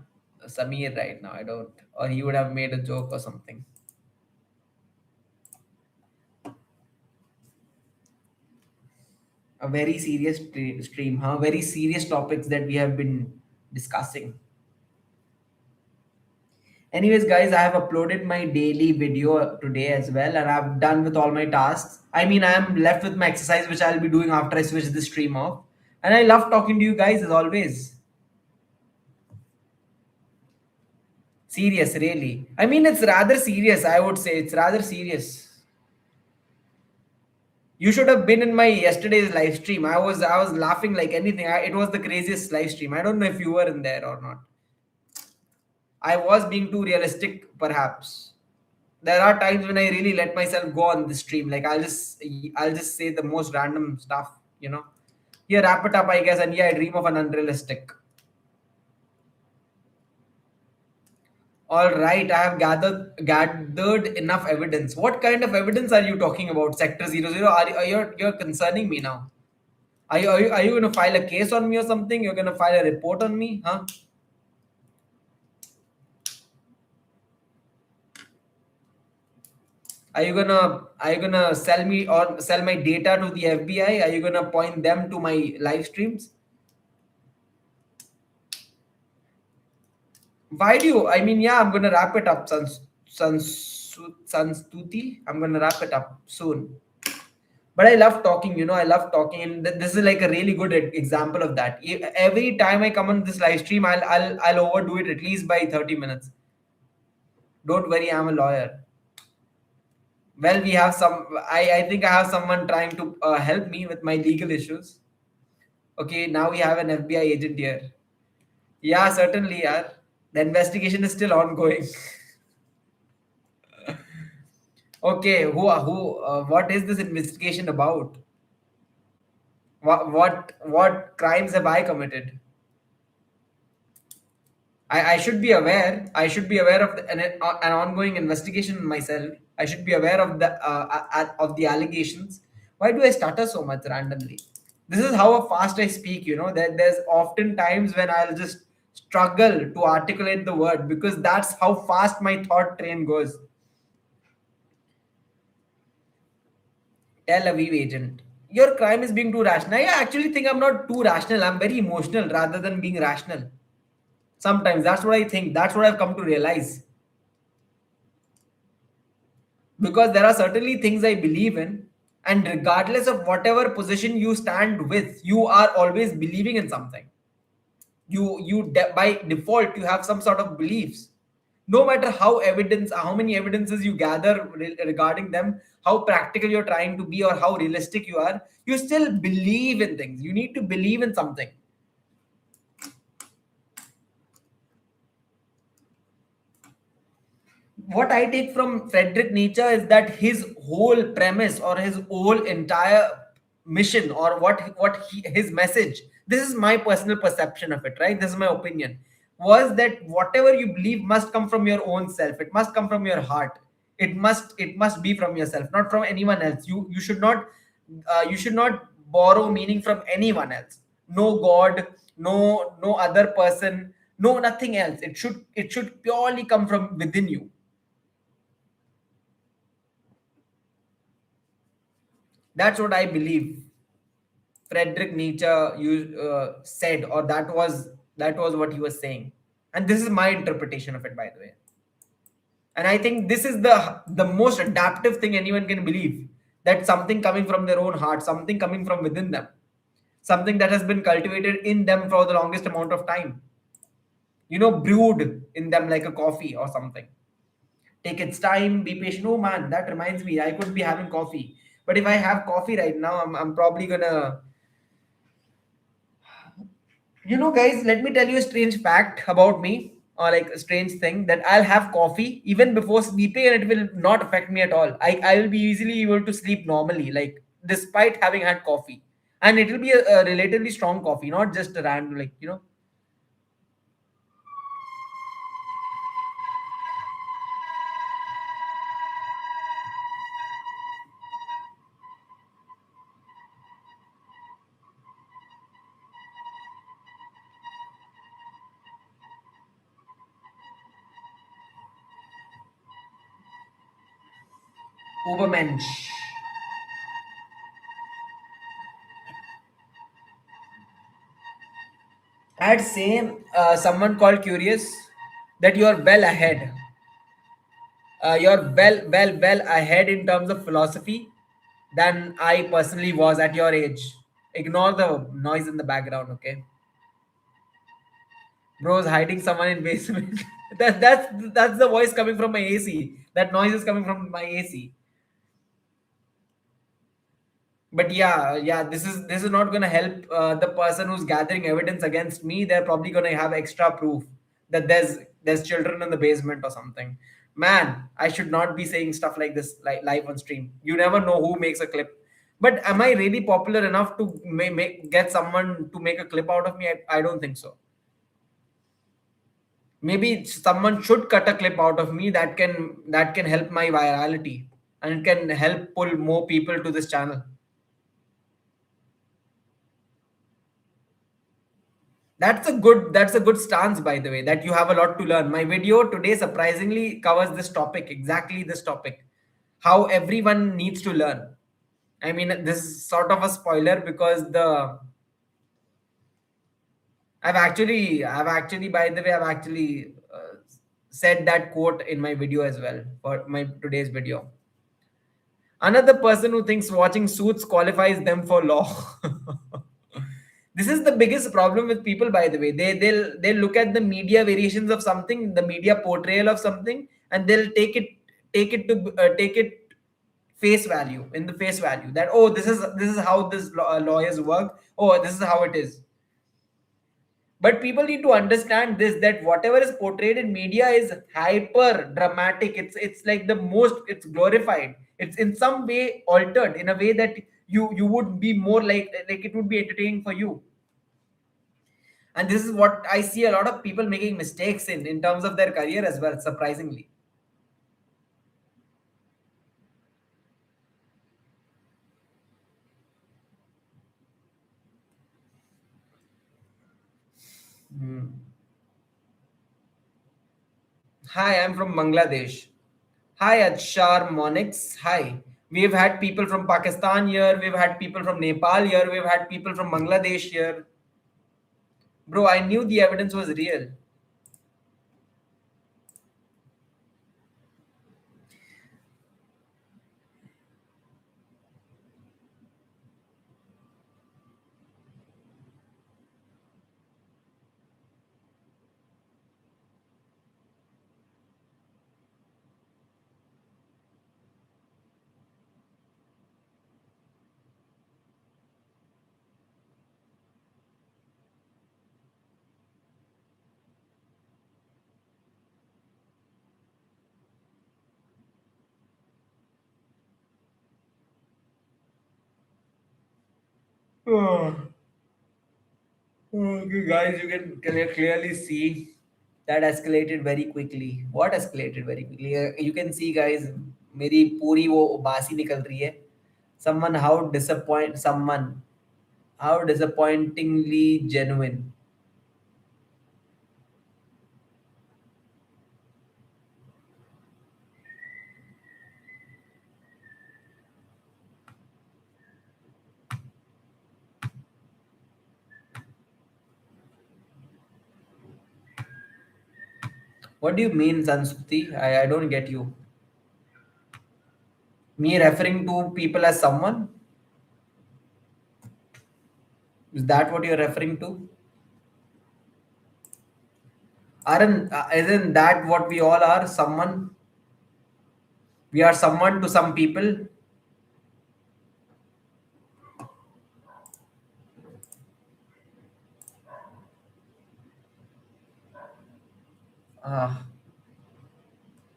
Samir right now. I don't. Or he would have made a joke or something. A very serious stream, huh? Very serious topics that we have been discussing. Anyways, guys, I have uploaded my daily video today as well, and I've done with all my tasks. I mean, I am left with my exercise, which I'll be doing after I switch the stream off. And I love talking to you guys as always. Serious, really. I mean, it's rather serious, I would say. It's rather serious. You should have been in my yesterday's live stream. I was laughing like anything. It was the craziest live stream. I don't know if you were in there or not. I was being too realistic, perhaps. There are times when I really let myself go on the stream. Like I'll just say the most random stuff, you know. Yeah, wrap it up, I guess. And yeah, I dream of an unrealistic. All right, I have gathered enough evidence. What kind of evidence are you talking about, Sector 00? You're concerning me now. Are you going to file a case on me or something? You're going to file a report on me, huh? Are you gonna sell me or sell my data to the FBI? Are you gonna point them to my live streams? Why do you? I mean, yeah, I'm gonna wrap it up, Sanstuti. I'm gonna wrap it up soon. But I love talking. I love talking, and this is like a really good example of that. Every time I come on this live stream, I'll overdo it at least by 30 minutes. Don't worry, I'm a lawyer. Well, we have some. I think I have someone trying to help me with my legal issues. Okay, now we have an FBI agent here. Yeah, certainly, yeah. The investigation is still ongoing. Okay, what is this investigation about? What crimes have I committed? I should be aware. I should be aware of an ongoing investigation myself. I should be aware of the allegations. Why do I stutter so much randomly? This is how fast I speak. That there's often times when I'll just struggle to articulate the word because that's how fast my thought train goes. Tel Aviv agent. Your crime is being too rational. I actually think I'm not too rational. I'm very emotional rather than being rational. Sometimes that's what I think. That's what I've come to realize. Because there are certainly things I believe in, and regardless of whatever position you stand with, you are always believing in something. By default, you have some sort of beliefs. No matter how many evidences you gather regarding them, how practical you're trying to be, or how realistic you are, you still believe in things. You need to believe in something. What I take from Friedrich Nietzsche is that his whole premise or his whole entire mission or his message, this is my personal perception of it, right? This is my opinion, was that whatever you believe must come from your own self. It must come from your heart. It must be from yourself, not from anyone else. You should not borrow meaning from anyone else. No God, no other person, no nothing else. It should purely come from within you. That's what I believe. Friedrich Nietzsche said, or that was what he was saying, and this is my interpretation of it, by the way. And I think this is the most adaptive thing anyone can believe, that something coming from their own heart, something coming from within them, something that has been cultivated in them for the longest amount of time. Brewed in them like a coffee or something. Take its time, be patient. Oh man, that reminds me, I could be having coffee. But if I have coffee right now, I'm probably gonna. Guys, let me tell you a strange fact about me, or like a strange thing, that I'll have coffee even before sleeping and it will not affect me at all. I will be easily able to sleep normally, like despite having had coffee. And it will be a relatively strong coffee, not just a random, Obermensch. I'd say someone called curious, that you are well ahead. You're well ahead in terms of philosophy than I personally was at your age. Ignore the noise in the background, okay? Bro's hiding someone in basement. That's the voice coming from my AC. That noise is coming from my AC. But yeah, this is not going to help the person who's gathering evidence against me. They're probably going to have extra proof that there's children in the basement or something. Man, I should not be saying stuff like this, like live on stream. You never know who makes a clip. But am I really popular enough to get someone to make a clip out of me? I don't think so. Maybe someone should cut a clip out of me that can help my virality, and it can help pull more people to this channel. That's a good stance, by the way, that you have a lot to learn. My video today surprisingly covers this topic, exactly this topic, how everyone needs to learn. I mean, this is sort of a spoiler because the I've actually, by the way, I've actually said that quote in my video as well for my today's video. Another person who thinks watching Suits qualifies them for law. This is the biggest problem with people, by the way. They'll look at the media variations of something, the media portrayal of something, and they'll take it face value, in the face value, that, oh, this is how this lawyers work. Oh, this is how it is. But people need to understand this, that whatever is portrayed in media is hyper dramatic. It's like the most, it's glorified, it's in some way altered in a way that you would be more like it would be entertaining for you. And this is what I see a lot of people making mistakes in terms of their career as well, surprisingly. Hmm. Hi, I'm from Bangladesh. Hi, Achar Monix. Hi. We've had people from Pakistan here, we've had people from Nepal here, we've had people from Bangladesh here. Bro, I knew the evidence was real. Oh, okay, guys, you can clearly see that escalated very quickly. What escalated very quickly? You can see, guys, मेरी पूरी वो बासी निकल रही है. Someone how disappointingly genuine. What do you mean, Sanskruti? I don't get you. Me referring to people as someone? Is that what you're referring to? Isn't that what we all are? Someone. We are someone to some people. Ah.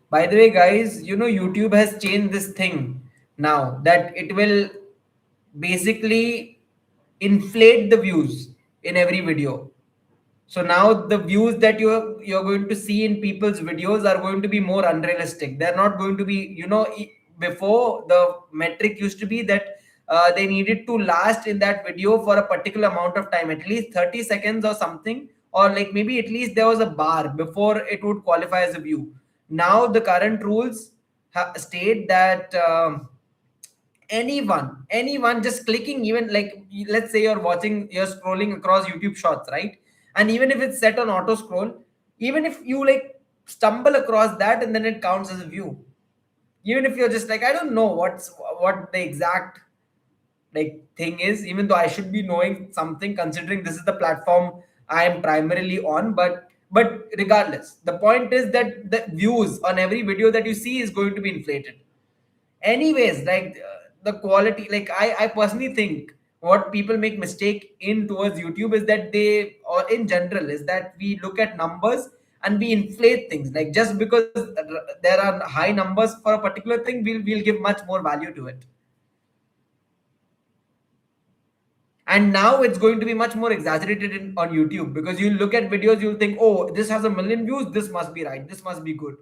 By the way, guys, YouTube has changed this thing now, that it will basically inflate the views in every video. So now the views that you're going to see in people's videos are going to be more unrealistic. They're not going to be, before the metric used to be that they needed to last in that video for a particular amount of time, at least 30 seconds or something, or like maybe at least there was a bar before it would qualify as a view. Now the current rules state that anyone just clicking, even like, let's say you're scrolling across YouTube shorts, right? And even if it's set on auto scroll, even if you like stumble across that, and then it counts as a view. Even if you're just like, I don't know what the exact like thing is, even though I should be knowing something considering this is the platform I am primarily on. But regardless, the point is that the views on every video that you see is going to be inflated anyways. Like the quality, like I personally think what people make mistake in towards YouTube is that they, or in general, is that we look at numbers and we inflate things. Like just because there are high numbers for a particular thing, we'll give much more value to it. And now it's going to be much more exaggerated on YouTube, because you look at videos, you'll think, oh, this has a million views, this must be right, this must be good.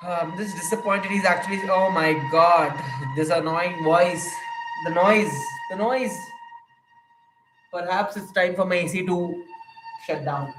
I'm just disappointed. He's actually. Oh my god, this annoying voice. The noise. The noise. Perhaps it's time for my AC to shut down.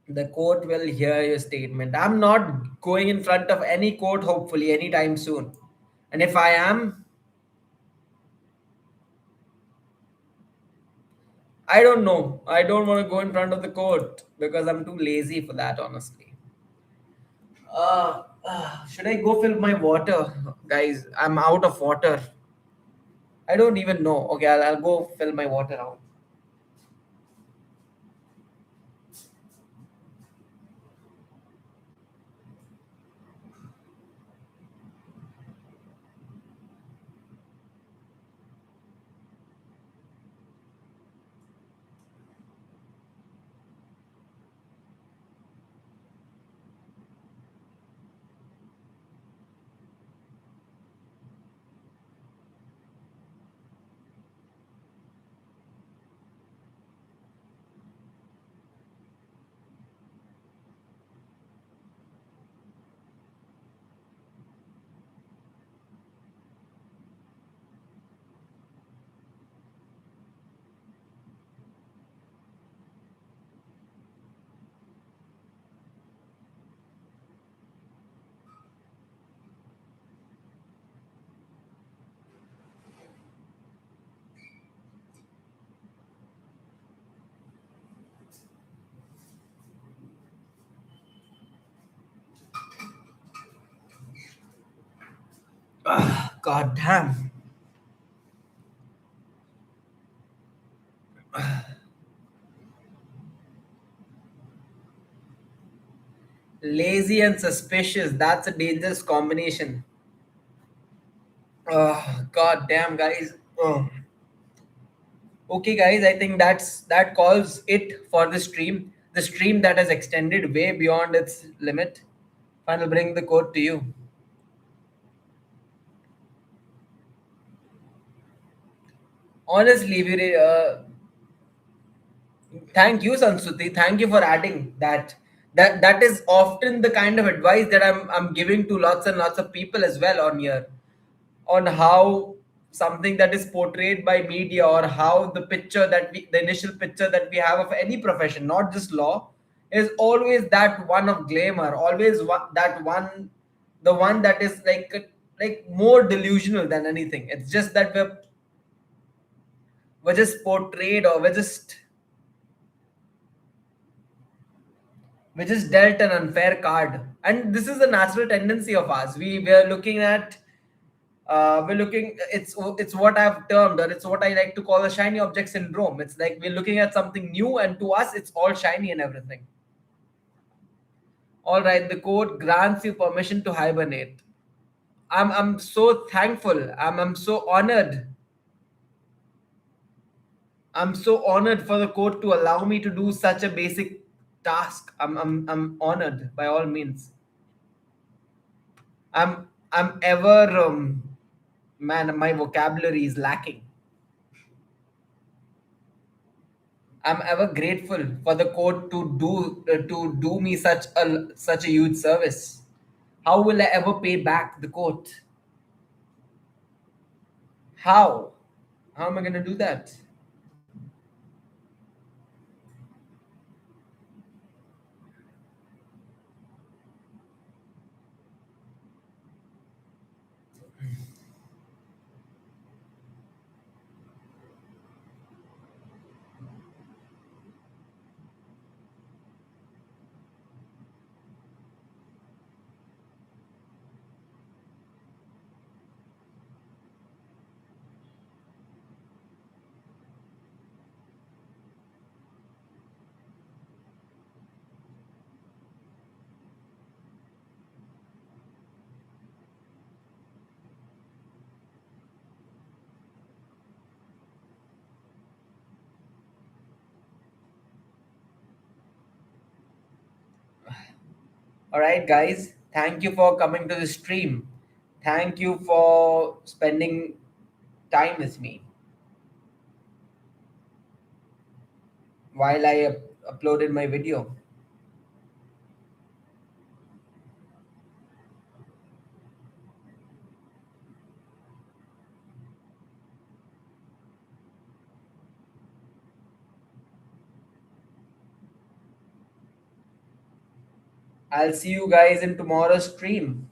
The court will hear your statement. I'm not going in front of any court, hopefully, anytime soon. And if I am, I don't know. I don't want to go in front of the court because I'm too lazy for that, honestly. Should I go fill my water? Guys, I'm out of water. I don't even know. Okay, I'll go fill my water out. God damn. Lazy and suspicious. That's a dangerous combination. God damn, guys. Okay, guys, I think that calls it for the stream. The stream that has extended way beyond its limit. I'll bring the code to you. Honestly, thank you, Sansuti. Thank you for adding that. That is often the kind of advice that I'm giving to lots and lots of people as well on here, on how something that is portrayed by media, or how the initial picture that we have of any profession, not just law, is always that one of glamour, always that one, the one that is like more delusional than anything. It's just that we're just portrayed, or we just dealt an unfair card, and this is the natural tendency of us. We're looking at we're looking it's what I've termed, or it's what I like to call the shiny object syndrome. It's like we're looking at something new, and to us it's all shiny and everything. All right, the code grants you permission to hibernate. I'm so thankful. I'm so honored. I'm so honored for the code to allow me to do such a basic task. I'm honored by all means. I'm ever man, my vocabulary is lacking. I'm ever grateful for the court to do me such a huge service. How will I ever pay back the court? How? How am I gonna do that? All right, guys. Thank you for coming to the stream. Thank you for spending time with me while I uploaded my video. I'll see you guys in tomorrow's stream.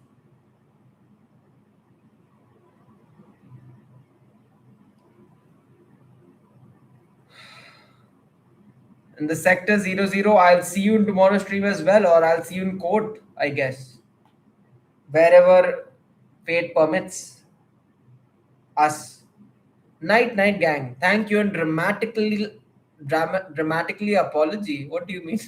In the sector 00, I'll see you in tomorrow's stream as well, or I'll see you in court, I guess. Wherever fate permits us. Night, night, gang. Thank you and dramatically apology. What do you mean?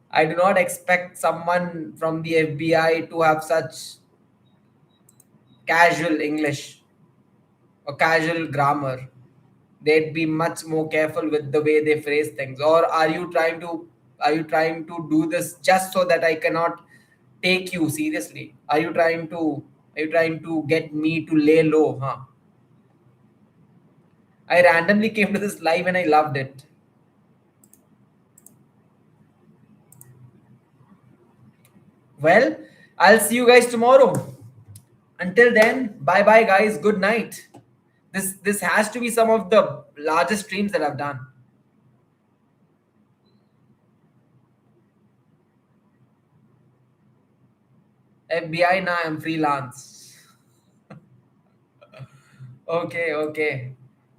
I do not expect someone from the FBI to have such casual English or casual grammar. They'd be much more careful with the way they phrase things. Or are you trying to do this just so that I cannot take you seriously? Are you trying to get me to lay low, huh? I randomly came to this live and I loved it. Well, I'll see you guys tomorrow. Until then, bye bye, guys. Good night. This has to be some of the largest streams that I've done. FBI, now I'm freelance. Okay, okay.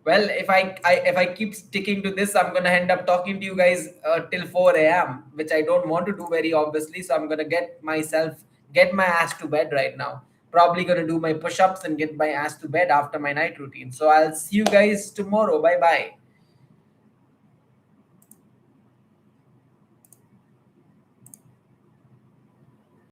Well, if I keep sticking to this, I'm gonna end up talking to you guys till 4 a.m., which I don't want to do very obviously. So I'm gonna get my ass to bed right now. Probably gonna do my push-ups and get my ass to bed after my night routine. So I'll see you guys tomorrow. Bye bye.